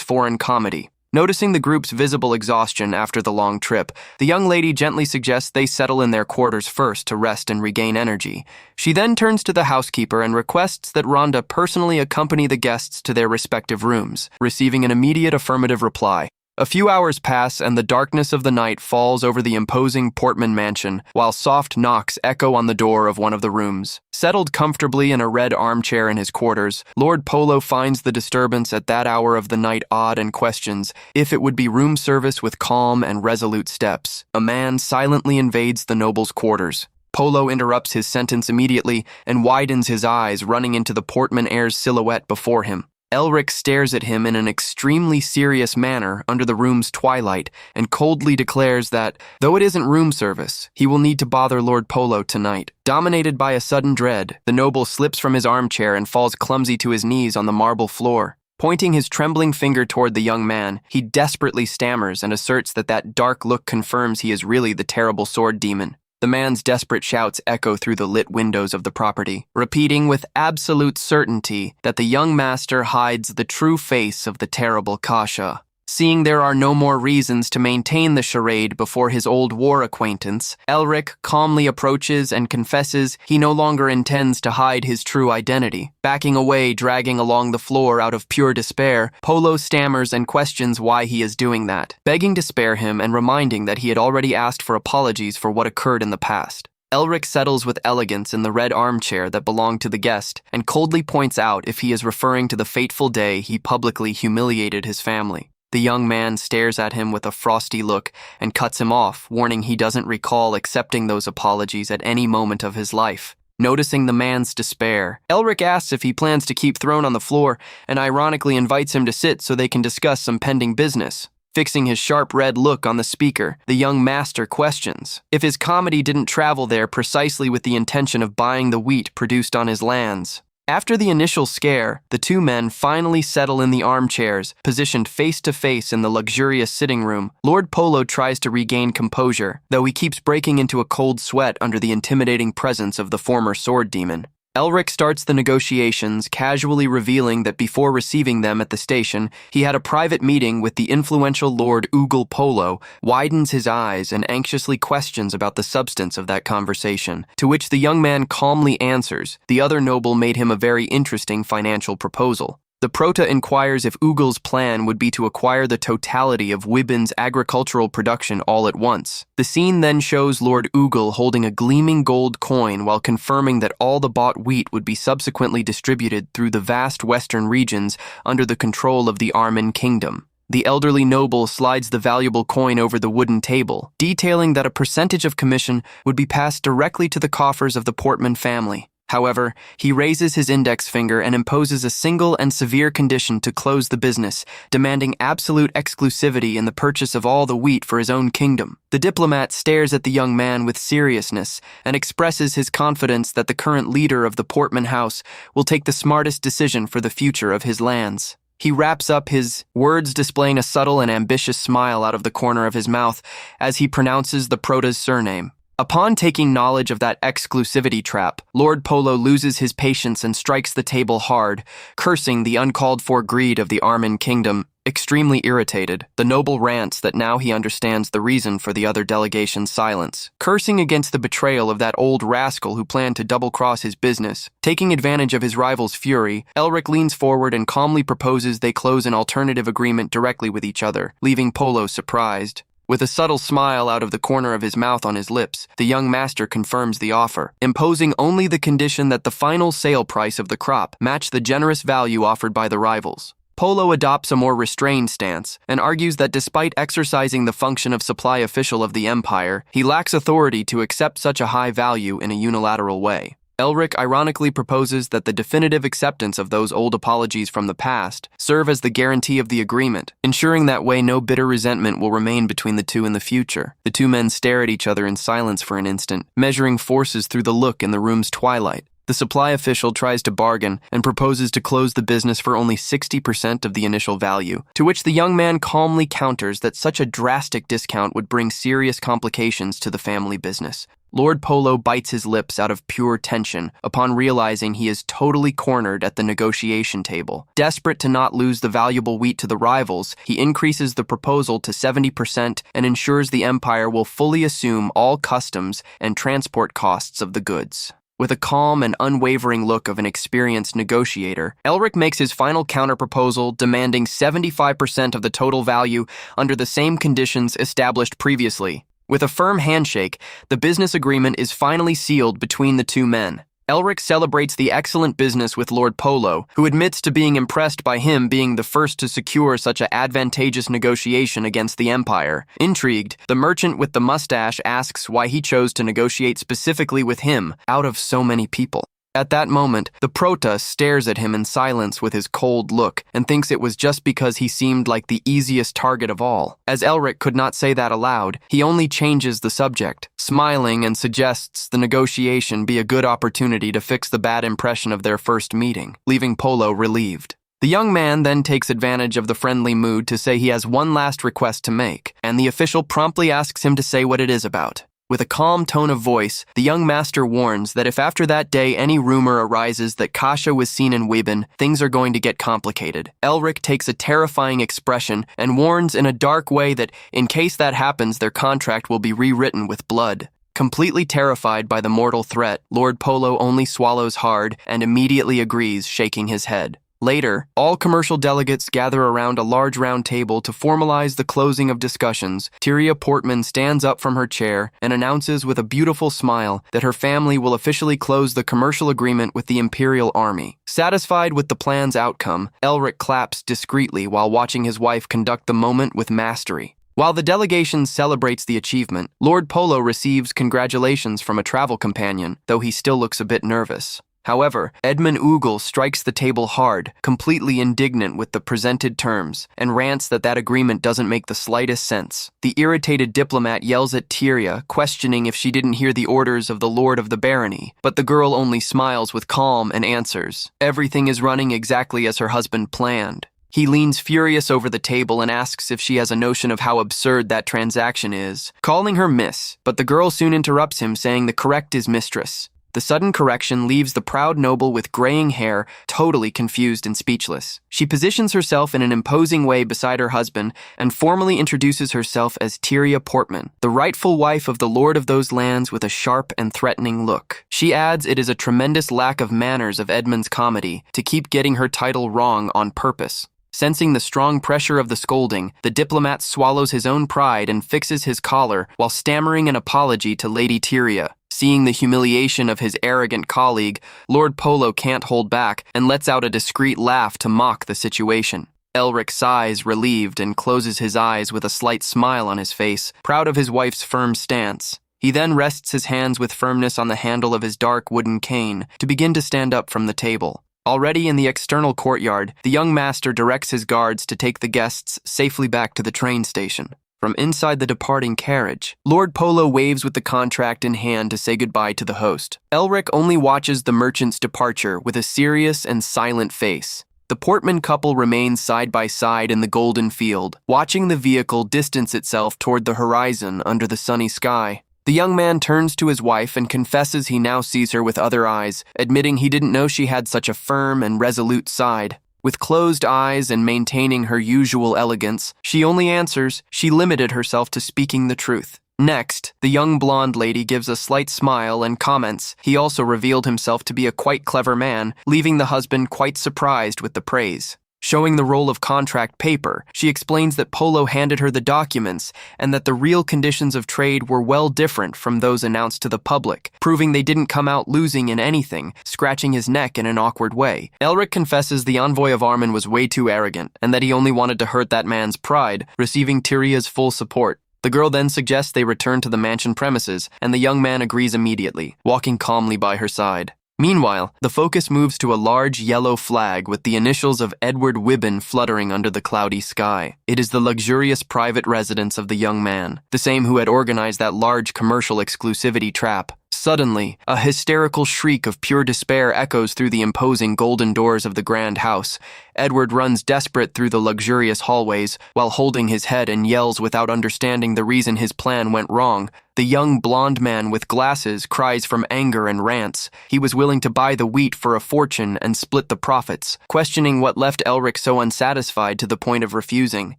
foreign comedy. Noticing the group's visible exhaustion after the long trip, the young lady gently suggests they settle in their quarters first to rest and regain energy. She then turns to the housekeeper and requests that Rhonda personally accompany the guests to their respective rooms, receiving an immediate affirmative reply. A few hours pass and the darkness of the night falls over the imposing Portman mansion, while soft knocks echo on the door of one of the rooms. Settled comfortably in a red armchair in his quarters, Lord Polo finds the disturbance at that hour of the night odd and questions if it would be room service with calm and resolute steps. A man silently invades the noble's quarters. Polo interrupts his sentence immediately and widens his eyes, running into the Portman heir's silhouette before him. Elric stares at him in an extremely serious manner under the room's twilight and coldly declares that, though it isn't room service, he will need to bother Lord Polo tonight. Dominated by a sudden dread, the noble slips from his armchair and falls clumsy to his knees on the marble floor. Pointing his trembling finger toward the young man, he desperately stammers and asserts that that dark look confirms he is really the terrible sword demon. The man's desperate shouts echo through the lit windows of the property, repeating with absolute certainty that the young master hides the true face of the terrible Kasha. Seeing there are no more reasons to maintain the charade before his old war acquaintance, Elric calmly approaches and confesses he no longer intends to hide his true identity. Backing away, dragging along the floor out of pure despair, Polo stammers and questions why he is doing that, begging to spare him and reminding that he had already asked for apologies for what occurred in the past. Elric settles with elegance in the red armchair that belonged to the guest and coldly points out if he is referring to the fateful day he publicly humiliated his family. The young man stares at him with a frosty look and cuts him off, warning he doesn't recall accepting those apologies at any moment of his life. Noticing the man's despair, Elric asks if he plans to keep thrown on the floor and ironically invites him to sit so they can discuss some pending business. Fixing his sharp red look on the speaker, the young master questions if his comedy didn't travel there precisely with the intention of buying the wheat produced on his lands. After the initial scare, the two men finally settle in the armchairs, positioned face-to-face in the luxurious sitting room. Lord Polo tries to regain composure, though he keeps breaking into a cold sweat under the intimidating presence of the former sword demon. Elric starts the negotiations, casually revealing that before receiving them at the station, he had a private meeting with the influential Lord Ugal Polo, widens his eyes and anxiously questions about the substance of that conversation, to which the young man calmly answers the other noble made him a very interesting financial proposal. The Prota inquires if Ugel's plan would be to acquire the totality of Wibin's agricultural production all at once. The scene then shows Lord Ugel holding a gleaming gold coin while confirming that all the bought wheat would be subsequently distributed through the vast western regions under the control of the Armin kingdom. The elderly noble slides the valuable coin over the wooden table, detailing that a percentage of commission would be passed directly to the coffers of the Portman family. However, he raises his index finger and imposes a single and severe condition to close the business, demanding absolute exclusivity in the purchase of all the wheat for his own kingdom. The diplomat stares at the young man with seriousness and expresses his confidence that the current leader of the Portman house will take the smartest decision for the future of his lands. He wraps up his words, displaying a subtle and ambitious smile out of the corner of his mouth as he pronounces the Prota's surname. Upon taking knowledge of that exclusivity trap, Lord Polo loses his patience and strikes the table hard, cursing the uncalled-for greed of the Armin kingdom. Extremely irritated, the noble rants that now he understands the reason for the other delegation's silence, cursing against the betrayal of that old rascal who planned to double-cross his business. Taking advantage of his rival's fury, Elric leans forward and calmly proposes they close an alternative agreement directly with each other, leaving Polo surprised. With a subtle smile out of the corner of his mouth on his lips, the young master confirms the offer, imposing only the condition that the final sale price of the crop match the generous value offered by the rivals. Polo adopts a more restrained stance and argues that despite exercising the function of supply official of the empire, he lacks authority to accept such a high value in a unilateral way. Elric ironically proposes that the definitive acceptance of those old apologies from the past serve as the guarantee of the agreement, ensuring that way no bitter resentment will remain between the two in the future. The two men stare at each other in silence for an instant, measuring forces through the look in the room's twilight. The supply official tries to bargain and proposes to close the business for only 60% of the initial value, to which the young man calmly counters that such a drastic discount would bring serious complications to the family business. Lord Polo bites his lips out of pure tension upon realizing he is totally cornered at the negotiation table. Desperate to not lose the valuable wheat to the rivals, he increases the proposal to 70% and ensures the empire will fully assume all customs and transport costs of the goods. With a calm and unwavering look of an experienced negotiator, Elric makes his final counterproposal demanding 75% of the total value under the same conditions established previously. With a firm handshake, the business agreement is finally sealed between the two men. Elric celebrates the excellent business with Lord Polo, who admits to being impressed by him being the first to secure such an advantageous negotiation against the Empire. Intrigued, the merchant with the mustache asks why he chose to negotiate specifically with him out of so many people. At that moment, the Prota stares at him in silence with his cold look and thinks it was just because he seemed like the easiest target of all. As Elric could not say that aloud, he only changes the subject, smiling and suggests the negotiation be a good opportunity to fix the bad impression of their first meeting, leaving Polo relieved. The young man then takes advantage of the friendly mood to say he has one last request to make, and the official promptly asks him to say what it is about. With a calm tone of voice, the young master warns that if after that day any rumor arises that Kasha was seen in Wibin, things are going to get complicated. Elric takes a terrifying expression and warns in a dark way that in case that happens, their contract will be rewritten with blood. Completely terrified by the mortal threat, Lord Polo only swallows hard and immediately agrees, shaking his head. Later, all commercial delegates gather around a large round table to formalize the closing of discussions. Tyria Portman stands up from her chair and announces with a beautiful smile that her family will officially close the commercial agreement with the Imperial Army. Satisfied with the plan's outcome, Elric claps discreetly while watching his wife conduct the moment with mastery. While the delegation celebrates the achievement, Lord Polo receives congratulations from a travel companion, though he still looks a bit nervous. However, Edmund Ugel strikes the table hard, completely indignant with the presented terms, and rants that agreement doesn't make the slightest sense. The irritated diplomat yells at Tyria, questioning if she didn't hear the orders of the Lord of the Barony, but the girl only smiles with calm and answers, "Everything is running exactly as her husband planned." He leans furious over the table and asks if she has a notion of how absurd that transaction is, calling her miss, but the girl soon interrupts him saying the correct is mistress. The sudden correction leaves the proud noble with graying hair totally confused and speechless. She positions herself in an imposing way beside her husband and formally introduces herself as Tyria Portman, the rightful wife of the lord of those lands, with a sharp and threatening look. She adds it is a tremendous lack of manners of Edmund's comedy to keep getting her title wrong on purpose. Sensing the strong pressure of the scolding, the diplomat swallows his own pride and fixes his collar while stammering an apology to Lady Tyria. Seeing the humiliation of his arrogant colleague, Lord Polo can't hold back and lets out a discreet laugh to mock the situation. Elric sighs, relieved, and closes his eyes with a slight smile on his face, proud of his wife's firm stance. He then rests his hands with firmness on the handle of his dark wooden cane to begin to stand up from the table. Already in the external courtyard, the young master directs his guards to take the guests safely back to the train station. From inside the departing carriage, Lord Polo waves with the contract in hand to say goodbye to the host. Elric only watches the merchant's departure with a serious and silent face. The Portman couple remains side by side in the golden field, watching the vehicle distance itself toward the horizon under the sunny sky. The young man turns to his wife and confesses he now sees her with other eyes, admitting he didn't know she had such a firm and resolute side. With closed eyes and maintaining her usual elegance, she only answers she limited herself to speaking the truth. Next, the young blonde lady gives a slight smile and comments he also revealed himself to be a quite clever man, leaving the husband quite surprised with the praise. Showing the roll of contract paper, she explains that Polo handed her the documents and that the real conditions of trade were well different from those announced to the public, proving they didn't come out losing in anything, scratching his neck in an awkward way. Elric confesses the envoy of Armin was way too arrogant and that he only wanted to hurt that man's pride, receiving Tyria's full support. The girl then suggests they return to the mansion premises, and the young man agrees immediately, walking calmly by her side. Meanwhile, the focus moves to a large yellow flag with the initials of Edward Wibben fluttering under the cloudy sky. It is the luxurious private residence of the young man, the same who had organized that large commercial exclusivity trap. Suddenly, a hysterical shriek of pure despair echoes through the imposing golden doors of the grand house. Edward runs desperate through the luxurious hallways while holding his head and yells without understanding the reason his plan went wrong. The young blonde man with glasses cries from anger and rants. He was willing to buy the wheat for a fortune and split the profits, questioning what left Elric so unsatisfied to the point of refusing.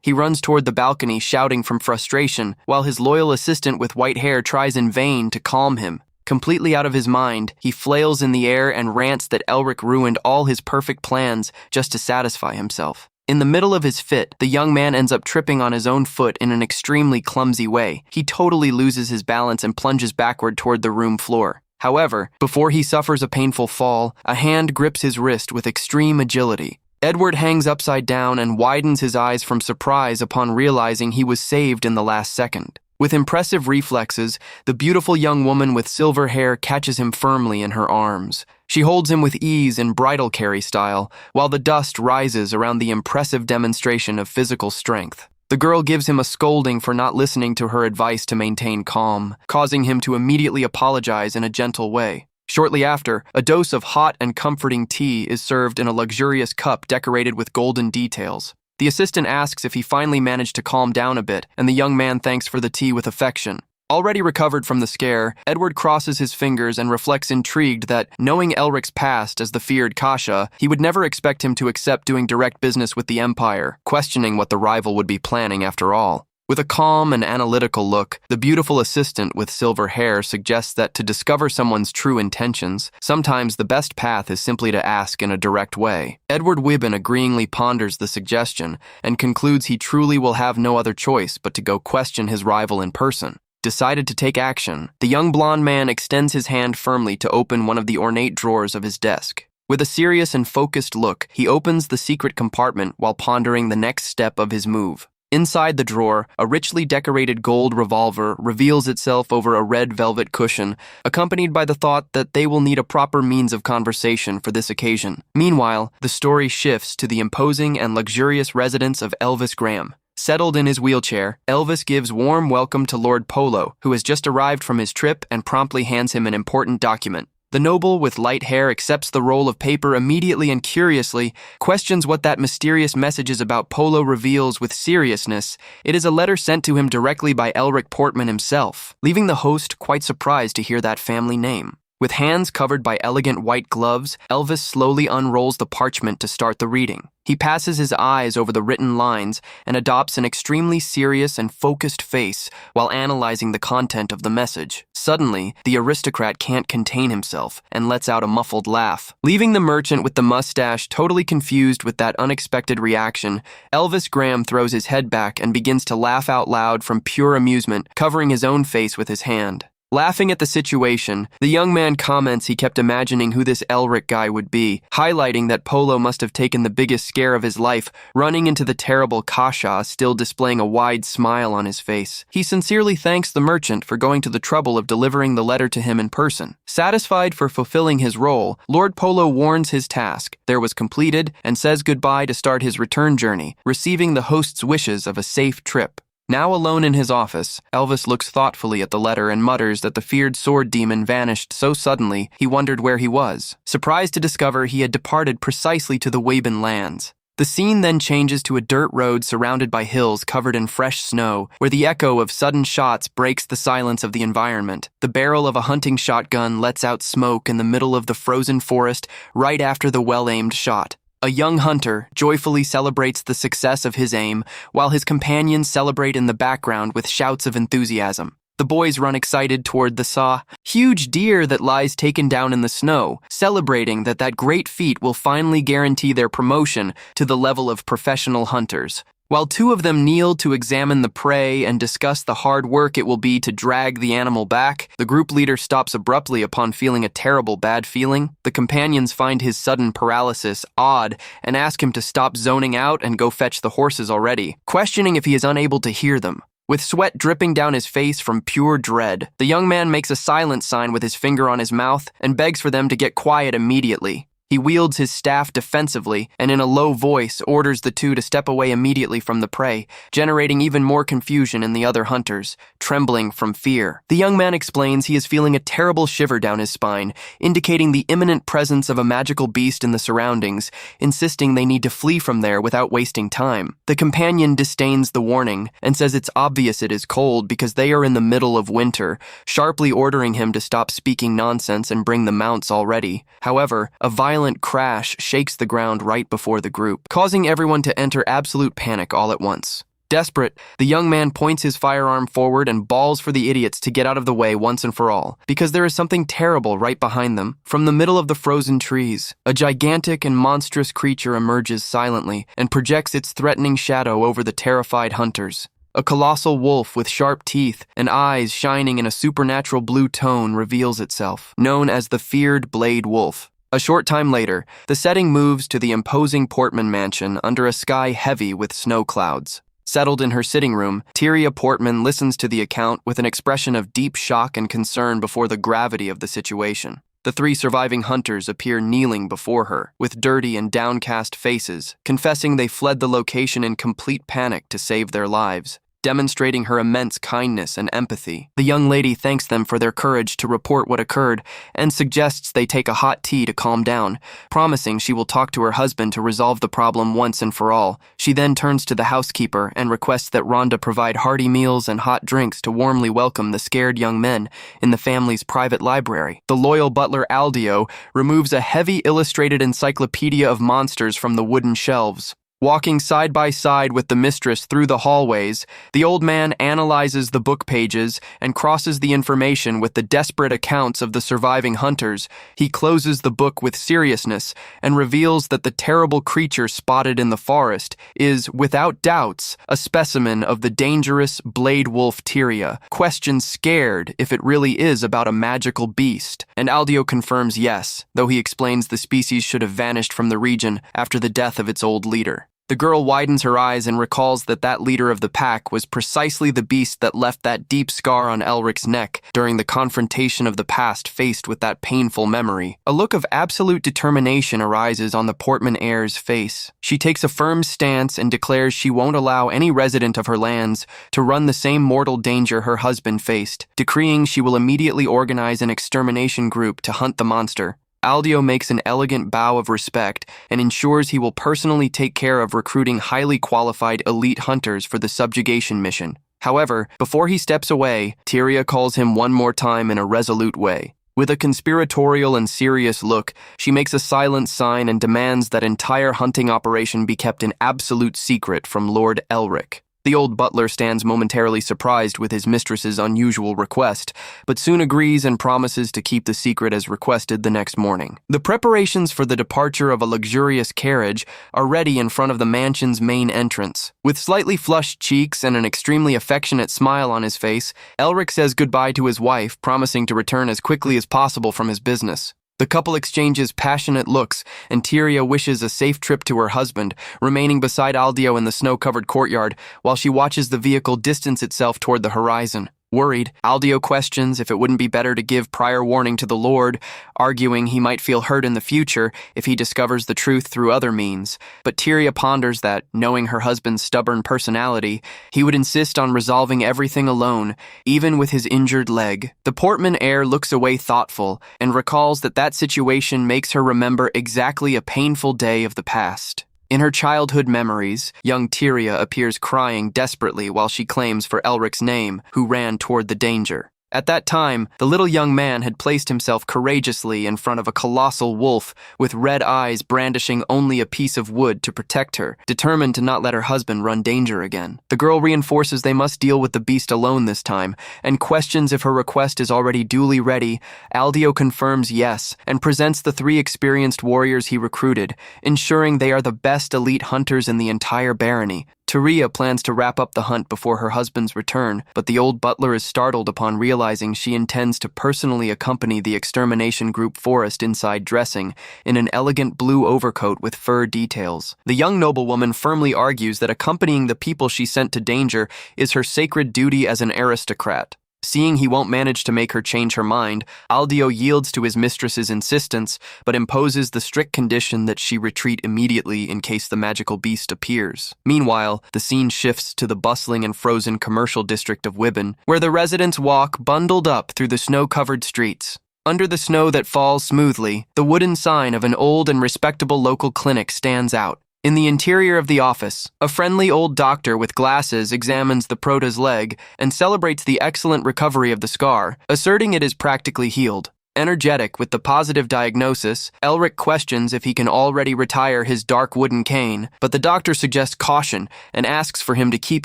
He runs toward the balcony shouting from frustration, while his loyal assistant with white hair tries in vain to calm him. Completely out of his mind, he flails in the air and rants that Elric ruined all his perfect plans just to satisfy himself. In the middle of his fit, the young man ends up tripping on his own foot in an extremely clumsy way. He totally loses his balance and plunges backward toward the room floor. However, before he suffers a painful fall, a hand grips his wrist with extreme agility. Edward hangs upside down and widens his eyes from surprise upon realizing he was saved in the last second. With impressive reflexes, the beautiful young woman with silver hair catches him firmly in her arms. She holds him with ease in bridal carry style, while the dust rises around the impressive demonstration of physical strength. The girl gives him a scolding for not listening to her advice to maintain calm, causing him to immediately apologize in a gentle way. Shortly after, a dose of hot and comforting tea is served in a luxurious cup decorated with golden details. The assistant asks if he finally managed to calm down a bit, and the young man thanks for the tea with affection. Already recovered from the scare, Edward crosses his fingers and reflects intrigued that, knowing Elric's past as the feared Kasha, he would never expect him to accept doing direct business with the Empire, questioning what the rival would be planning after all. With a calm and analytical look, the beautiful assistant with silver hair suggests that to discover someone's true intentions, sometimes the best path is simply to ask in a direct way. Edward Wibben agreeingly ponders the suggestion and concludes he truly will have no other choice but to go question his rival in person. Decided to take action, the young blonde man extends his hand firmly to open one of the ornate drawers of his desk. With a serious and focused look, he opens the secret compartment while pondering the next step of his move. Inside the drawer, a richly decorated gold revolver reveals itself over a red velvet cushion, accompanied by the thought that they will need a proper means of conversation for this occasion. Meanwhile, the story shifts to the imposing and luxurious residence of Elvis Graham. Settled in his wheelchair, Elvis gives warm welcome to Lord Polo, who has just arrived from his trip and promptly hands him an important document. The noble with light hair accepts the roll of paper immediately and curiously questions what that mysterious message is about. Polo reveals with seriousness it is a letter sent to him directly by Elric Portman himself, leaving the host quite surprised to hear that family name. With hands covered by elegant white gloves, Elvis slowly unrolls the parchment to start the reading. He passes his eyes over the written lines and adopts an extremely serious and focused face while analyzing the content of the message. Suddenly, the aristocrat can't contain himself and lets out a muffled laugh. Leaving the merchant with the mustache totally confused with that unexpected reaction, Elvis Graham throws his head back and begins to laugh out loud from pure amusement, covering his own face with his hand. Laughing at the situation, the young man comments he kept imagining who this Elric guy would be, highlighting that Polo must have taken the biggest scare of his life, running into the terrible Kasha still displaying a wide smile on his face. He sincerely thanks the merchant for going to the trouble of delivering the letter to him in person. Satisfied for fulfilling his role, Lord Polo warns his task there was completed and says goodbye to start his return journey, receiving the host's wishes of a safe trip. Now alone in his office, Elvis looks thoughtfully at the letter and mutters that the feared sword demon vanished so suddenly he wondered where he was, surprised to discover he had departed precisely to the Waben lands. The scene then changes to a dirt road surrounded by hills covered in fresh snow, where the echo of sudden shots breaks the silence of the environment. The barrel of a hunting shotgun lets out smoke in the middle of the frozen forest right after the well-aimed shot. A young hunter joyfully celebrates the success of his aim, while his companions celebrate in the background with shouts of enthusiasm. The boys run excited toward the huge deer that lies taken down in the snow, celebrating that great feat will finally guarantee their promotion to the level of professional hunters. While two of them kneel to examine the prey and discuss the hard work it will be to drag the animal back, the group leader stops abruptly upon feeling a terrible bad feeling. The companions find his sudden paralysis odd and ask him to stop zoning out and go fetch the horses already, questioning if he is unable to hear them. With sweat dripping down his face from pure dread, the young man makes a silent sign with his finger on his mouth and begs for them to get quiet immediately. He wields his staff defensively and in a low voice orders the two to step away immediately from the prey, generating even more confusion in the other hunters, trembling from fear. The young man explains he is feeling a terrible shiver down his spine, indicating the imminent presence of a magical beast in the surroundings, insisting they need to flee from there without wasting time. The companion disdains the warning and says it's obvious it is cold because they are in the middle of winter, sharply ordering him to stop speaking nonsense and bring the mounts already. However, a violent crash shakes the ground right before the group, causing everyone to enter absolute panic all at once. Desperate, the young man points his firearm forward and bawls for the idiots to get out of the way once and for all, because there is something terrible right behind them. From the middle of the frozen trees, a gigantic and monstrous creature emerges silently and projects its threatening shadow over the terrified hunters. A colossal wolf with sharp teeth and eyes shining in a supernatural blue tone reveals itself, known as the feared Blade Wolf. A short time later, the setting moves to the imposing Portman mansion under a sky heavy with snow clouds. Settled in her sitting room, Tyria Portman listens to the account with an expression of deep shock and concern before the gravity of the situation. The three surviving hunters appear kneeling before her, with dirty and downcast faces, confessing they fled the location in complete panic to save their lives. Demonstrating her immense kindness and empathy, the young lady thanks them for their courage to report what occurred and suggests they take a hot tea to calm down, promising she will talk to her husband to resolve the problem once and for all. She then turns to the housekeeper and requests that Rhonda provide hearty meals and hot drinks to warmly welcome the scared young men in the family's private library. The loyal butler Aldio removes a heavy illustrated encyclopedia of monsters from the wooden shelves. Walking side by side with the mistress through the hallways, the old man analyzes the book pages and crosses the information with the desperate accounts of the surviving hunters. He closes the book with seriousness and reveals that the terrible creature spotted in the forest is, without doubts, a specimen of the dangerous Blade Wolf Tyria. Questions scared if it really is about a magical beast, and Aldio confirms yes, though he explains the species should have vanished from the region after the death of its old leader. The girl widens her eyes and recalls that leader of the pack was precisely the beast that left that deep scar on Elric's neck during the confrontation of the past faced with that painful memory. A look of absolute determination arises on the Portman heir's face. She takes a firm stance and declares she won't allow any resident of her lands to run the same mortal danger her husband faced, decreeing she will immediately organize an extermination group to hunt the monster. Aldio makes an elegant bow of respect and ensures he will personally take care of recruiting highly qualified elite hunters for the subjugation mission. However, before he steps away, Tyria calls him one more time in a resolute way. With a conspiratorial and serious look, she makes a silent sign and demands that entire hunting operation be kept in absolute secret from Lord Elric. The old butler stands momentarily surprised with his mistress's unusual request, but soon agrees and promises to keep the secret as requested the next morning. The preparations for the departure of a luxurious carriage are ready in front of the mansion's main entrance. With slightly flushed cheeks and an extremely affectionate smile on his face, Elric says goodbye to his wife, promising to return as quickly as possible from his business. The couple exchanges passionate looks, and Tyria wishes a safe trip to her husband, remaining beside Aldio in the snow-covered courtyard while she watches the vehicle distance itself toward the horizon. Worried, Aldio questions if it wouldn't be better to give prior warning to the Lord, arguing he might feel hurt in the future if he discovers the truth through other means. But Tyria ponders that, knowing her husband's stubborn personality, he would insist on resolving everything alone, even with his injured leg. The Portman heir looks away thoughtful and recalls that situation makes her remember exactly a painful day of the past. In her childhood memories, young Tyria appears crying desperately while she claims for Elric's name, who ran toward the danger. At that time, the little young man had placed himself courageously in front of a colossal wolf with red eyes brandishing only a piece of wood to protect her, determined to not let her husband run danger again. The girl reinforces they must deal with the beast alone this time, and questions if her request is already duly ready. Aldio confirms yes, and presents the 3 experienced warriors he recruited, ensuring they are the best elite hunters in the entire barony. Tyria plans to wrap up the hunt before her husband's return, but the old butler is startled upon realizing she intends to personally accompany the extermination group Forest inside dressing in an elegant blue overcoat with fur details. The young noblewoman firmly argues that accompanying the people she sent to danger is her sacred duty as an aristocrat. Seeing he won't manage to make her change her mind, Aldio yields to his mistress's insistence, but imposes the strict condition that she retreat immediately in case the magical beast appears. Meanwhile, the scene shifts to the bustling and frozen commercial district of Wibben, where the residents walk bundled up through the snow-covered streets. Under the snow that falls smoothly, the wooden sign of an old and respectable local clinic stands out. In the interior of the office, a friendly old doctor with glasses examines the prota's leg and celebrates the excellent recovery of the scar, asserting it is practically healed. Energetic with the positive diagnosis, Elric questions if he can already retire his dark wooden cane, but the doctor suggests caution and asks for him to keep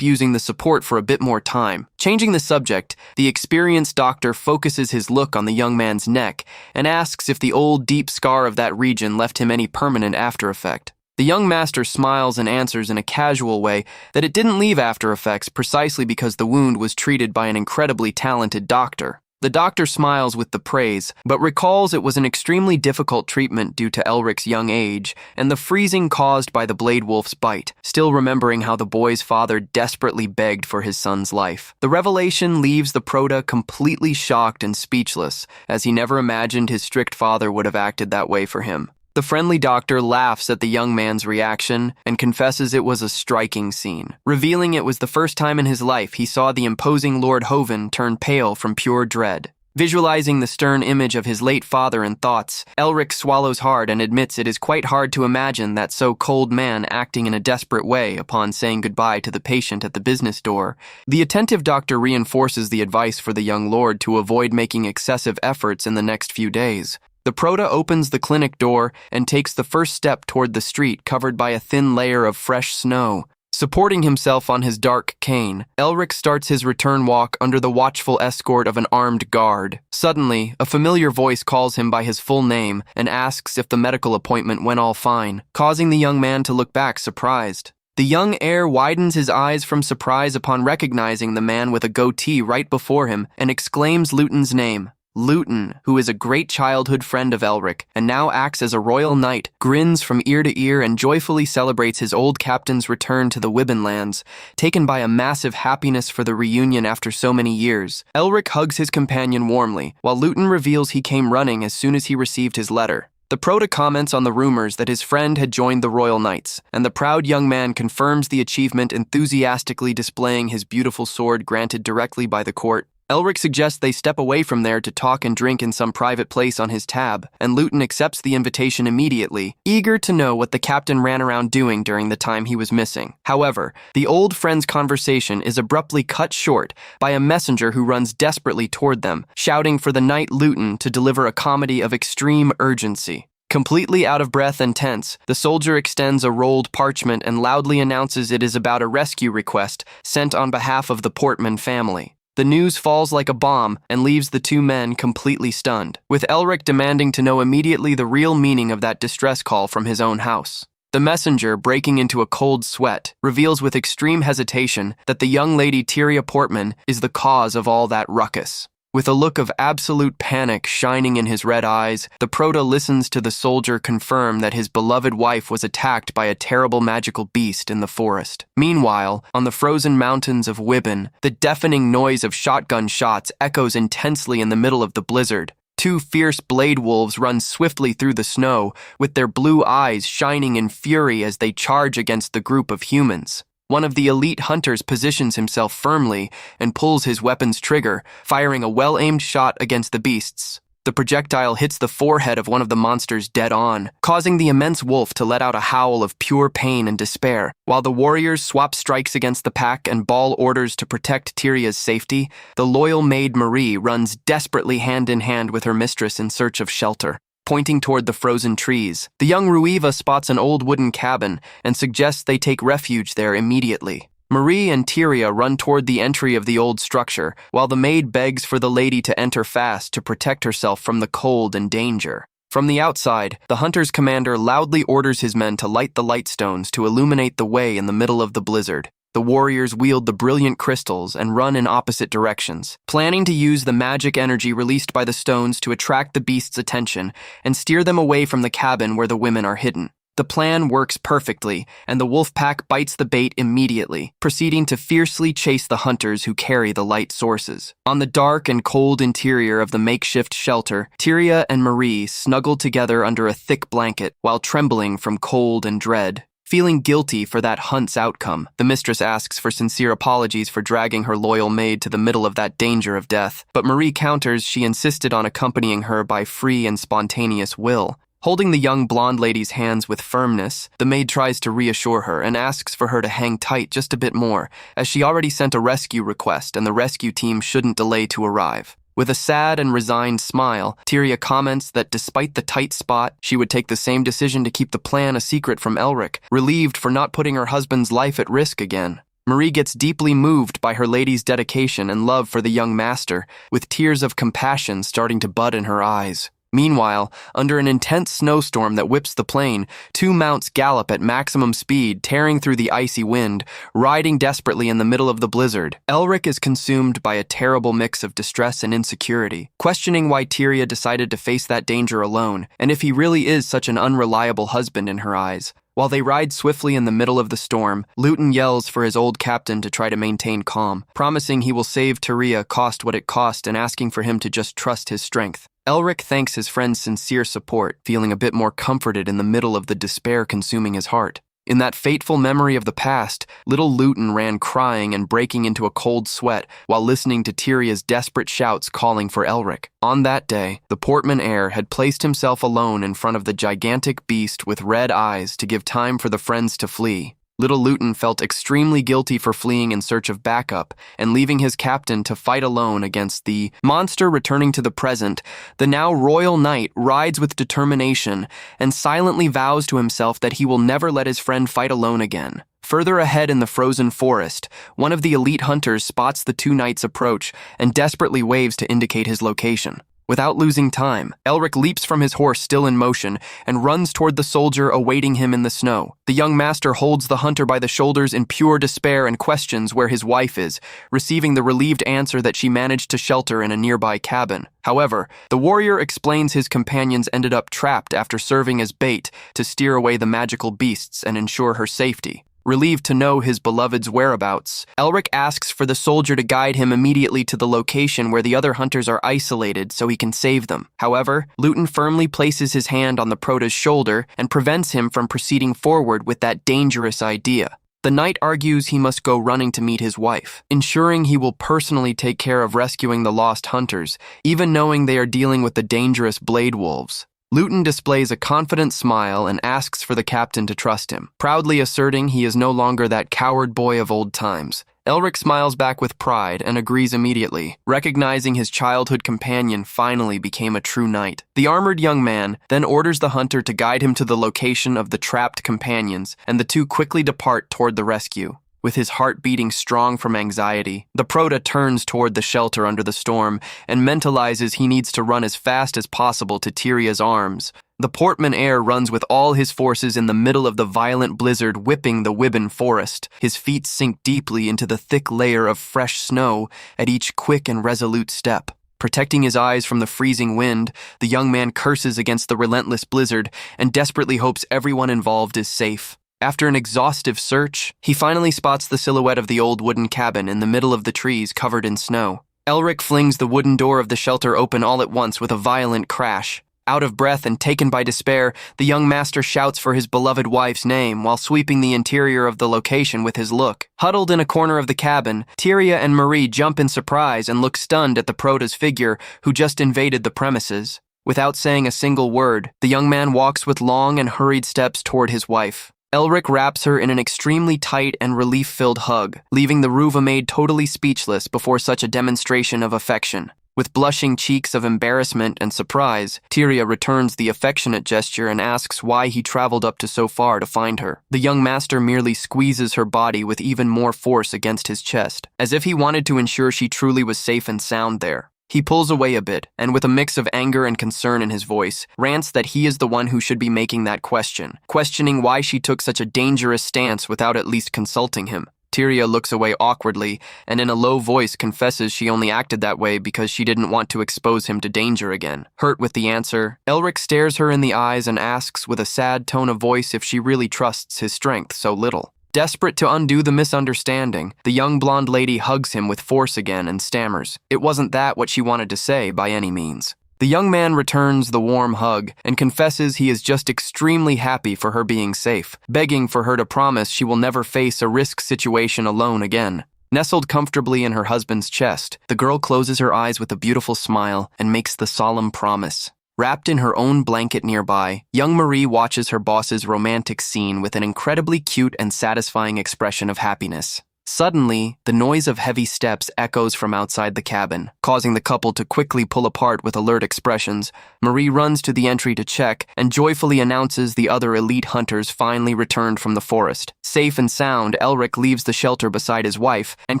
using the support for a bit more time. Changing the subject, the experienced doctor focuses his look on the young man's neck and asks if the old deep scar of that region left him any permanent after effect. The young master smiles and answers in a casual way that it didn't leave after effects precisely because the wound was treated by an incredibly talented doctor. The doctor smiles with the praise, but recalls it was an extremely difficult treatment due to Elric's young age and the freezing caused by the Blade Wolf's bite, still remembering how the boy's father desperately begged for his son's life. The revelation leaves the prota completely shocked and speechless, as he never imagined his strict father would have acted that way for him. The friendly doctor laughs at the young man's reaction and confesses it was a striking scene, revealing it was the first time in his life he saw the imposing Lord Hoven turn pale from pure dread. Visualizing the stern image of his late father in thoughts, Elric swallows hard and admits it is quite hard to imagine that so cold man acting in a desperate way upon saying goodbye to the patient at the business door. The attentive doctor reinforces the advice for the young lord to avoid making excessive efforts in the next few days. The prota opens the clinic door and takes the first step toward the street covered by a thin layer of fresh snow. Supporting himself on his dark cane, Elric starts his return walk under the watchful escort of an armed guard. Suddenly, a familiar voice calls him by his full name and asks if the medical appointment went all fine, causing the young man to look back surprised. The young heir widens his eyes from surprise upon recognizing the man with a goatee right before him and exclaims Luton's name. Luton, who is a great childhood friend of Elric and now acts as a royal knight, grins from ear to ear and joyfully celebrates his old captain's return to the Wibben lands, taken by a massive happiness for the reunion after so many years. Elric hugs his companion warmly, while Luton reveals he came running as soon as he received his letter. The prota comments on the rumors that his friend had joined the Royal Knights, and the proud young man confirms the achievement, enthusiastically displaying his beautiful sword granted directly by the court. Elric suggests they step away from there to talk and drink in some private place on his tab, and Luton accepts the invitation immediately, eager to know what the captain ran around doing during the time he was missing. However, the old friend's conversation is abruptly cut short by a messenger who runs desperately toward them, shouting for the knight Luton to deliver a comedy of extreme urgency. Completely out of breath and tense, the soldier extends a rolled parchment and loudly announces it is about a rescue request sent on behalf of the Portman family. The news falls like a bomb and leaves the two men completely stunned, with Elric demanding to know immediately the real meaning of that distress call from his own house. The messenger, breaking into a cold sweat, reveals with extreme hesitation that the young lady Tyria Portman is the cause of all that ruckus. With a look of absolute panic shining in his red eyes, the Proto listens to the soldier confirm that his beloved wife was attacked by a terrible magical beast in the forest. Meanwhile, on the frozen mountains of Wibben, the deafening noise of shotgun shots echoes intensely in the middle of the blizzard. Two fierce blade wolves run swiftly through the snow, with their blue eyes shining in fury as they charge against the group of humans. One of the elite hunters positions himself firmly and pulls his weapon's trigger, firing a well-aimed shot against the beasts. The projectile hits the forehead of one of the monsters dead on, causing the immense wolf to let out a howl of pure pain and despair. While the warriors swap strikes against the pack and bawl orders to protect Tyria's safety, the loyal maid Marie runs desperately hand in hand with her mistress in search of shelter. Pointing toward the frozen trees, the young Ruiva spots an old wooden cabin and suggests they take refuge there immediately. Marie and Tyria run toward the entry of the old structure, while the maid begs for the lady to enter fast to protect herself from the cold and danger. From the outside, the hunter's commander loudly orders his men to light the lightstones to illuminate the way in the middle of the blizzard. The warriors wield the brilliant crystals and run in opposite directions, planning to use the magic energy released by the stones to attract the beast's attention and steer them away from the cabin where the women are hidden. The plan works perfectly, and the wolf pack bites the bait immediately, proceeding to fiercely chase the hunters who carry the light sources. On the dark and cold interior of the makeshift shelter, Tyria and Marie snuggle together under a thick blanket while trembling from cold and dread. Feeling guilty for that hunt's outcome, the mistress asks for sincere apologies for dragging her loyal maid to the middle of that danger of death, but Marie counters she insisted on accompanying her by free and spontaneous will. Holding the young blonde lady's hands with firmness, the maid tries to reassure her and asks for her to hang tight just a bit more, as she already sent a rescue request and the rescue team shouldn't delay to arrive. With a sad and resigned smile, Tyria comments that despite the tight spot, she would take the same decision to keep the plan a secret from Elric, relieved for not putting her husband's life at risk again. Marie gets deeply moved by her lady's dedication and love for the young master, with tears of compassion starting to bud in her eyes. Meanwhile, under an intense snowstorm that whips the plain, two mounts gallop at maximum speed, tearing through the icy wind, riding desperately in the middle of the blizzard. Elric is consumed by a terrible mix of distress and insecurity, questioning why Tyria decided to face that danger alone, and if he really is such an unreliable husband in her eyes. While they ride swiftly in the middle of the storm, Luton yells for his old captain to try to maintain calm, promising he will save Tyria cost what it cost and asking for him to just trust his strength. Elric thanks his friend's sincere support, feeling a bit more comforted in the middle of the despair consuming his heart. In that fateful memory of the past, little Luton ran crying and breaking into a cold sweat while listening to Tyria's desperate shouts calling for Elric. On that day, the Portman heir had placed himself alone in front of the gigantic beast with red eyes to give time for the friends to flee. Little Luton felt extremely guilty for fleeing in search of backup and leaving his captain to fight alone against the monster. Returning to the present, the now royal knight rides with determination and silently vows to himself that he will never let his friend fight alone again. Further ahead in the frozen forest, one of the elite hunters spots the two knights approach and desperately waves to indicate his location. Without losing time, Elric leaps from his horse still in motion and runs toward the soldier awaiting him in the snow. The young master holds the hunter by the shoulders in pure despair and questions where his wife is, receiving the relieved answer that she managed to shelter in a nearby cabin. However, the warrior explains his companions ended up trapped after serving as bait to steer away the magical beasts and ensure her safety. Relieved to know his beloved's whereabouts, Elric asks for the soldier to guide him immediately to the location where the other hunters are isolated so he can save them. However, Luton firmly places his hand on the Prota's shoulder and prevents him from proceeding forward with that dangerous idea. The knight argues he must go running to meet his wife, ensuring he will personally take care of rescuing the lost hunters, even knowing they are dealing with the dangerous blade wolves. Luton displays a confident smile and asks for the captain to trust him, proudly asserting he is no longer that coward boy of old times. Elric smiles back with pride and agrees immediately, recognizing his childhood companion finally became a true knight. The armored young man then orders the hunter to guide him to the location of the trapped companions, and the two quickly depart toward the rescue. With his heart beating strong from anxiety, the prota turns toward the shelter under the storm and mentalizes he needs to run as fast as possible to Tyria's arms. The portman heir runs with all his forces in the middle of the violent blizzard whipping the Wibben forest. His feet sink deeply into the thick layer of fresh snow at each quick and resolute step. Protecting his eyes from the freezing wind, the young man curses against the relentless blizzard and desperately hopes everyone involved is safe. After an exhaustive search, he finally spots the silhouette of the old wooden cabin in the middle of the trees covered in snow. Elric flings the wooden door of the shelter open all at once with a violent crash. Out of breath and taken by despair, the young master shouts for his beloved wife's name while sweeping the interior of the location with his look. Huddled in a corner of the cabin, Tyria and Marie jump in surprise and look stunned at the prota's figure who just invaded the premises. Without saying a single word, the young man walks with long and hurried steps toward his wife. Elric wraps her in an extremely tight and relief-filled hug, leaving the Ruva maid totally speechless before such a demonstration of affection. With blushing cheeks of embarrassment and surprise, Tyria returns the affectionate gesture and asks why he traveled up to so far to find her. The young master merely squeezes her body with even more force against his chest, as if he wanted to ensure she truly was safe and sound there. He pulls away a bit, and with a mix of anger and concern in his voice, rants that he is the one who should be making that question, questioning why she took such a dangerous stance without at least consulting him. Tyria looks away awkwardly, and in a low voice confesses she only acted that way because she didn't want to expose him to danger again. Hurt with the answer, Elric stares her in the eyes and asks with a sad tone of voice if she really trusts his strength so little. Desperate to undo the misunderstanding, the young blonde lady hugs him with force again and stammers. It wasn't that what she wanted to say by any means. The young man returns the warm hug and confesses he is just extremely happy for her being safe, begging for her to promise she will never face a risk situation alone again. Nestled comfortably in her husband's chest, the girl closes her eyes with a beautiful smile and makes the solemn promise. Wrapped in her own blanket nearby, young Marie watches her boss's romantic scene with an incredibly cute and satisfying expression of happiness. Suddenly, the noise of heavy steps echoes from outside the cabin, causing the couple to quickly pull apart with alert expressions. Marie runs to the entry to check and joyfully announces the other elite hunters finally returned from the forest. Safe and sound, Elric leaves the shelter beside his wife and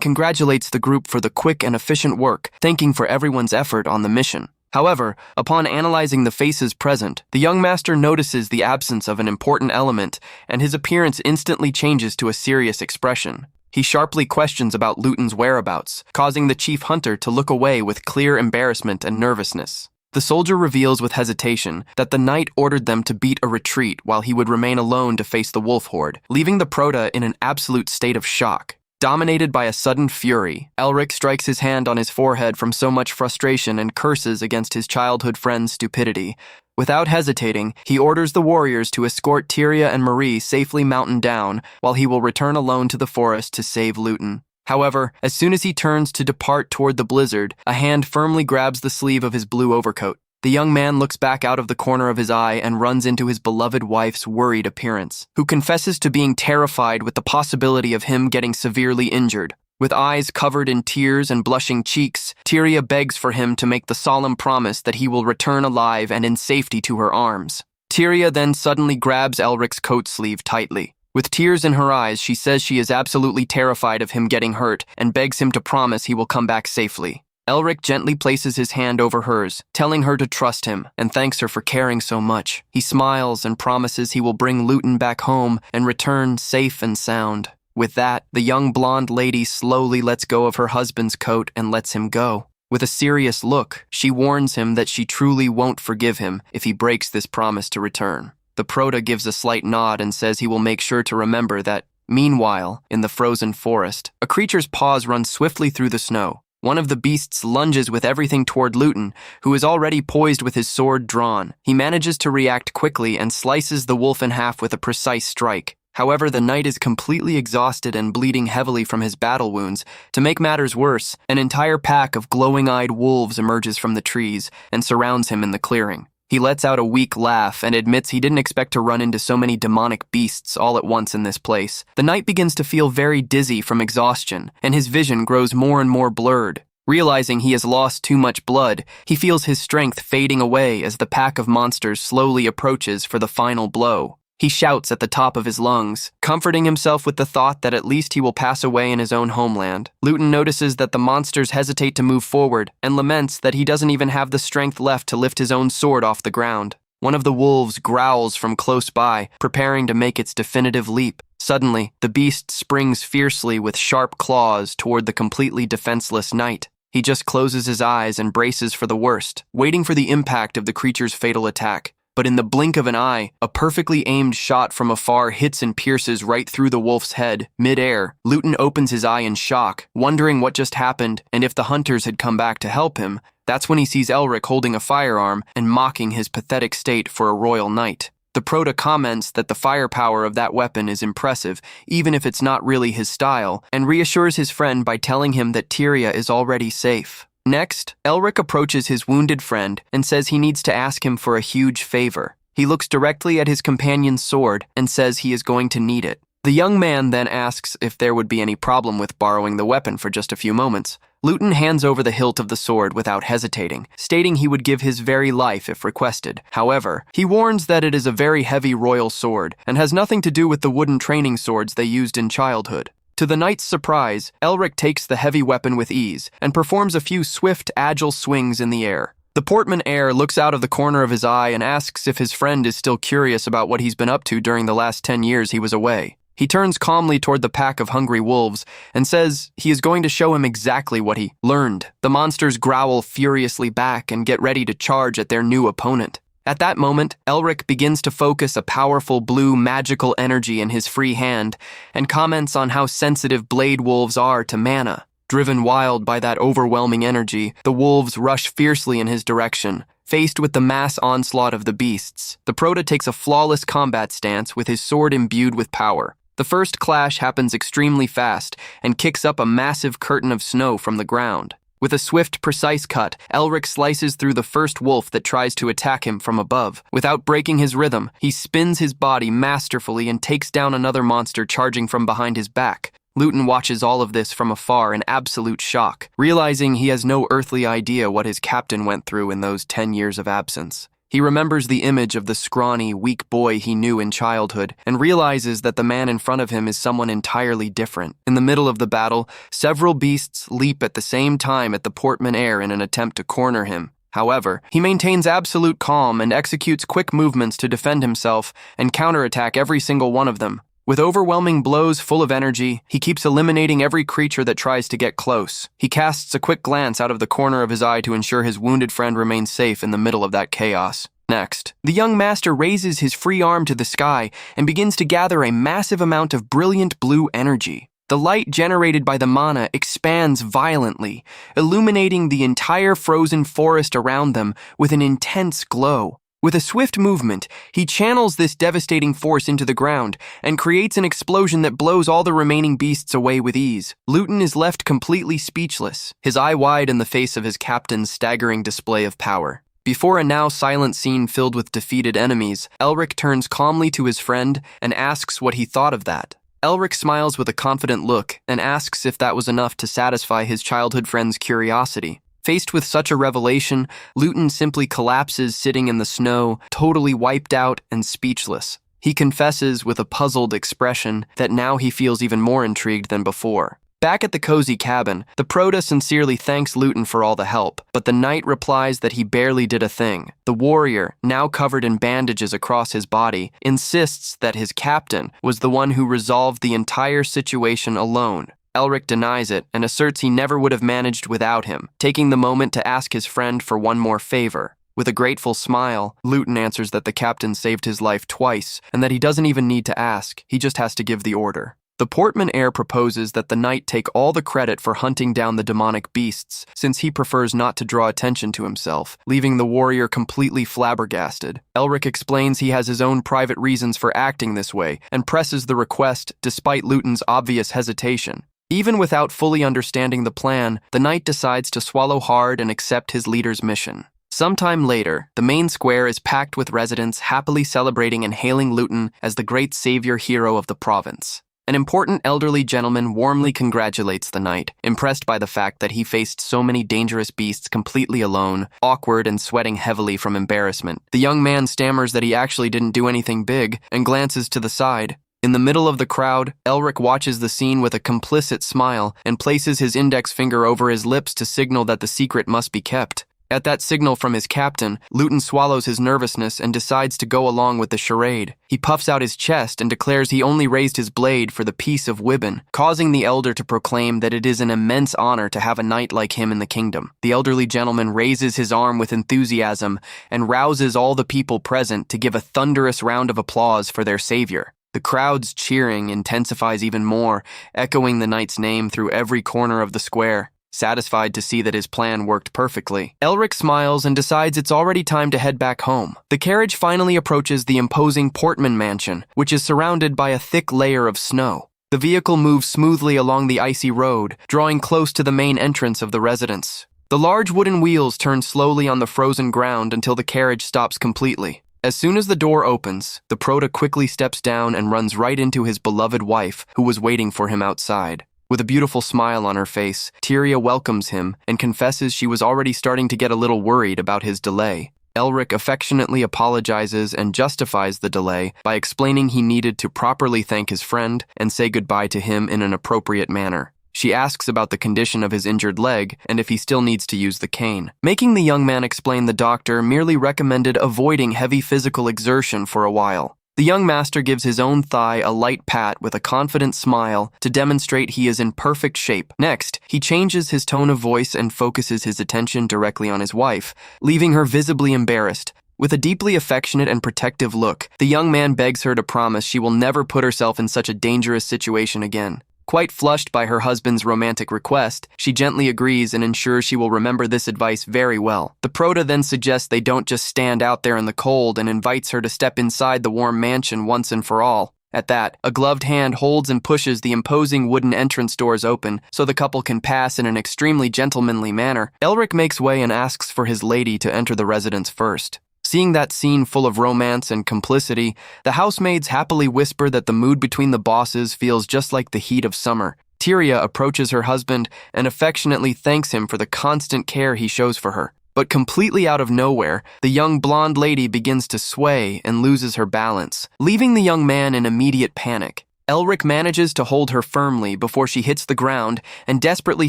congratulates the group for the quick and efficient work, thanking for everyone's effort on the mission. However, upon analyzing the faces present, the young master notices the absence of an important element, and his appearance instantly changes to a serious expression. He sharply questions about Luton's whereabouts, causing the chief hunter to look away with clear embarrassment and nervousness. The soldier reveals with hesitation that the knight ordered them to beat a retreat while he would remain alone to face the wolf horde, leaving the prota in an absolute state of shock. Dominated by a sudden fury, Elric strikes his hand on his forehead from so much frustration and curses against his childhood friend's stupidity. Without hesitating, he orders the warriors to escort Tyria and Marie safely mountain down, while he will return alone to the forest to save Luton. However, as soon as he turns to depart toward the blizzard, a hand firmly grabs the sleeve of his blue overcoat. The young man looks back out of the corner of his eye and runs into his beloved wife's worried appearance, who confesses to being terrified with the possibility of him getting severely injured. With eyes covered in tears and blushing cheeks, Tyria begs for him to make the solemn promise that he will return alive and in safety to her arms. Tyria then suddenly grabs Elric's coat sleeve tightly. With tears in her eyes, she says she is absolutely terrified of him getting hurt and begs him to promise he will come back safely. Elric gently places his hand over hers, telling her to trust him, and thanks her for caring so much. He smiles and promises he will bring Luton back home and return safe and sound. With that, the young blonde lady slowly lets go of her husband's coat and lets him go. With a serious look, she warns him that she truly won't forgive him if he breaks this promise to return. The prota gives a slight nod and says he will make sure to remember that. Meanwhile, in the frozen forest, a creature's paws run swiftly through the snow. One of the beasts lunges with everything toward Luton, who is already poised with his sword drawn. He manages to react quickly and slices the wolf in half with a precise strike. However, the knight is completely exhausted and bleeding heavily from his battle wounds. To make matters worse, an entire pack of glowing-eyed wolves emerges from the trees and surrounds him in the clearing. He lets out a weak laugh and admits he didn't expect to run into so many demonic beasts all at once in this place. The knight begins to feel very dizzy from exhaustion, and his vision grows more and more blurred. Realizing he has lost too much blood, he feels his strength fading away as the pack of monsters slowly approaches for the final blow. He shouts at the top of his lungs, comforting himself with the thought that at least he will pass away in his own homeland. Luton notices that the monsters hesitate to move forward and laments that he doesn't even have the strength left to lift his own sword off the ground. One of the wolves growls from close by, preparing to make its definitive leap. Suddenly, the beast springs fiercely with sharp claws toward the completely defenseless knight. He just closes his eyes and braces for the worst, waiting for the impact of the creature's fatal attack. But in the blink of an eye, a perfectly aimed shot from afar hits and pierces right through the wolf's head. Mid-air, Luton opens his eye in shock, wondering what just happened and if the hunters had come back to help him. That's when he sees Elric holding a firearm and mocking his pathetic state for a royal knight. The Prota comments that the firepower of that weapon is impressive, even if it's not really his style, and reassures his friend by telling him that Tyria is already safe. Next, Elric approaches his wounded friend and says he needs to ask him for a huge favor. He looks directly at his companion's sword and says he is going to need it. The young man then asks if there would be any problem with borrowing the weapon for just a few moments. Luton hands over the hilt of the sword without hesitating, stating he would give his very life if requested. However, he warns that it is a very heavy royal sword and has nothing to do with the wooden training swords they used in childhood. To the knight's surprise, Elric takes the heavy weapon with ease and performs a few swift, agile swings in the air. The portman heir looks out of the corner of his eye and asks if his friend is still curious about what he's been up to during the last 10 years he was away. He turns calmly toward the pack of hungry wolves and says he is going to show him exactly what he learned. The monsters growl furiously back and get ready to charge at their new opponent. At that moment, Elric begins to focus a powerful blue magical energy in his free hand and comments on how sensitive blade wolves are to mana. Driven wild by that overwhelming energy, the wolves rush fiercely in his direction. Faced with the mass onslaught of the beasts, the Prota takes a flawless combat stance with his sword imbued with power. The first clash happens extremely fast and kicks up a massive curtain of snow from the ground. With a swift, precise cut, Elric slices through the first wolf that tries to attack him from above. Without breaking his rhythm, he spins his body masterfully and takes down another monster charging from behind his back. Luton watches all of this from afar in absolute shock, realizing he has no earthly idea what his captain went through in those 10 years of absence. He remembers the image of the scrawny, weak boy he knew in childhood and realizes that the man in front of him is someone entirely different. In the middle of the battle, several beasts leap at the same time at the portman heir in an attempt to corner him. However, he maintains absolute calm and executes quick movements to defend himself and counterattack every single one of them. With overwhelming blows full of energy, he keeps eliminating every creature that tries to get close. He casts a quick glance out of the corner of his eye to ensure his wounded friend remains safe in the middle of that chaos. Next, the young master raises his free arm to the sky and begins to gather a massive amount of brilliant blue energy. The light generated by the mana expands violently, illuminating the entire frozen forest around them with an intense glow. With a swift movement, he channels this devastating force into the ground and creates an explosion that blows all the remaining beasts away with ease. Luton is left completely speechless, his eye wide in the face of his captain's staggering display of power. Before a now silent scene filled with defeated enemies, Elric turns calmly to his friend and asks what he thought of that. Elric smiles with a confident look and asks if that was enough to satisfy his childhood friend's curiosity. Faced with such a revelation, Luton simply collapses sitting in the snow, totally wiped out and speechless. He confesses with a puzzled expression that now he feels even more intrigued than before. Back at the cozy cabin, the Prota sincerely thanks Luton for all the help, but the knight replies that he barely did a thing. The warrior, now covered in bandages across his body, insists that his captain was the one who resolved the entire situation alone. Elric denies it and asserts he never would have managed without him, taking the moment to ask his friend for one more favor. With a grateful smile, Luton answers that the captain saved his life twice and that he doesn't even need to ask, he just has to give the order. The Portman heir proposes that the knight take all the credit for hunting down the demonic beasts, since he prefers not to draw attention to himself, leaving the warrior completely flabbergasted. Elric explains he has his own private reasons for acting this way, and presses the request despite Luton's obvious hesitation. Even without fully understanding the plan, the knight decides to swallow hard and accept his leader's mission. Sometime later, the main square is packed with residents happily celebrating and hailing Luton as the great savior hero of the province. An important elderly gentleman warmly congratulates the knight, impressed by the fact that he faced so many dangerous beasts completely alone, awkward and sweating heavily from embarrassment. The young man stammers that he actually didn't do anything big and glances to the side. In the middle of the crowd, Elric watches the scene with a complicit smile and places his index finger over his lips to signal that the secret must be kept. At that signal from his captain, Luton swallows his nervousness and decides to go along with the charade. He puffs out his chest and declares he only raised his blade for the peace of Wibben, causing the elder to proclaim that it is an immense honor to have a knight like him in the kingdom. The elderly gentleman raises his arm with enthusiasm and rouses all the people present to give a thunderous round of applause for their savior. The crowd's cheering intensifies even more, echoing the knight's name through every corner of the square. Satisfied to see that his plan worked perfectly, Elric smiles and decides it's already time to head back home. The carriage finally approaches the imposing Portman mansion, which is surrounded by a thick layer of snow. The vehicle moves smoothly along the icy road, drawing close to the main entrance of the residence. The large wooden wheels turn slowly on the frozen ground until the carriage stops completely. As soon as the door opens, the Prota quickly steps down and runs right into his beloved wife, who was waiting for him outside. With a beautiful smile on her face, Tyria welcomes him and confesses she was already starting to get a little worried about his delay. Elric affectionately apologizes and justifies the delay by explaining he needed to properly thank his friend and say goodbye to him in an appropriate manner. She asks about the condition of his injured leg and if he still needs to use the cane, making the young man explain the doctor merely recommended avoiding heavy physical exertion for a while. The young master gives his own thigh a light pat with a confident smile to demonstrate he is in perfect shape. Next, he changes his tone of voice and focuses his attention directly on his wife, leaving her visibly embarrassed. With a deeply affectionate and protective look, the young man begs her to promise she will never put herself in such a dangerous situation again. Quite flushed by her husband's romantic request, she gently agrees and ensures she will remember this advice very well. The Prota then suggests they don't just stand out there in the cold and invites her to step inside the warm mansion once and for all. At that, a gloved hand holds and pushes the imposing wooden entrance doors open so the couple can pass in an extremely gentlemanly manner. Elric makes way and asks for his lady to enter the residence first. Seeing that scene full of romance and complicity, the housemaids happily whisper that the mood between the bosses feels just like the heat of summer. Tyria approaches her husband and affectionately thanks him for the constant care he shows for her. But completely out of nowhere, the young blonde lady begins to sway and loses her balance, leaving the young man in immediate panic. Elric manages to hold her firmly before she hits the ground and desperately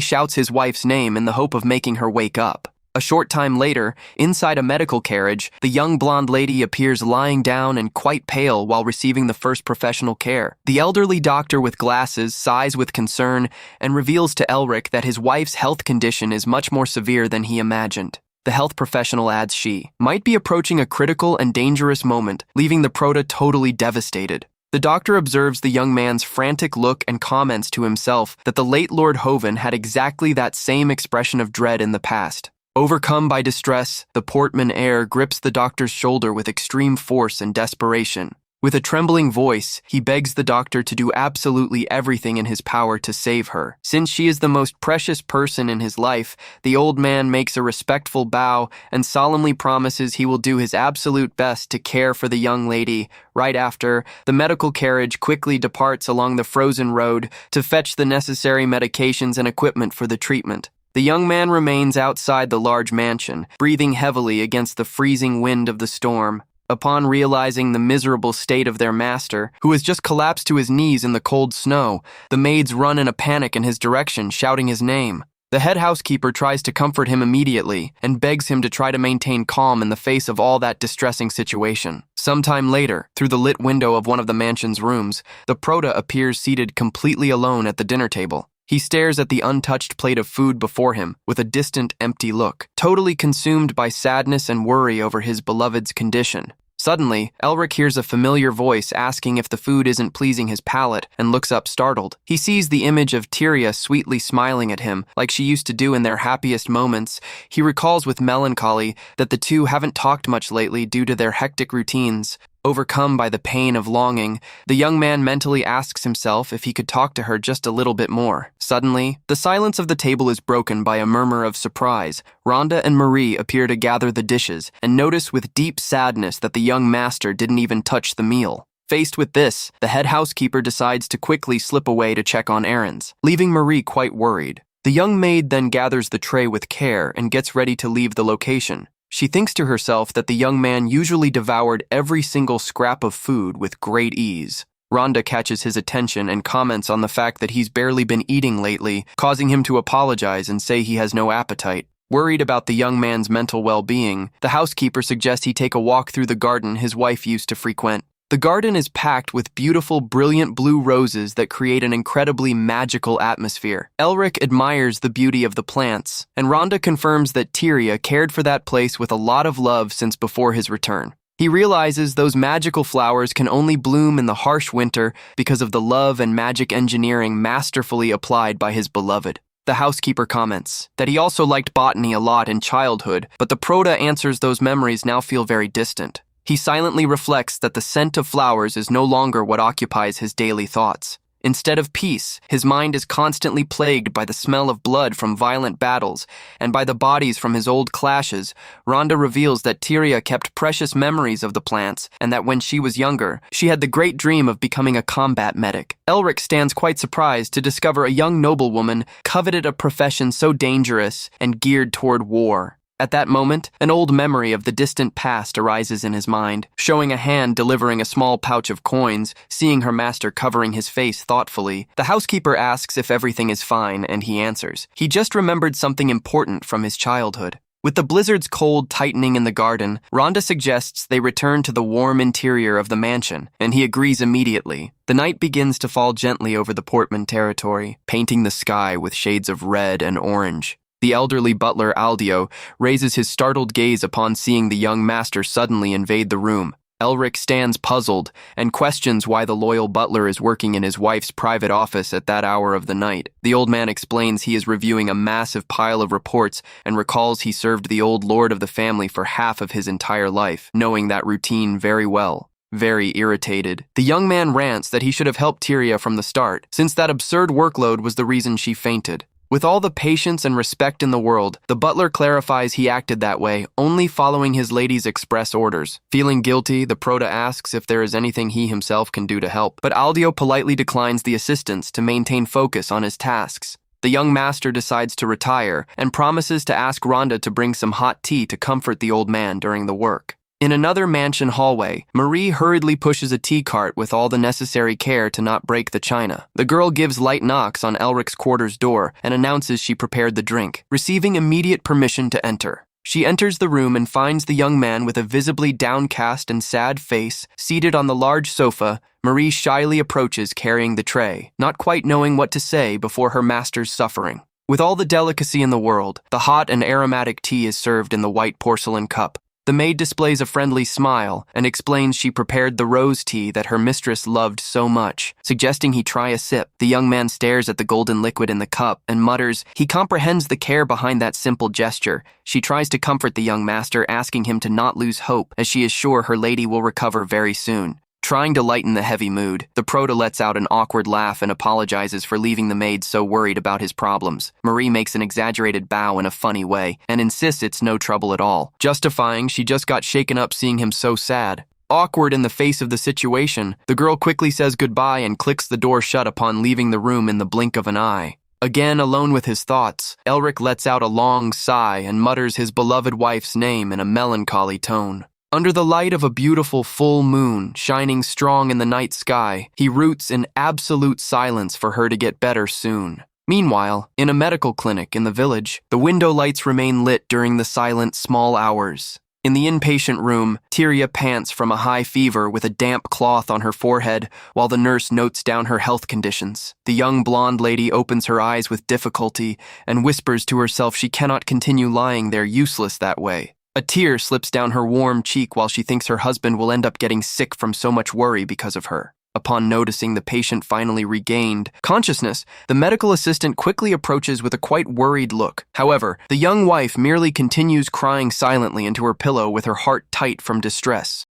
shouts his wife's name in the hope of making her wake up. A short time later, inside a medical carriage, the young blonde lady appears lying down and quite pale while receiving the first professional care. The elderly doctor with glasses sighs with concern and reveals to Elric that his wife's health condition is much more severe than he imagined. The health professional adds she might be approaching a critical and dangerous moment, leaving the Prota totally devastated. The doctor observes the young man's frantic look and comments to himself that the late Lord Hoven had exactly that same expression of dread in the past. Overcome by distress, the Portman heir grips the doctor's shoulder with extreme force and desperation. With a trembling voice, he begs the doctor to do absolutely everything in his power to save her. Since she is the most precious person in his life, the old man makes a respectful bow and solemnly promises he will do his absolute best to care for the young lady. Right after, the medical carriage quickly departs along the frozen road to fetch the necessary medications and equipment for the treatment. The young man remains outside the large mansion, breathing heavily against the freezing wind of the storm. Upon realizing the miserable state of their master, who has just collapsed to his knees in the cold snow, the maids run in a panic in his direction, shouting his name. The head housekeeper tries to comfort him immediately and begs him to try to maintain calm in the face of all that distressing situation. Sometime later, through the lit window of one of the mansion's rooms, the Prota appears seated completely alone at the dinner table. He stares at the untouched plate of food before him with a distant, empty look, totally consumed by sadness and worry over his beloved's condition. Suddenly, Elric hears a familiar voice asking if the food isn't pleasing his palate and looks up startled. He sees the image of Tyria sweetly smiling at him like she used to do in their happiest moments. He recalls with melancholy that the two haven't talked much lately due to their hectic routines. Overcome by the pain of longing, the young man mentally asks himself if he could talk to her just a little bit more. Suddenly, the silence of the table is broken by a murmur of surprise. Rhonda and Marie appear to gather the dishes and notice with deep sadness that the young master didn't even touch the meal. Faced with this, the head housekeeper decides to quickly slip away to check on errands, leaving Marie quite worried. The young maid then gathers the tray with care and gets ready to leave the location. She thinks to herself that the young man usually devoured every single scrap of food with great ease. Rhonda catches his attention and comments on the fact that he's barely been eating lately, causing him to apologize and say he has no appetite. Worried about the young man's mental well-being, the housekeeper suggests he take a walk through the garden his wife used to frequent. The garden is packed with beautiful, brilliant blue roses that create an incredibly magical atmosphere. Elric admires the beauty of the plants, and Rhonda confirms that Tyria cared for that place with a lot of love since before his return. He realizes those magical flowers can only bloom in the harsh winter because of the love and magic engineering masterfully applied by his beloved. The housekeeper comments that he also liked botany a lot in childhood, but the Proto answers those memories now feel very distant. He silently reflects that the scent of flowers is no longer what occupies his daily thoughts. Instead of peace, his mind is constantly plagued by the smell of blood from violent battles and by the bodies from his old clashes. Rhonda reveals that Tyria kept precious memories of the plants and that when she was younger, she had the great dream of becoming a combat medic. Elric stands quite surprised to discover a young noblewoman coveted a profession so dangerous and geared toward war. At that moment, an old memory of the distant past arises in his mind, showing a hand delivering a small pouch of coins, seeing her master covering his face thoughtfully. The housekeeper asks if everything is fine, and he answers. He just remembered something important from his childhood. With the blizzard's cold tightening in the garden, Rhonda suggests they return to the warm interior of the mansion, and he agrees immediately. The night begins to fall gently over the Portman territory, painting the sky with shades of red and orange. The elderly butler Aldio raises his startled gaze upon seeing the young master suddenly invade the room. Elric stands puzzled and questions why the loyal butler is working in his wife's private office at that hour of the night. The old man explains he is reviewing a massive pile of reports and recalls he served the old lord of the family for half of his entire life, knowing that routine very well. Very irritated, the young man rants that he should have helped Tyria from the start, since that absurd workload was the reason she fainted. With all the patience and respect in the world, the butler clarifies he acted that way, only following his lady's express orders. Feeling guilty, the Proto asks if there is anything he himself can do to help, but Aldio politely declines the assistance to maintain focus on his tasks. The young master decides to retire and promises to ask Rhonda to bring some hot tea to comfort the old man during the work. In another mansion hallway, Marie hurriedly pushes a tea cart with all the necessary care to not break the china. The girl gives light knocks on Elric's quarters door and announces she prepared the drink, receiving immediate permission to enter. She enters the room and finds the young man with a visibly downcast and sad face seated on the large sofa. Marie shyly approaches carrying the tray, not quite knowing what to say before her master's suffering. With all the delicacy in the world, the hot and aromatic tea is served in the white porcelain cup. The maid displays a friendly smile and explains she prepared the rose tea that her mistress loved so much, suggesting he try a sip. The young man stares at the golden liquid in the cup and mutters he comprehends the care behind that simple gesture. She tries to comfort the young master, asking him to not lose hope, as she is sure her lady will recover very soon. Trying to lighten the heavy mood, the Proto lets out an awkward laugh and apologizes for leaving the maid so worried about his problems. Marie makes an exaggerated bow in a funny way and insists it's no trouble at all, justifying she just got shaken up seeing him so sad. Awkward in the face of the situation, the girl quickly says goodbye and clicks the door shut upon leaving the room in the blink of an eye. Again alone with his thoughts, Elric lets out a long sigh and mutters his beloved wife's name in a melancholy tone. Under the light of a beautiful full moon shining strong in the night sky, he roots in absolute silence for her to get better soon. Meanwhile, in a medical clinic in the village, the window lights remain lit during the silent small hours. In the inpatient room, Tyria pants from a high fever with a damp cloth on her forehead while the nurse notes down her health conditions. The young blonde lady opens her eyes with difficulty and whispers to herself she cannot continue lying there useless that way. A tear slips down her warm cheek while she thinks her husband will end up getting sick from so much worry because of her. Upon noticing the patient finally regained consciousness, the medical assistant quickly approaches with a quite worried look. However, the young wife merely continues crying silently into her pillow with her heart tight from distress.